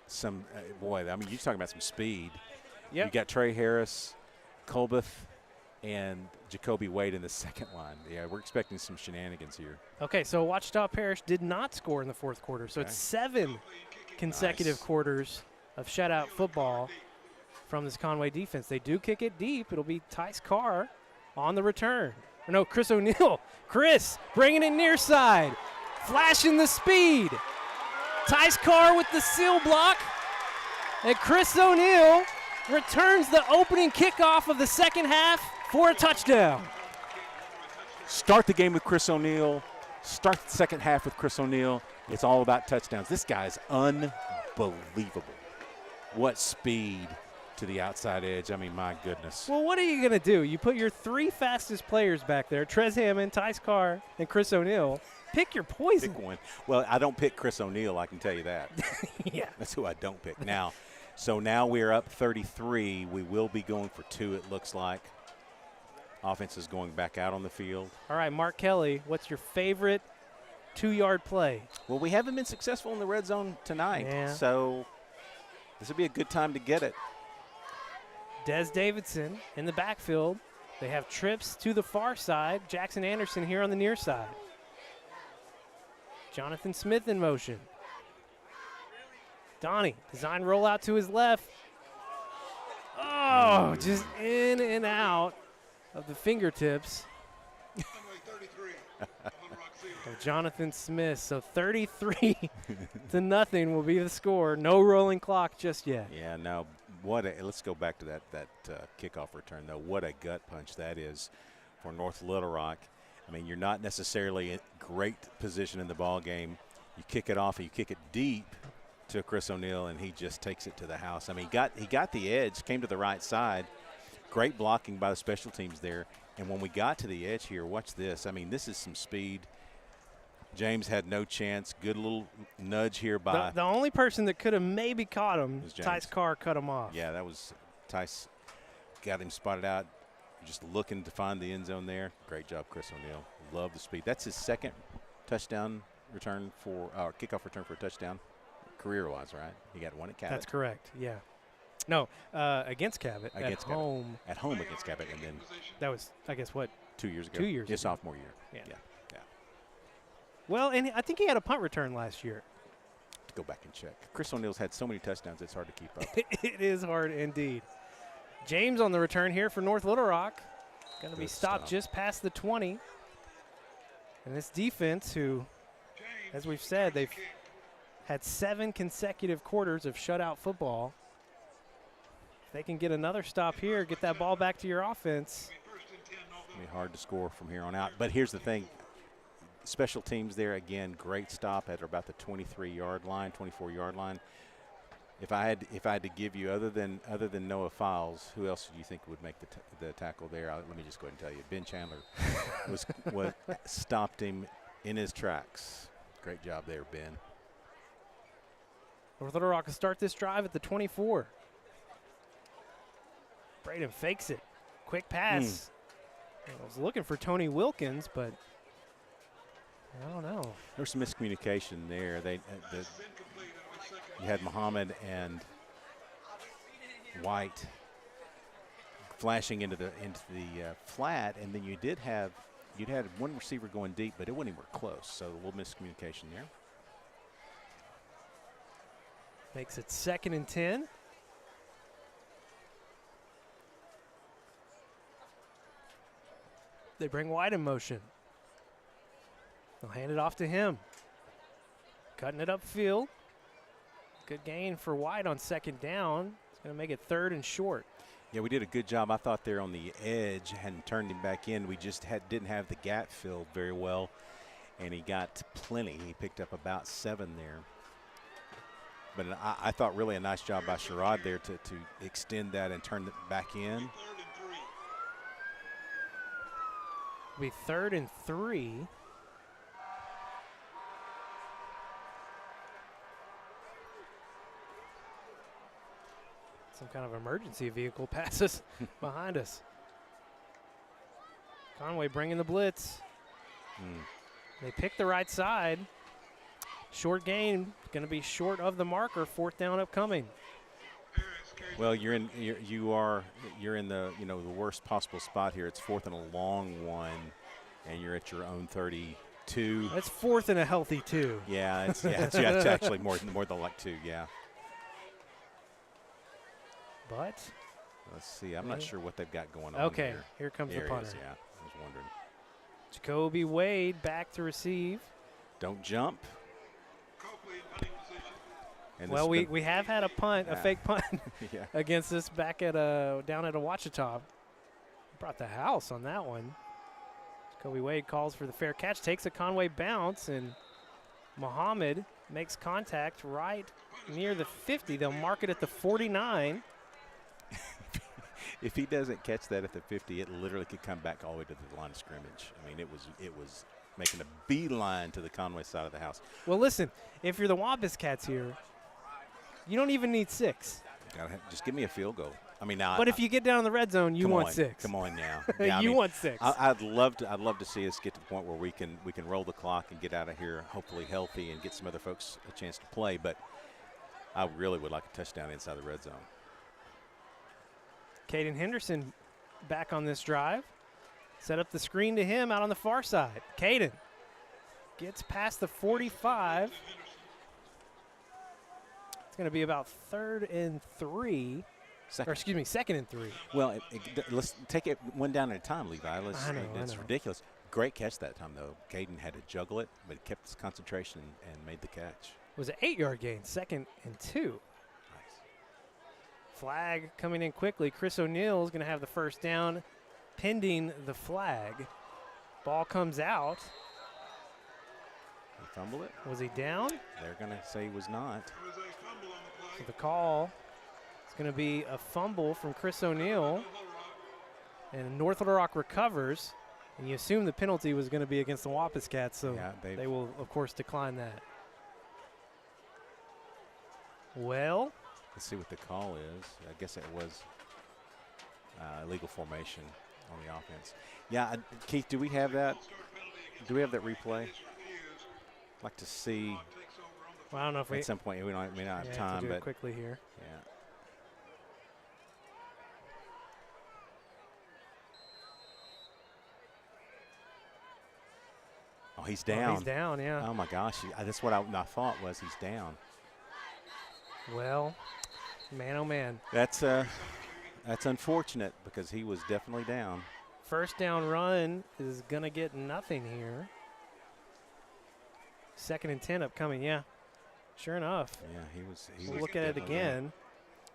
some, boy, I mean, you're talking about some speed. Yep. You've got Trey Harris, Colbeth, and Jacoby Wade in the second line. Yeah, we're expecting some shenanigans here. Okay, so Ouachita Parish did not score in the fourth quarter, so it's 7 consecutive quarters of shutout football from this Conway defense. They do kick it deep. It'll be Tice Carr on the return. No, Chris O'Neill. Chris bringing it near side. Flashing the speed. Tice Carr with the seal block. And Chris O'Neill returns the opening kickoff of the second half for a touchdown. Start the game with Chris O'Neill. Start the second half with Chris O'Neill. It's all about touchdowns. This guy's unbelievable. What speed to the outside edge. I mean, my goodness. Well, what are you going to do? You put your 3 fastest players back there, Trez Hammond, Tice Carr, and Chris O'Neill. Pick your poison. Pick one. Well, I don't pick Chris O'Neill, I can tell you that. Yeah. That's who I don't pick. Now, so now we're up 33. We will be going for 2, it looks like. Offense is going back out on the field. All right, Mark Kelly, what's your favorite 2-yard play? Well, we haven't been successful in the red zone tonight, so this would be a good time to get it. Des Davidson in the backfield. They have trips to the far side. Jackson Anderson here on the near side. Jonathan Smith in motion. Donnie, design rollout to his left. Oh, just in and out of the fingertips of Jonathan Smith. So 33 to nothing will be the score. No rolling clock just yet. Yeah, no. Let's go back to that kickoff return, though. What a gut punch that is for North Little Rock. I mean, you're not necessarily in great position in the ball game. You kick it off and you kick it deep to Chris O'Neill, and he just takes it to the house. I mean, he got the edge, came to the right side. Great blocking by the special teams there. And when we got to the edge here, watch this. I mean, this is some speed. James had no chance. Good little nudge here by. The only person that could have maybe caught him, Tice Carr cut him off. Yeah, that was Tice. Got him spotted out. Just looking to find the end zone there. Great job, Chris O'Neill. Love the speed. That's his second touchdown return kickoff return for a touchdown, career-wise, right? He got one at Cabot. That's correct. Yeah. No, against Cabot. At home. At home against Cabot, and then that was, I guess, what? 2 years ago. 2 years. His sophomore year. Yeah. Yeah. Well, and I think he had a punt return last year. To go back and check. Chris O'Neill's had so many touchdowns, it's hard to keep up. It is hard indeed. James on the return here for North Little Rock. Going to be stopped just past the 20. And this defense, who, as we've said, they've had 7 consecutive quarters of shutout football. If they can get another stop here, get that ball back to your offense. It'll be hard to score from here on out. But here's the thing. Special teams there, again, great stop at about the 23-yard line, 24-yard line. If I had to give you, other than Noah Files, who else do you think would make the tackle there? Let me just go ahead and tell you. Ben Chandler was stopped him in his tracks. Great job there, Ben. North Little Rock will start this drive at the 24. Braden fakes it. Quick pass. I was looking for Tony Wilkins, but I don't know. There was some miscommunication there. You had Muhammad and White flashing into the flat, and then you'd had one receiver going deep, but it wasn't anywhere close. So a little miscommunication there. Makes it 2nd and 10. They bring White in motion. They'll hand it off to him. Cutting it upfield. Good gain for White on 2nd down. It's going to make it 3rd and short. Yeah, we did a good job. I thought there on the edge, hadn't turned him back in. We just didn't have the gap filled very well, and he got plenty. He picked up about 7 there. But I thought really a nice job by Sherrod there to extend that and turn it back in. It'll be 3rd and 3. Some kind of emergency vehicle passes behind us. Conway bringing the blitz. They pick the right side. Short gain, going to be short of the marker. 4th down upcoming. Well, you're in the the worst possible spot here. It's 4th and a long one, and you're at your own 32. That's 4th and a healthy 2. Yeah, it's actually more than like 2. Yeah. But let's see. I'm not sure what they've got going on. Okay, here comes the punter. Yeah, I was wondering. Jacoby Wade back to receive. Don't jump. And well, we have had a punt, a fake punt, yeah. against us back at down at a Ouachita. Brought the house on that one. Jacoby Wade calls for the fair catch, takes a Conway bounce, and Muhammad makes contact right near the 50. They'll mark it at the 49. If he doesn't catch that at the 50, it literally could come back all the way to the line of scrimmage. I mean, it was making a beeline to the Conway side of the house. Well, listen, if you're the Wampus Cats here, you don't even need 6. Just give me a field goal. I mean, now. But if you get down in the red zone, you want 6. Come on now. Yeah, you want 6. I'd love to see us get to the point where we can roll the clock and get out of here, hopefully healthy, and get some other folks a chance to play. But I really would like a touchdown inside the red zone. Caden Henderson back on this drive. Set up the screen to him out on the far side. Caden gets past the 45. It's going to be about 3rd and 3. Second and 3. Well, let's take it one down at a time, Levi. I know. It's ridiculous. Great catch that time, though. Caden had to juggle it, but kept his concentration and made the catch. It was an 8-yard gain, 2nd and 2. Nice. Flag coming in quickly. Chris O'Neill is going to have the first down, pending the flag. Ball comes out. He fumbled it. Was he down? They're going to say he was not. So the call is going to be a fumble from Chris O'Neill. And North Little Rock recovers. And you assume the penalty was going to be against the Wampus Cats, so yeah, they will, of course, decline that. Well, let's see what the call is. I guess it was illegal formation on the offense. Yeah, Keith, do we have that? Do we have that replay? I'd like to see. Well, I don't know if at some point we may not have time, to do but it quickly here. Yeah. Oh, he's down. Oh, he's down, yeah. Oh, my gosh. That's what I thought was he's down. Well, man, oh, man. That's unfortunate because he was definitely down. First down run is going to get nothing here. 2nd and 10 upcoming, yeah. Sure enough. Yeah, he was we'll look at it again. Down.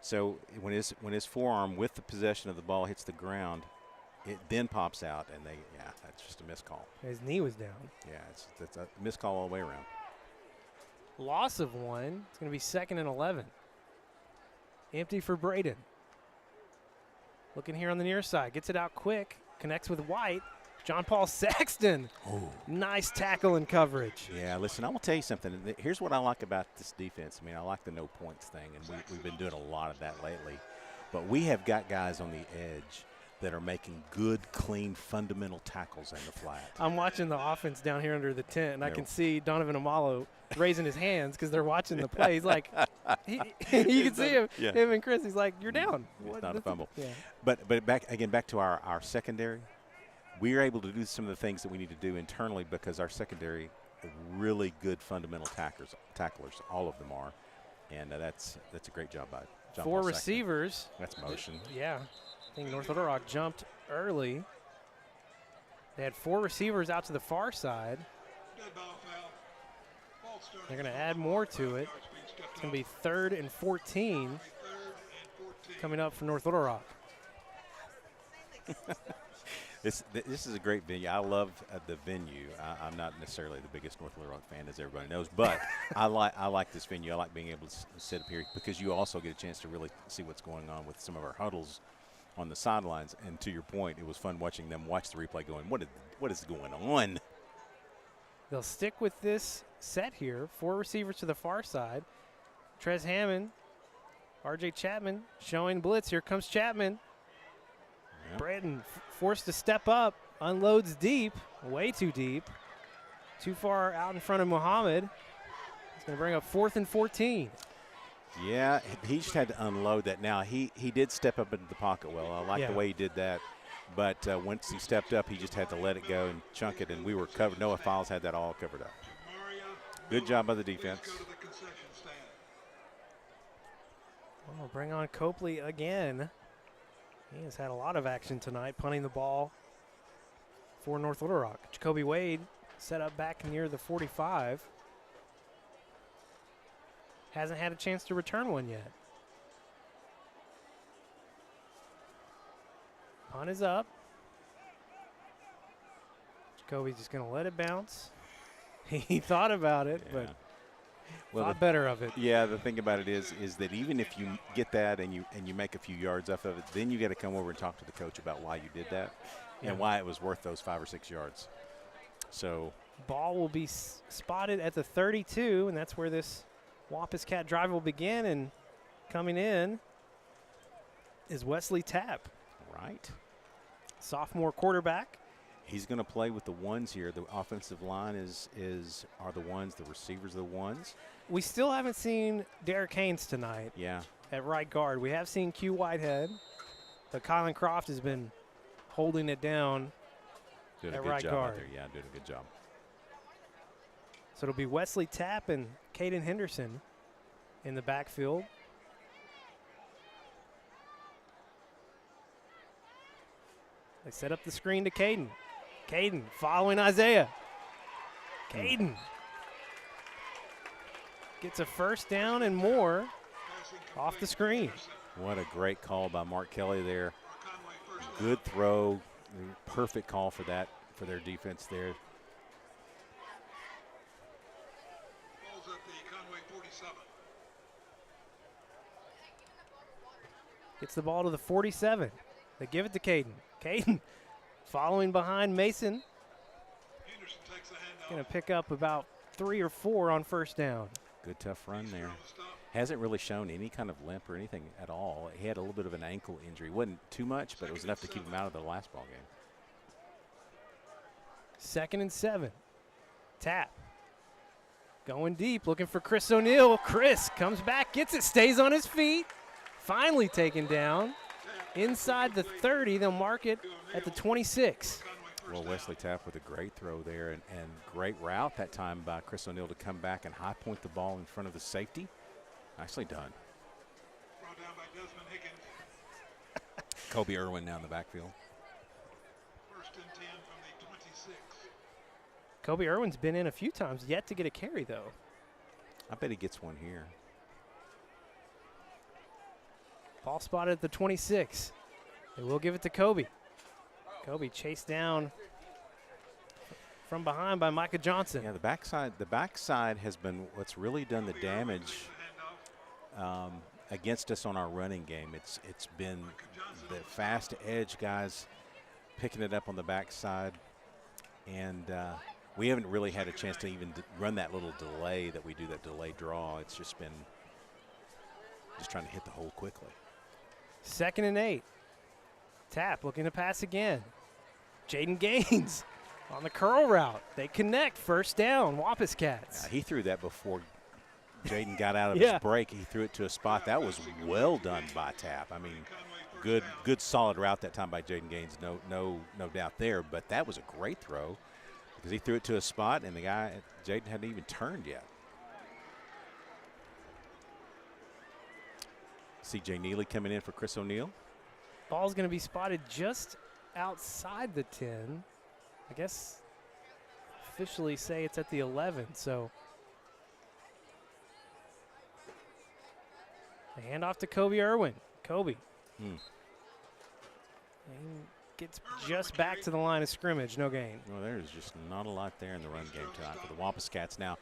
So when his forearm with the possession of the ball hits the ground, it then pops out, and that's just a missed call. His knee was down. Yeah, it's a missed call all the way around. Loss of 1. It's going to be 2nd and 11. Empty for Braden. Looking here on the near side. Gets it out quick. Connects with White. John Paul Saxton. Oh. Nice tackle and coverage. Yeah, listen, I will tell you something. Here's what I like about this defense. I mean, I like the no points thing, and we've been doing a lot of that lately. But we have got guys on the edge that are making good, clean, fundamental tackles in the flat. I'm watching the offense down here under the tent, and I There- can see Donovan Amalo raising his hands because they're watching the play. He's like, you can see him, Yeah. him and Chris. He's like, you're down. It's not a fumble. Yeah. But back to our secondary, we are able to do some of the things that we need to do internally because our secondary are really good fundamental tacklers. All of them are, and that's a great job by John 4 Paul Sackman. receivers. That's motion. Yeah. I think North Little Rock jumped early. They had 4 receivers out to the far side. They're going to add more to it. It's going to be 3rd and 14 coming up for North Little Rock. This is a great venue. I love the venue. I'm not necessarily the biggest North Little Rock fan, as everybody knows, but I like this venue. I like being able to sit up here because you also get a chance to really see what's going on with some of our huddles on the sidelines. And to your point, it was fun watching them watch the replay going, what is going on? They'll stick with this set here. 4 receivers to the far side. Trez Hammond, R.J. Chapman showing blitz. Here comes Chapman. Yep. Braden forced to step up, unloads deep, way too deep. Too far out in front of Muhammad. He's going to bring up 4th and 14. Yeah, he just had to unload that. Now, he did step up into the pocket well. I like the way he did that. But once he stepped up, he just had to let it go and chunk it, and we were covered. Noah Files had that all covered up. Good job by the defense. We'll bring on Copley again. He has had a lot of action tonight, punting the ball for North Little Rock. Jacoby Wade set up back near the 45. Hasn't had a chance to return one yet. Punt is up. Jacoby's just going to let it bounce. He thought about it, but thought better of it. Yeah, the thing about it is that even if you get that and you make a few yards off of it, then you got to come over and talk to the coach about why you did that and why it was worth those 5 or 6 yards. So ball will be spotted at the 32, and that's where this Wampus Cat drive will begin. And coming in is Wesley Tapp. Right. Sophomore quarterback. He's going to play with the ones here. The offensive line are the ones. The receivers are the ones. We still haven't seen Derek Haynes tonight. Yeah. At right guard. We have seen Q Whitehead, but Colin Croft has been holding it down Doing at a good right job guard. out there. Yeah, doing a good job. So it'll be Wesley Tapp and Caden Henderson in the backfield. They set up the screen to Caden. Caden following Isaiah. Caden gets a first down and more off the screen. What a great call by Mark Kelly there. Good throw. Perfect call for that, for their defense there. Gets the ball to the 47. They give it to Caden. Caden following behind Mason. Going to pick up about 3 or 4 on first down. Good tough run there. Hasn't really shown any kind of limp or anything at all. He had a little bit of an ankle injury. Wasn't too much, but it was enough to keep him out of the last ball game. 2nd and 7. Tap. Going deep, looking for Chris O'Neill. Chris comes back, gets it, stays on his feet. Finally taken down. Inside the 30, they'll mark it at the 26. Well, Wesley Tapp with a great throw there and great route that time by Chris O'Neill to come back and high point the ball in front of the safety. Nicely done. Kobe Irwin now in the backfield. Kobe Irwin's been in a few times, yet to get a carry, though. I bet he gets one here. Ball spotted at the 26. They will give it to Kobe. Kobe chased down from behind by Micah Johnson. Yeah, the backside has been what's really done the damage against us on our running game. It's been the fast edge guys picking it up on the backside, and we haven't really had a chance to even run that little delay that we do, that delay draw. It's just been trying to hit the hole quickly. 2nd and 8. Tap looking to pass again. Jaden Gaines on the curl route. They connect. First down, Wampus Cats. He threw that before Jaden got out of Yeah. his break. He threw it to a spot. That was well done by Tap. I mean, good solid route that time by Jaden Gaines. No doubt there. But that was a great throw because he threw it to a spot and the guy, Jaden, hadn't even turned yet. C.J. Neely coming in for Chris O'Neill. Ball's going to be spotted just outside the 10. I guess officially say it's at the 11. So the handoff to Kobe Irwin. Kobe. He gets just back to the line of scrimmage. No gain. Well, there's just not a lot there in the run game tonight for the Wampus Cats. Now,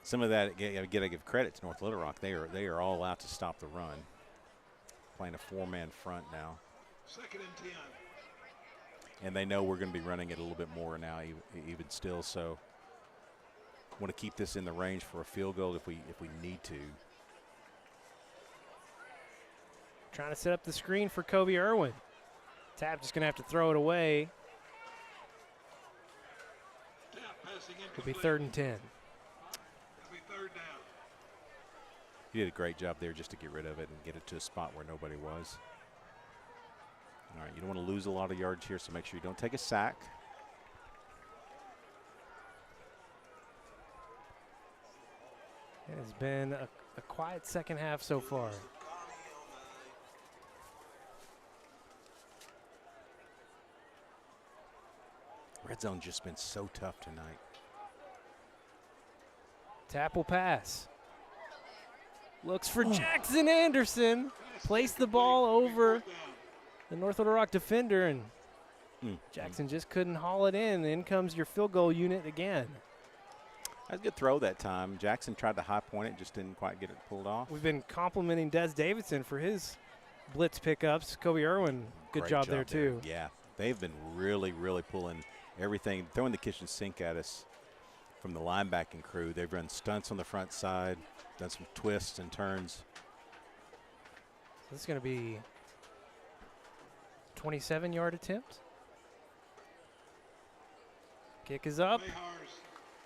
some of that, you got to give credit to North Little Rock. They are all out to stop the run. Playing a 4-man front now. 2nd and 10. And they know we're going to be running it a little bit more now, even still. So, want to keep this in the range for a field goal if we need to. Trying to set up the screen for Kobe Irwin. Tap just going to have to throw it away. It'll be 3rd and 10. It'll be 3rd down. He did a great job there just to get rid of it and get it to a spot where nobody was. All right, you don't want to lose a lot of yards here, so make sure you don't take a sack. It has been a quiet second half so far. Red zone just been so tough tonight. Tap will pass. Looks for Jackson Anderson. Placed the ball over the North Little Rock defender, and Jackson just couldn't haul it in. In comes your field goal unit again. That was a good throw that time. Jackson tried to high point it, just didn't quite get it pulled off. We've been complimenting Des Davidson for his blitz pickups. Kobe Irwin, good Great job there too. Yeah, they've been really pulling everything, throwing the kitchen sink at us from the linebacking crew. They've run stunts on the front side, done some twists and turns. So this is going to be 27-yard attempt. Kick is up.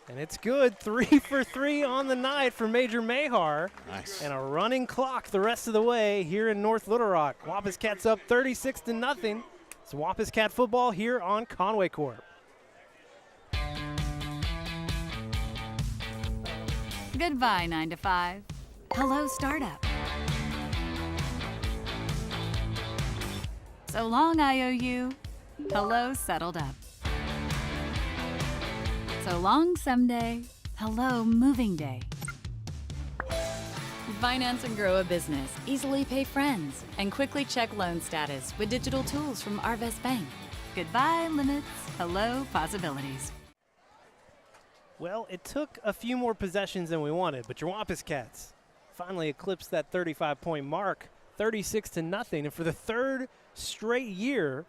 And it's good. 3 for 3 on the night for Major Mahar. Nice. And a running clock the rest of the way here in North Little Rock. Wampus Cats up 36-0. It's Wampus Cat football here on Conway Corp. Goodbye, 9 to 5. Hello, startup. So long, IOU. Hello, settled up. So long, someday. Hello, moving day. Finance and grow a business. Easily pay friends. And quickly check loan status with digital tools from Arvest Bank. Goodbye, limits. Hello, possibilities. Well, it took a few more possessions than we wanted, but your Wampus Cats finally eclipsed that 35-point mark, 36-0. And for the third straight year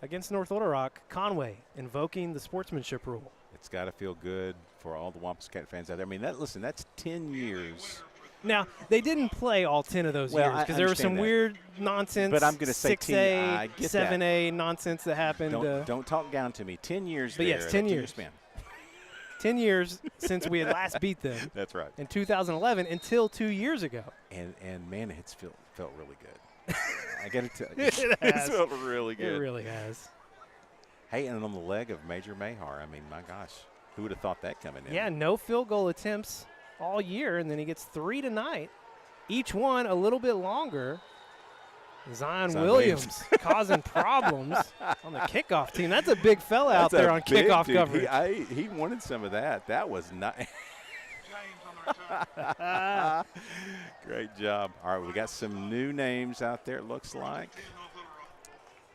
against North Little Rock, Conway invoking the sportsmanship rule. It's got to feel good for all the Wampus Cat fans out there. I mean, that's 10 years. Now, they didn't play all 10 of those years because there was some weird nonsense, but I'm going to say 6A, 7A nonsense that happened. Don't talk down to me. 10 years but there. Yes, 10 years. 10 years since we had last beat them. That's right. In 2011 until 2 years ago. And man, it's felt really good. I got to tell you. It's felt really good. It really has. Hey, and on the leg of Major Mahar, I mean, my gosh, who would have thought that coming in? Yeah, no field goal attempts all year, and then he gets 3 tonight, each one a little bit longer. Zion Williams causing problems on the kickoff team. That's a big fella out there on kickoff coverage. He wanted some of that. That was nice. Great job. All right, we got some new names out there, it looks like.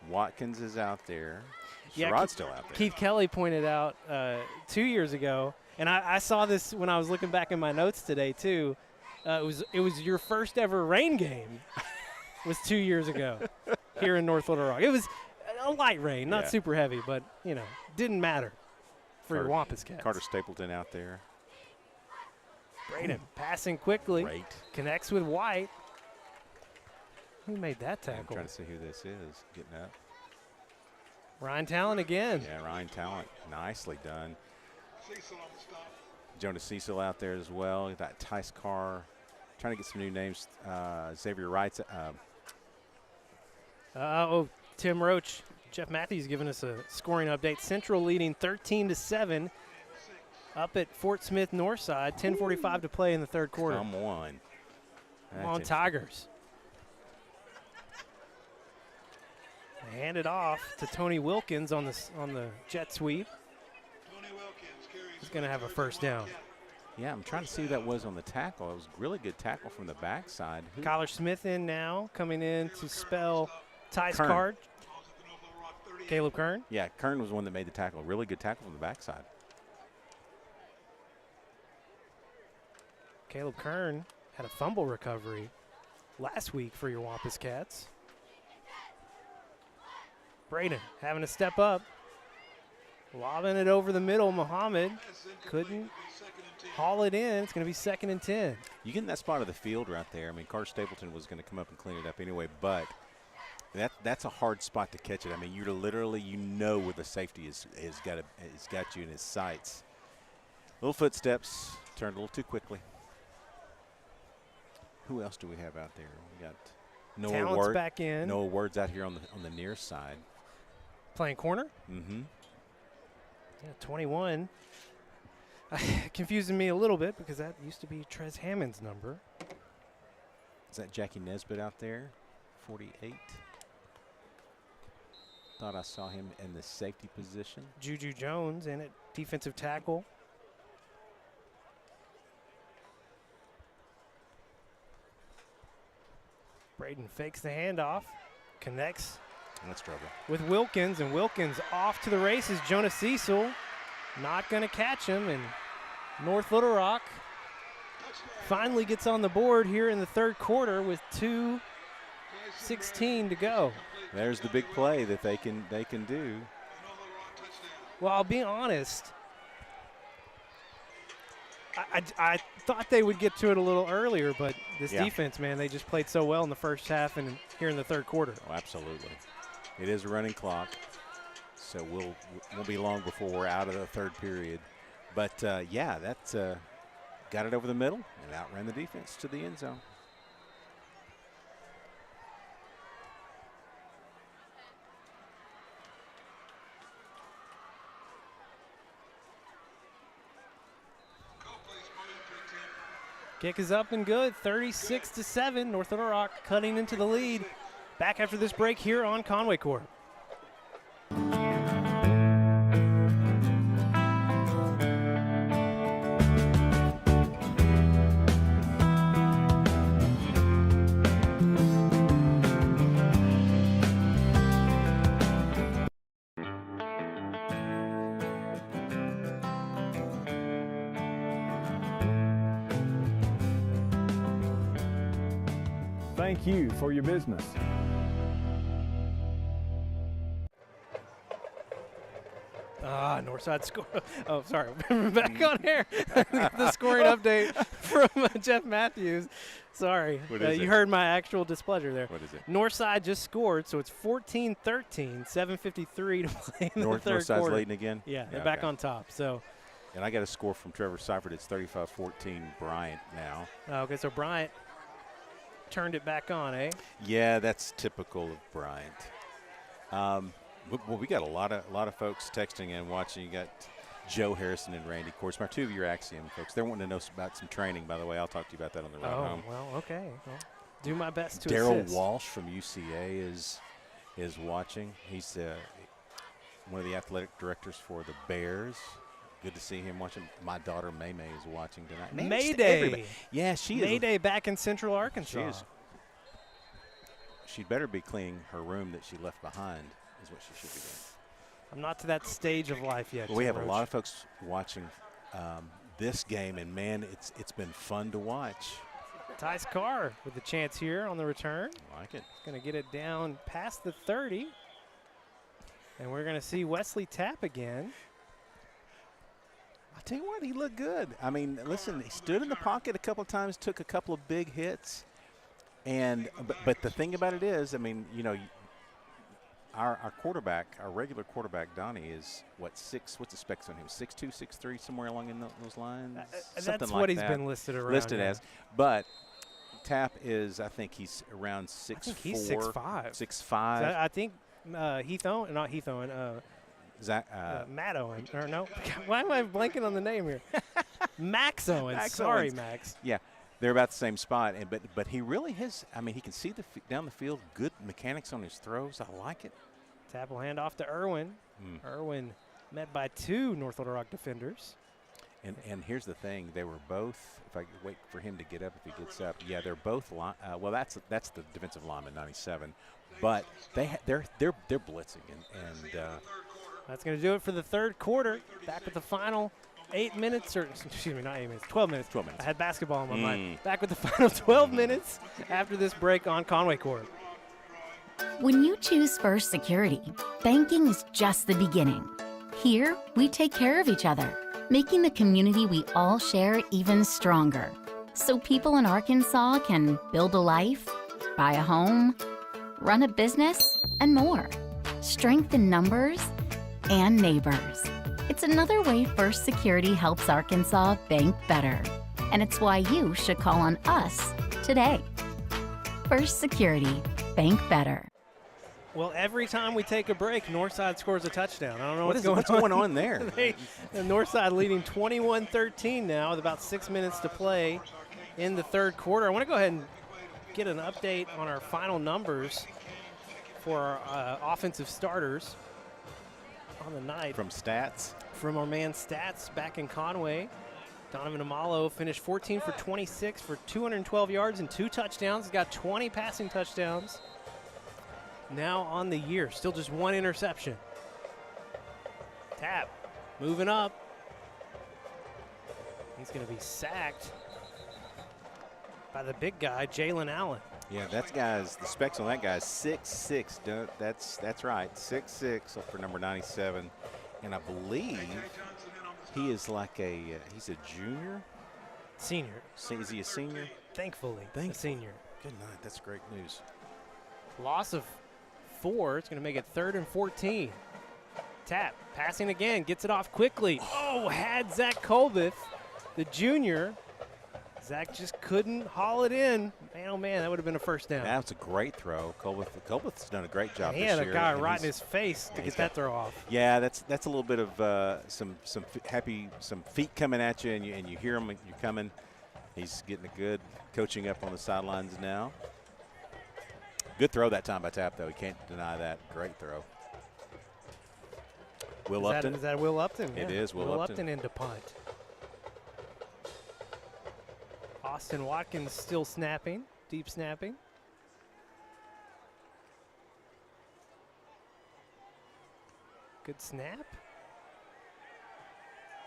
Watkins is out there. Sherrod's still out there. Keith Kelly pointed out 2 years ago, and I saw this when I was looking back in my notes today too. It was your first ever rain game. Was 2 years ago here in North Little Rock. It was a light rain, not super heavy, but didn't matter for your Wampus Cats. Carter Stapleton out there. Braden passing quickly. Great. Connects with White. Who made that tackle? I'm trying to see who this is getting up. Ryan Talent again. Yeah, Ryan Talent. Nicely done. Jonas Cecil out there as well. That Tice Carr. Trying to get some new names. Xavier Wright's. Tim Roach. Jeff Matthews giving us a scoring update. Central leading 13-7 up at Fort Smith Northside. 10:45 to play in the third quarter. Come on. Come on, Tigers. They hand it off to Tony Wilkins on the jet sweep. He's going to have a first down. Yeah, I'm trying to see who that was on the tackle. It was a really good tackle from the backside. Kyler Smith in now, coming in to spell Ty's Kern. card. Caleb Kern. Yeah, Kern was the one that made the tackle. Really good tackle from the backside. Caleb Kern had a fumble recovery last week for your Wampus Cats. Braden having to step up. Lobbing it over the middle. Muhammad couldn't haul it in. It's going to be 2nd and 10. You get in that spot of the field right there. I mean, Carter Stapleton was going to come up and clean it up anyway, but that's a hard spot to catch it. I mean, you're literally, where the safety has got you in his sights. Little footsteps, turned a little too quickly. Who else do we have out there? We got Noah Talent's Ward back in. Noah Ward's out here on the near side. Playing corner? Mm-hmm. Yeah, 21. Confusing me a little bit because that used to be Trez Hammond's number. Is that Jackie Nesbitt out there? 48. Thought I saw him in the safety position. Juju Jones in at defensive tackle. Braden fakes the handoff, connects. That's trouble. With Wilkins, and Wilkins off to the races. Jonas Cecil not going to catch him, and North Little Rock finally gets on the board here in the third quarter with 2:16 to go. There's the big play that they can do. Well, I'll be honest. I thought they would get to it a little earlier, but this defense, man, they just played so well in the first half and here in the third quarter. Oh, absolutely. It is a running clock, so we'll be long before we're out of the third period. But, yeah, that's got it over the middle and outran the defense to the end zone. Kick is up and good, 36-7. North Little Rock cutting into the lead. Back after this break here on Conway Corp. Thank you for your business. Northside score. Oh, sorry. Back on air. The scoring update from Jeff Matthews. Sorry. You heard my actual displeasure there. What is it? Northside just scored, so it's 14-13, 7:53 to play in the third Northside's quarter. leading again? Yeah, they're back on top. So. And I got a score from Trevor Seifert. It's 35-14 Bryant now. Okay, so Bryant turned it back on, eh? Yeah, that's typical of Bryant. Well, we got a lot of folks texting and watching. You got Joe Harrison and Randy. Of course, my 2 of your Axiom folks. They're wanting to know about some training, by the way. I'll talk to you about that on the ride home. Well, okay. Well, do my best to Daryl assist. Walsh from UCA is watching. He's one of the athletic directors for the Bears. Good to see him watching. My daughter May May is watching tonight. Mayday. Yeah, she is. Mayday back in Central Arkansas. She is. She'd better be cleaning her room that she left behind is what she should be doing. I'm not to that stage of life yet. Well, we have a lot of folks watching this game, and, man, it's been fun to watch. Tyce Carr with the chance here on the return. I like it. Going to get it down past the 30. And we're going to see Wesley Tapp again. I'll tell you what, he looked good. I mean, listen, he stood in the pocket a couple of times, took a couple of big hits. But the thing about it is, I mean, our quarterback, our regular quarterback, Donnie, is what, what's the specs on him? 6'2", 6'3", somewhere along in those lines? Something That's like what he's that. been listed around. Listed as. But Tap is, I think he's around 6'4". I think he's 6'5". 6'5". So I think Heath Owen, not Heath Owen, Matt Owen. Or no, why am I blanking on the name here? Max Owen. Sorry, Owens. Max. Yeah. They're about the same spot, but he really has. I mean, he can see down the field. Good mechanics on his throws. I like it. Tap will hand off to Irwin. Irwin met by 2 North Little Rock defenders. And here's the thing: they were both. If I wait for him to get up, if he gets up, yeah, they're both. Well, that's the defensive lineman, 97. But they're blitzing and that's going to do it for the third quarter. Back with the final 8 minutes, or excuse me, not 8 minutes, 12 minutes. 12 minutes. I had basketball in my mind. Back with the final 12 minutes after this break on Conway Corp. When you choose First Security, banking is just the beginning. Here, we take care of each other, making the community we all share even stronger. So people in Arkansas can build a life, buy a home, run a business, and more. Strength in numbers and neighbors. It's another way First Security helps Arkansas bank better. And it's why you should call on us today. First Security, bank better. Well, every time we take a break, Northside scores a touchdown. I don't know what's what's going on there. The Northside leading 21-13 now with about 6 minutes to play in the third quarter. I want to go ahead and get an update on our final numbers for our offensive starters on the night. From Stats? From our man Stats back in Conway. Donovan Amalo finished 14 for 26 for 212 yards and 2 touchdowns. He's got 20 passing touchdowns. Now on the year, still just 1 interception. Tap, moving up. He's going to be sacked by the big guy, Jalen Allen. Yeah, the specs on that guy is 6'6". That's right, 6'6" for number 97. And I believe he is he's a junior? Senior. Is he a senior? Thankfully, a senior. Good night, that's great news. Loss of 4, it's going to make it 3rd and 14. Tap, passing again, gets it off quickly. Oh, had Zach Colbeth, the junior. Zach just couldn't haul it in. Man, oh man, that would have been a first down. That's a great throw. Colbeth's done a great job this year. He had a guy right in his face to get that throw off. Yeah, that's a little bit of some feet coming at you, and you hear them. You're coming. He's getting a good coaching up on the sidelines now. Good throw that time by Tap, though. You can't deny that. Great throw. Will Upton. Is that Will Upton? It is Will Upton into punt. Austin Watkins still snapping, deep snapping. Good snap.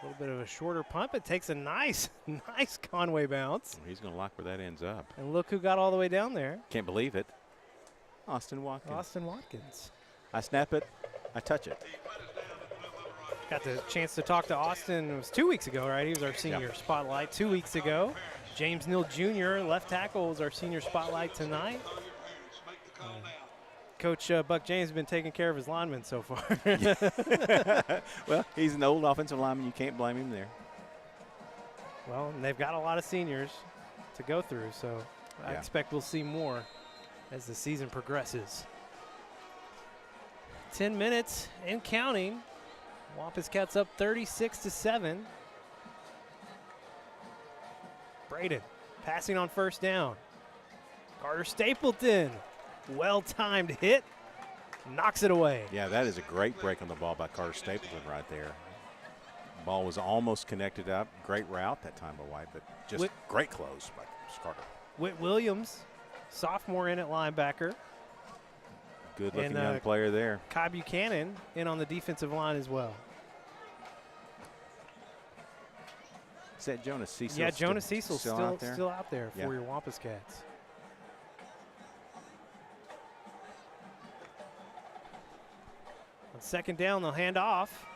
A little bit of a shorter punt, but takes a nice Conway bounce. He's going to lock where that ends up. And look who got all the way down there. Can't believe it. Austin Watkins. I snap it, I touch it. Got the chance to talk to Austin. It was 2 weeks ago, right? He was our senior spotlight 2 weeks ago. James Neal Jr., left tackle, was our senior spotlight tonight. Coach Buck James has been taking care of his linemen so far. Well, he's an old offensive lineman. You can't blame him there. Well, and they've got a lot of seniors to go through, so I expect we'll see more as the season progresses. 10 minutes and counting. Wampus Cats up 36-7. Braden passing on first down. Carter Stapleton, well-timed hit, knocks it away. Yeah, that is a great break on the ball by Carter Stapleton right there. Ball was almost connected up. Great route that time by White, but just great close by Carter. Whit Williams, sophomore in at linebacker. Good-looking young player there. Kai Buchanan in on the defensive line as well. Is that Jonas Cecil? Yeah, Jonas Cecil still out there for Yeah. your Wampus Cats. On second down, they'll hand off.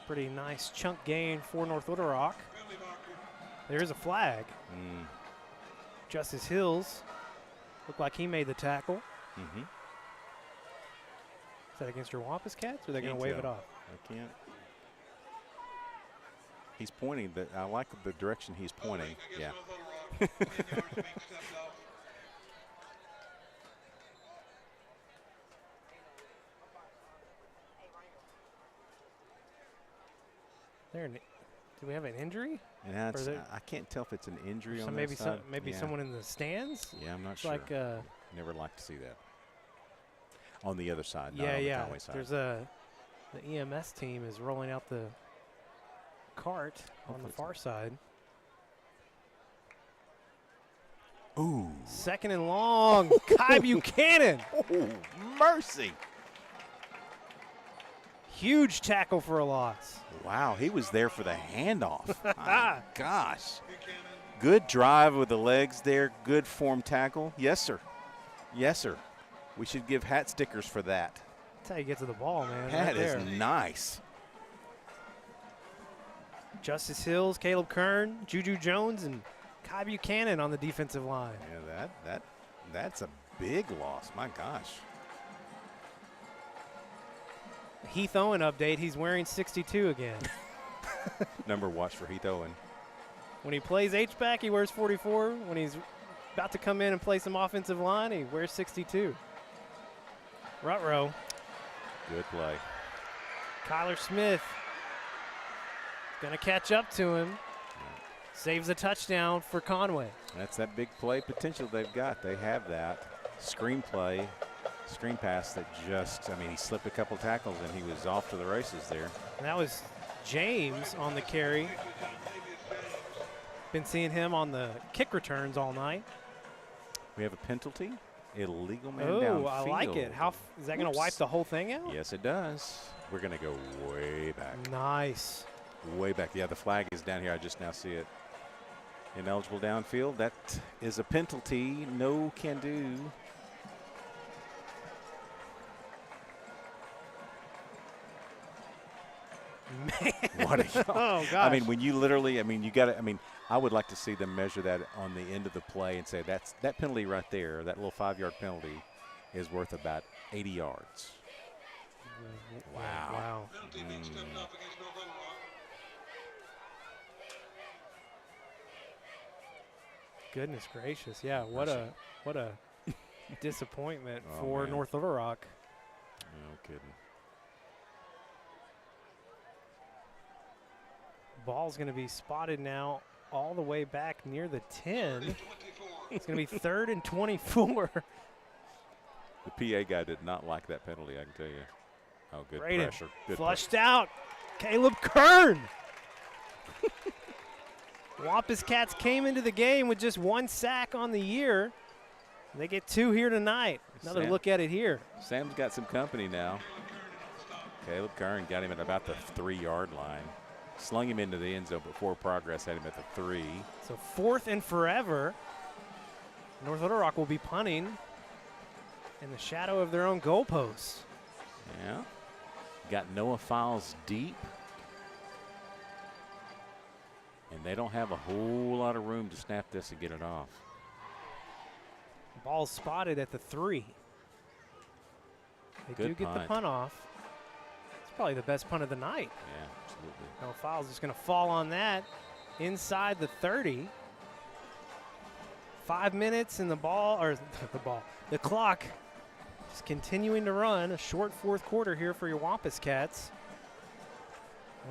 Pretty nice chunk gain for North Little Rock. There's a flag. Justice Hills Looked like he made the tackle. Mm-hmm. Is that against your Wampus Cats, or are they going to wave it off? I can't. He's pointing. I like the direction he's pointing. Yeah. Do we have an injury? Yeah, I can't tell if it's an injury on maybe that side. maybe someone in the stands. Yeah, I'm not it's sure. Like never like to see that. On the other side, yeah, not on yeah. the Conway side. There's the EMS team is rolling out the cart on the far side. Ooh. Second and long. Kai Buchanan. Oh, mercy. Huge tackle for a loss. Wow, he was there for the handoff. My gosh. Good drive with the legs there. Good form tackle. Yes, sir. Yes, sir. We should give hat stickers for that. That's how you get to the ball, man. That right is there. nice. Justice Hills, Caleb Kern, Juju Jones, and Kai Buchanan on the defensive line. Yeah, that's a big loss. My gosh. Heath Owen update. He's wearing 62 again. Number watch for Heath Owen. When he plays H-back, he wears 44. When he's about to come in and play some offensive line, he wears 62. Rutrow. Good play. Kyler Smith going to catch up to him. Saves a touchdown for Conway. That's that big play potential they've got. They have that. Screen play, screen pass that just, he slipped a couple tackles and he was off to the races there. And that was James on the carry. Been seeing him on the kick returns all night. We have a penalty. Illegal man downfield. Oh, I like it. Is that going to wipe the whole thing out? Yes, it does. We're going to go way back. Nice. Way back. Yeah, the flag is down here. I just now see it. Ineligible downfield. That is a penalty. No can do. Man. What a oh, gosh. when you literally, you got to, I would like to see them measure that on the end of the play and say that penalty right there, that little 5-yard penalty, is worth about 80 yards. Wow. Wow. Goodness gracious. Yeah, what a disappointment for man. North Little Rock. No kidding. Ball's going to be spotted now all the way back near the 10. It's going to be 3rd and 24. The PA guy did not like that penalty, I can tell you. Oh, good Braden pressure. Good flushed out. Caleb Kern. Wampus Cats came into the game with just 1 sack on the year. They get 2 here tonight. Another look at it here. Sam's got some company now. Caleb Kern got him at about the 3-yard line. Slung him into the end zone, but Forward Progress had him at the 3. So 4th and forever. North Little Rock will be punting in the shadow of their own goalposts. Yeah. Got Noah Files deep. And they don't have a whole lot of room to snap this and get it off. Ball spotted at the 3. They do get the punt off. It's probably the best punt of the night. Yeah, absolutely. No fouls, just going to fall on that inside the 30. 5 minutes and the clock just continuing to run. A short 4th quarter here for your Wampus Cats.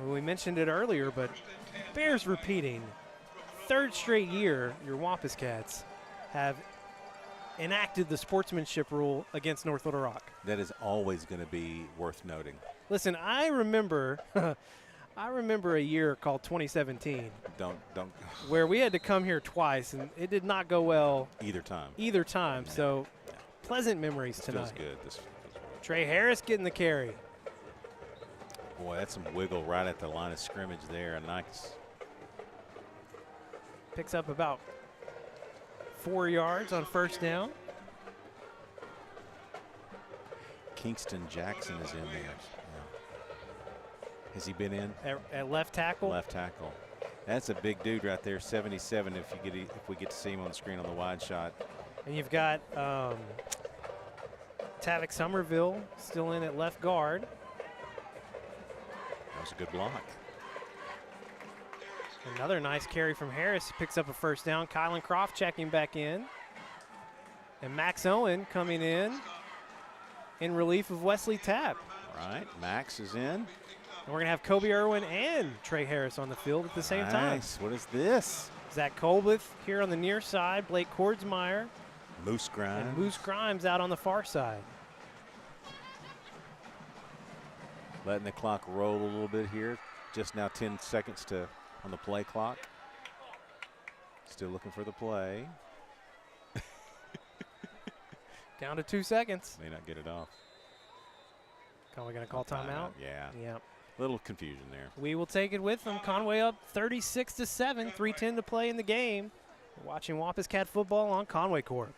Well, we mentioned it earlier, but bears repeating. 3rd straight year your Wampus Cats have enacted the sportsmanship rule against North Little Rock. That is always going to be worth noting. Listen, I remember a year called 2017. Don't. Where we had to come here twice, and it did not go well. Either time. Yeah. So, pleasant memories tonight. Feels good. This feels really Trey Harris getting the carry. Boy, that's some wiggle right at the line of scrimmage there. Nice. Picks up about 4 yards on 1st down. Kingston Jackson is in there. Yeah. Has he been in? At left tackle? Left tackle. That's a big dude right there, 77 if we get to see him on the screen on the wide shot. And you've got Tavik Somerville still in at left guard. That was a good block. Another nice carry from Harris. Picks up a first down. Kylan Croft checking back in. And Max Owen coming in relief of Wesley Tapp. All right, Max is in. And we're going to have Kobe Irwin and Trey Harris on the field at the same time. Nice. What is this? Zach Colbeth here on the near side. Blake Kordsmeyer. Moose Grimes. And Moose Grimes out on the far side. Letting the clock roll a little bit here. Just now 10 seconds on the play clock. Still looking for the play. Down to 2 seconds. May not get it off. Conway going to call timeout? Yeah. Yep. Little confusion there. We will take it with them. Conway up 36-7, 3:10 to play in the game. We're watching Wampus Cat football on Conway Corp.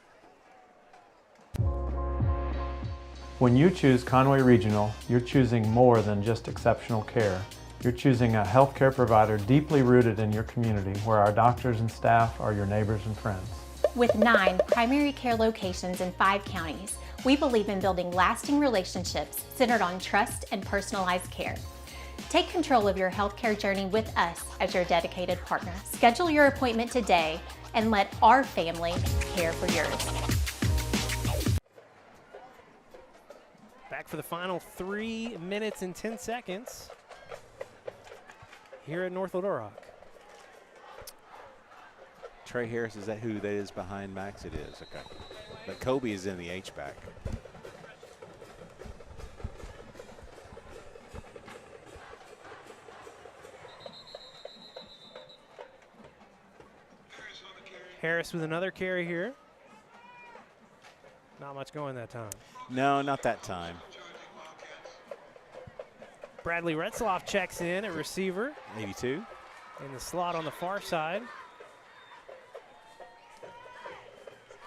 When you choose Conway Regional, you're choosing more than just exceptional care. You're choosing a healthcare provider deeply rooted in your community, where our doctors and staff are your neighbors and friends. With 9 primary care locations in 5 counties, we believe in building lasting relationships centered on trust and personalized care. Take control of your healthcare journey with us as your dedicated partner. Schedule your appointment today and let our family care for yours. Back for the final 3 minutes and 10 seconds here at North Little Rock. Trey Harris, is that who that is behind Max? It is, okay. But Kobe is in the H-back. Harris with another carry here. Not much going that time. No, not that time. Bradley Retzloff checks in at receiver. 82. In the slot on the far side.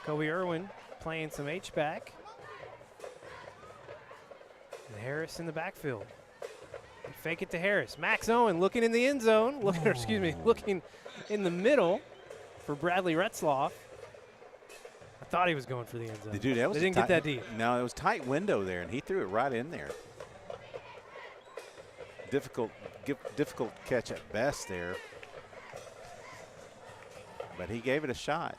Kobe Irwin playing some H-back. And Harris in the backfield. And fake it to Harris. Max Owen looking in the end zone. Looking in the middle for Bradley Retzloff. I thought he was going for the end zone. Dude, that was they didn't get that deep. No, it was tight window there, and he threw it right in there. Difficult catch at best there. But he gave it a shot.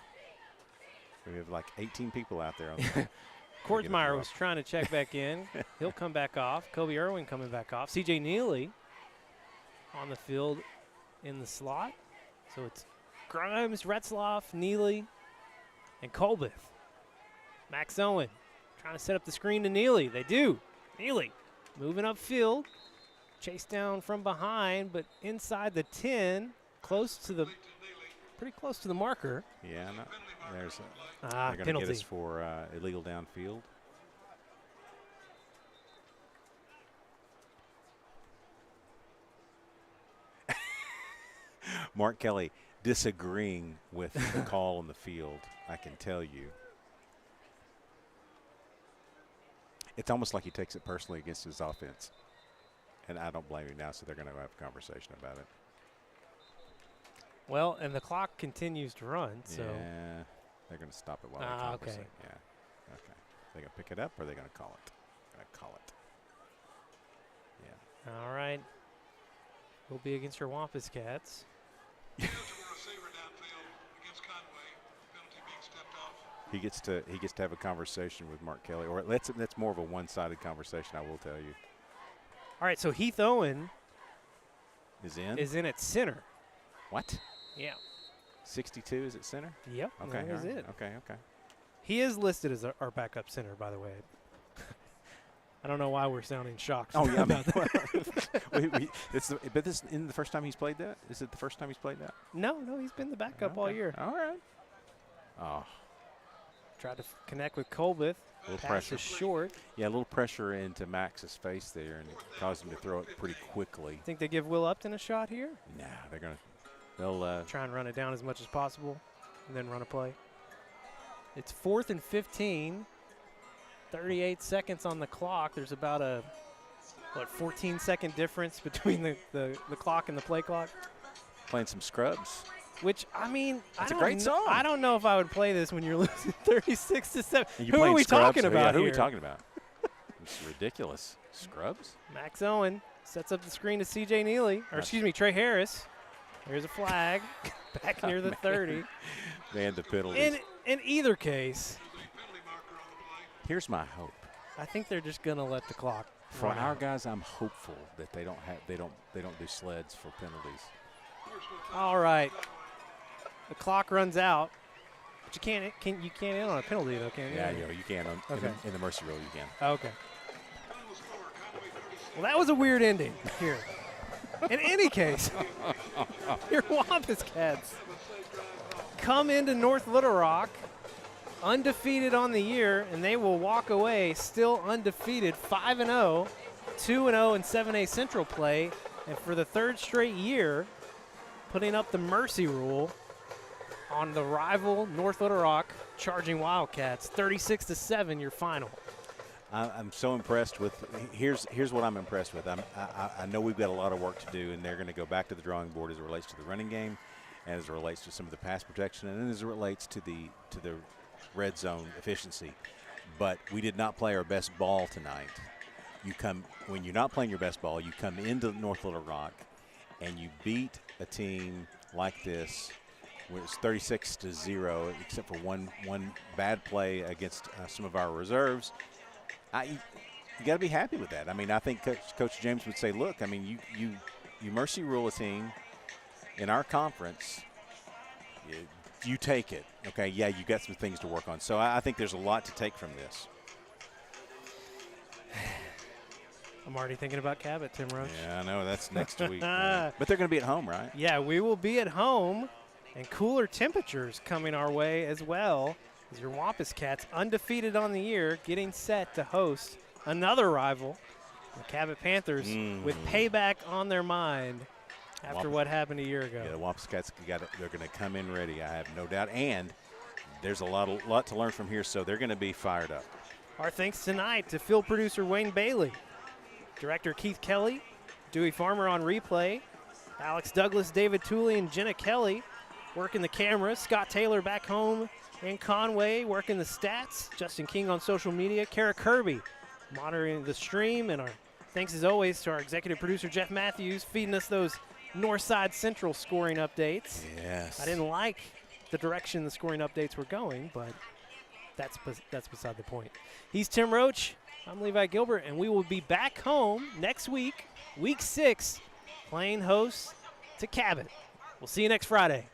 We have like 18 people out there. Kordsmeyer was trying to check back in. He'll come back off. Kobe Irwin coming back off. C.J. Neely on the field in the slot. So it's Grimes, Retzloff, Neely, and Colbeth. Max Owen trying to set up the screen to Neely. They do. Neely moving upfield. Chased down from behind, but inside the 10, pretty close to the marker. Yeah, there's they're going to penalty. get us for illegal downfield. Mark Kelly disagreeing with the call on the field, I can tell you. It's almost like he takes it personally against his offense. And I don't blame him now, so they're going to have a conversation about it. Well, and the clock continues to run, so. Yeah, they're going to stop it while they conversate. Okay. Yeah, okay. They're going to pick it up, or are they going to call it? Going to call it. Yeah. All right. We'll be against your Wampus Cats. He gets to have a conversation with Mark Kelly, or that's more of a one-sided conversation, I will tell you. All right, so Heath Owen is in at center. What? Yeah. 62 is at center? Yep. Okay. That is it. Okay. He is listed as our backup center, by the way. I don't know why we're sounding shocked. Oh yeah, about that. But this isn't the first time he's played that? Is it the first time he's played that? No, he's been the backup all year. All right. Oh. Tried to connect with Colbeth. A little Pass pressure. is short. Yeah, a little pressure into Max's face there, and it caused him to throw it pretty quickly. Think they give Will Upton a shot here? Nah, they'll try and run it down as much as possible, and then run a play. It's 4th and 15. 38 seconds on the clock. There's about a 14-second difference between the clock and the play clock. Playing some scrubs. which, I mean, It's a great song. I don't know if I would play this when you're losing 36-7. You Who are we talking about Who are here? we talking about? It's ridiculous. Scrubs? Max Owen sets up the screen to C.J. Neely, or excuse me, Trey Harris. There's a flag back near the 30. Man, the penalties. In either case, here's my hope. I think they're just gonna let the clock For run our out. guys, I'm hopeful that they don't do sleds for penalties. All right, the clock runs out, but you can't end on a penalty though, can you? Yeah, you can. Okay. In the mercy rule, you can. Okay. Well, that was a weird ending here. In any case, your Wampus Cats come into North Little Rock undefeated on the year, and they will walk away still undefeated, 5-0, 2-0 in 7A Central play, and for the third straight year, putting up the mercy rule on the rival North Little Rock Charging Wildcats, 36-7, your final. I'm so impressed with. Here's what I'm impressed with. I know we've got a lot of work to do, and they're going to go back to the drawing board as it relates to the running game, and as it relates to some of the pass protection, and as it relates to the red zone efficiency. But we did not play our best ball tonight. When you're not playing your best ball, you come into North Little Rock, and you beat a team like this, where it's 36-0, except for one bad play against some of our reserves. You got to be happy with that. I mean, I think Coach James would say, look, I mean, you mercy rule a team in our conference, you take it. Okay, yeah, you got some things to work on. So I think there's a lot to take from this. I'm already thinking about Cabot, Tim Roach. Yeah, I know. That's next week. But they're going to be at home, right? Yeah, we will be at home, and cooler temperatures coming our way as well. As your Wampus Cats, undefeated on the year, getting set to host another rival, the Cabot Panthers, with payback on their mind after what happened a year ago. Yeah, the Wampus Cats, they're going to come in ready, I have no doubt. And there's a lot to learn from here, so they're going to be fired up. Our thanks tonight to field producer Wayne Bailey, director Keith Kelly, Dewey Farmer on replay, Alex Douglas, David Tooley, and Jenna Kelly working the camera, Scott Taylor back home in Conway working the stats, Justin King on social media, Kara Kirby monitoring the stream, and our thanks as always to our executive producer Jeff Matthews feeding us those Northside Central scoring updates. Yes. I didn't like the direction the scoring updates were going, but that's beside the point. He's Tim Roach. I'm Levi Gilbert, and we will be back home next week, week 6, playing host to Cabot. We'll see you next Friday.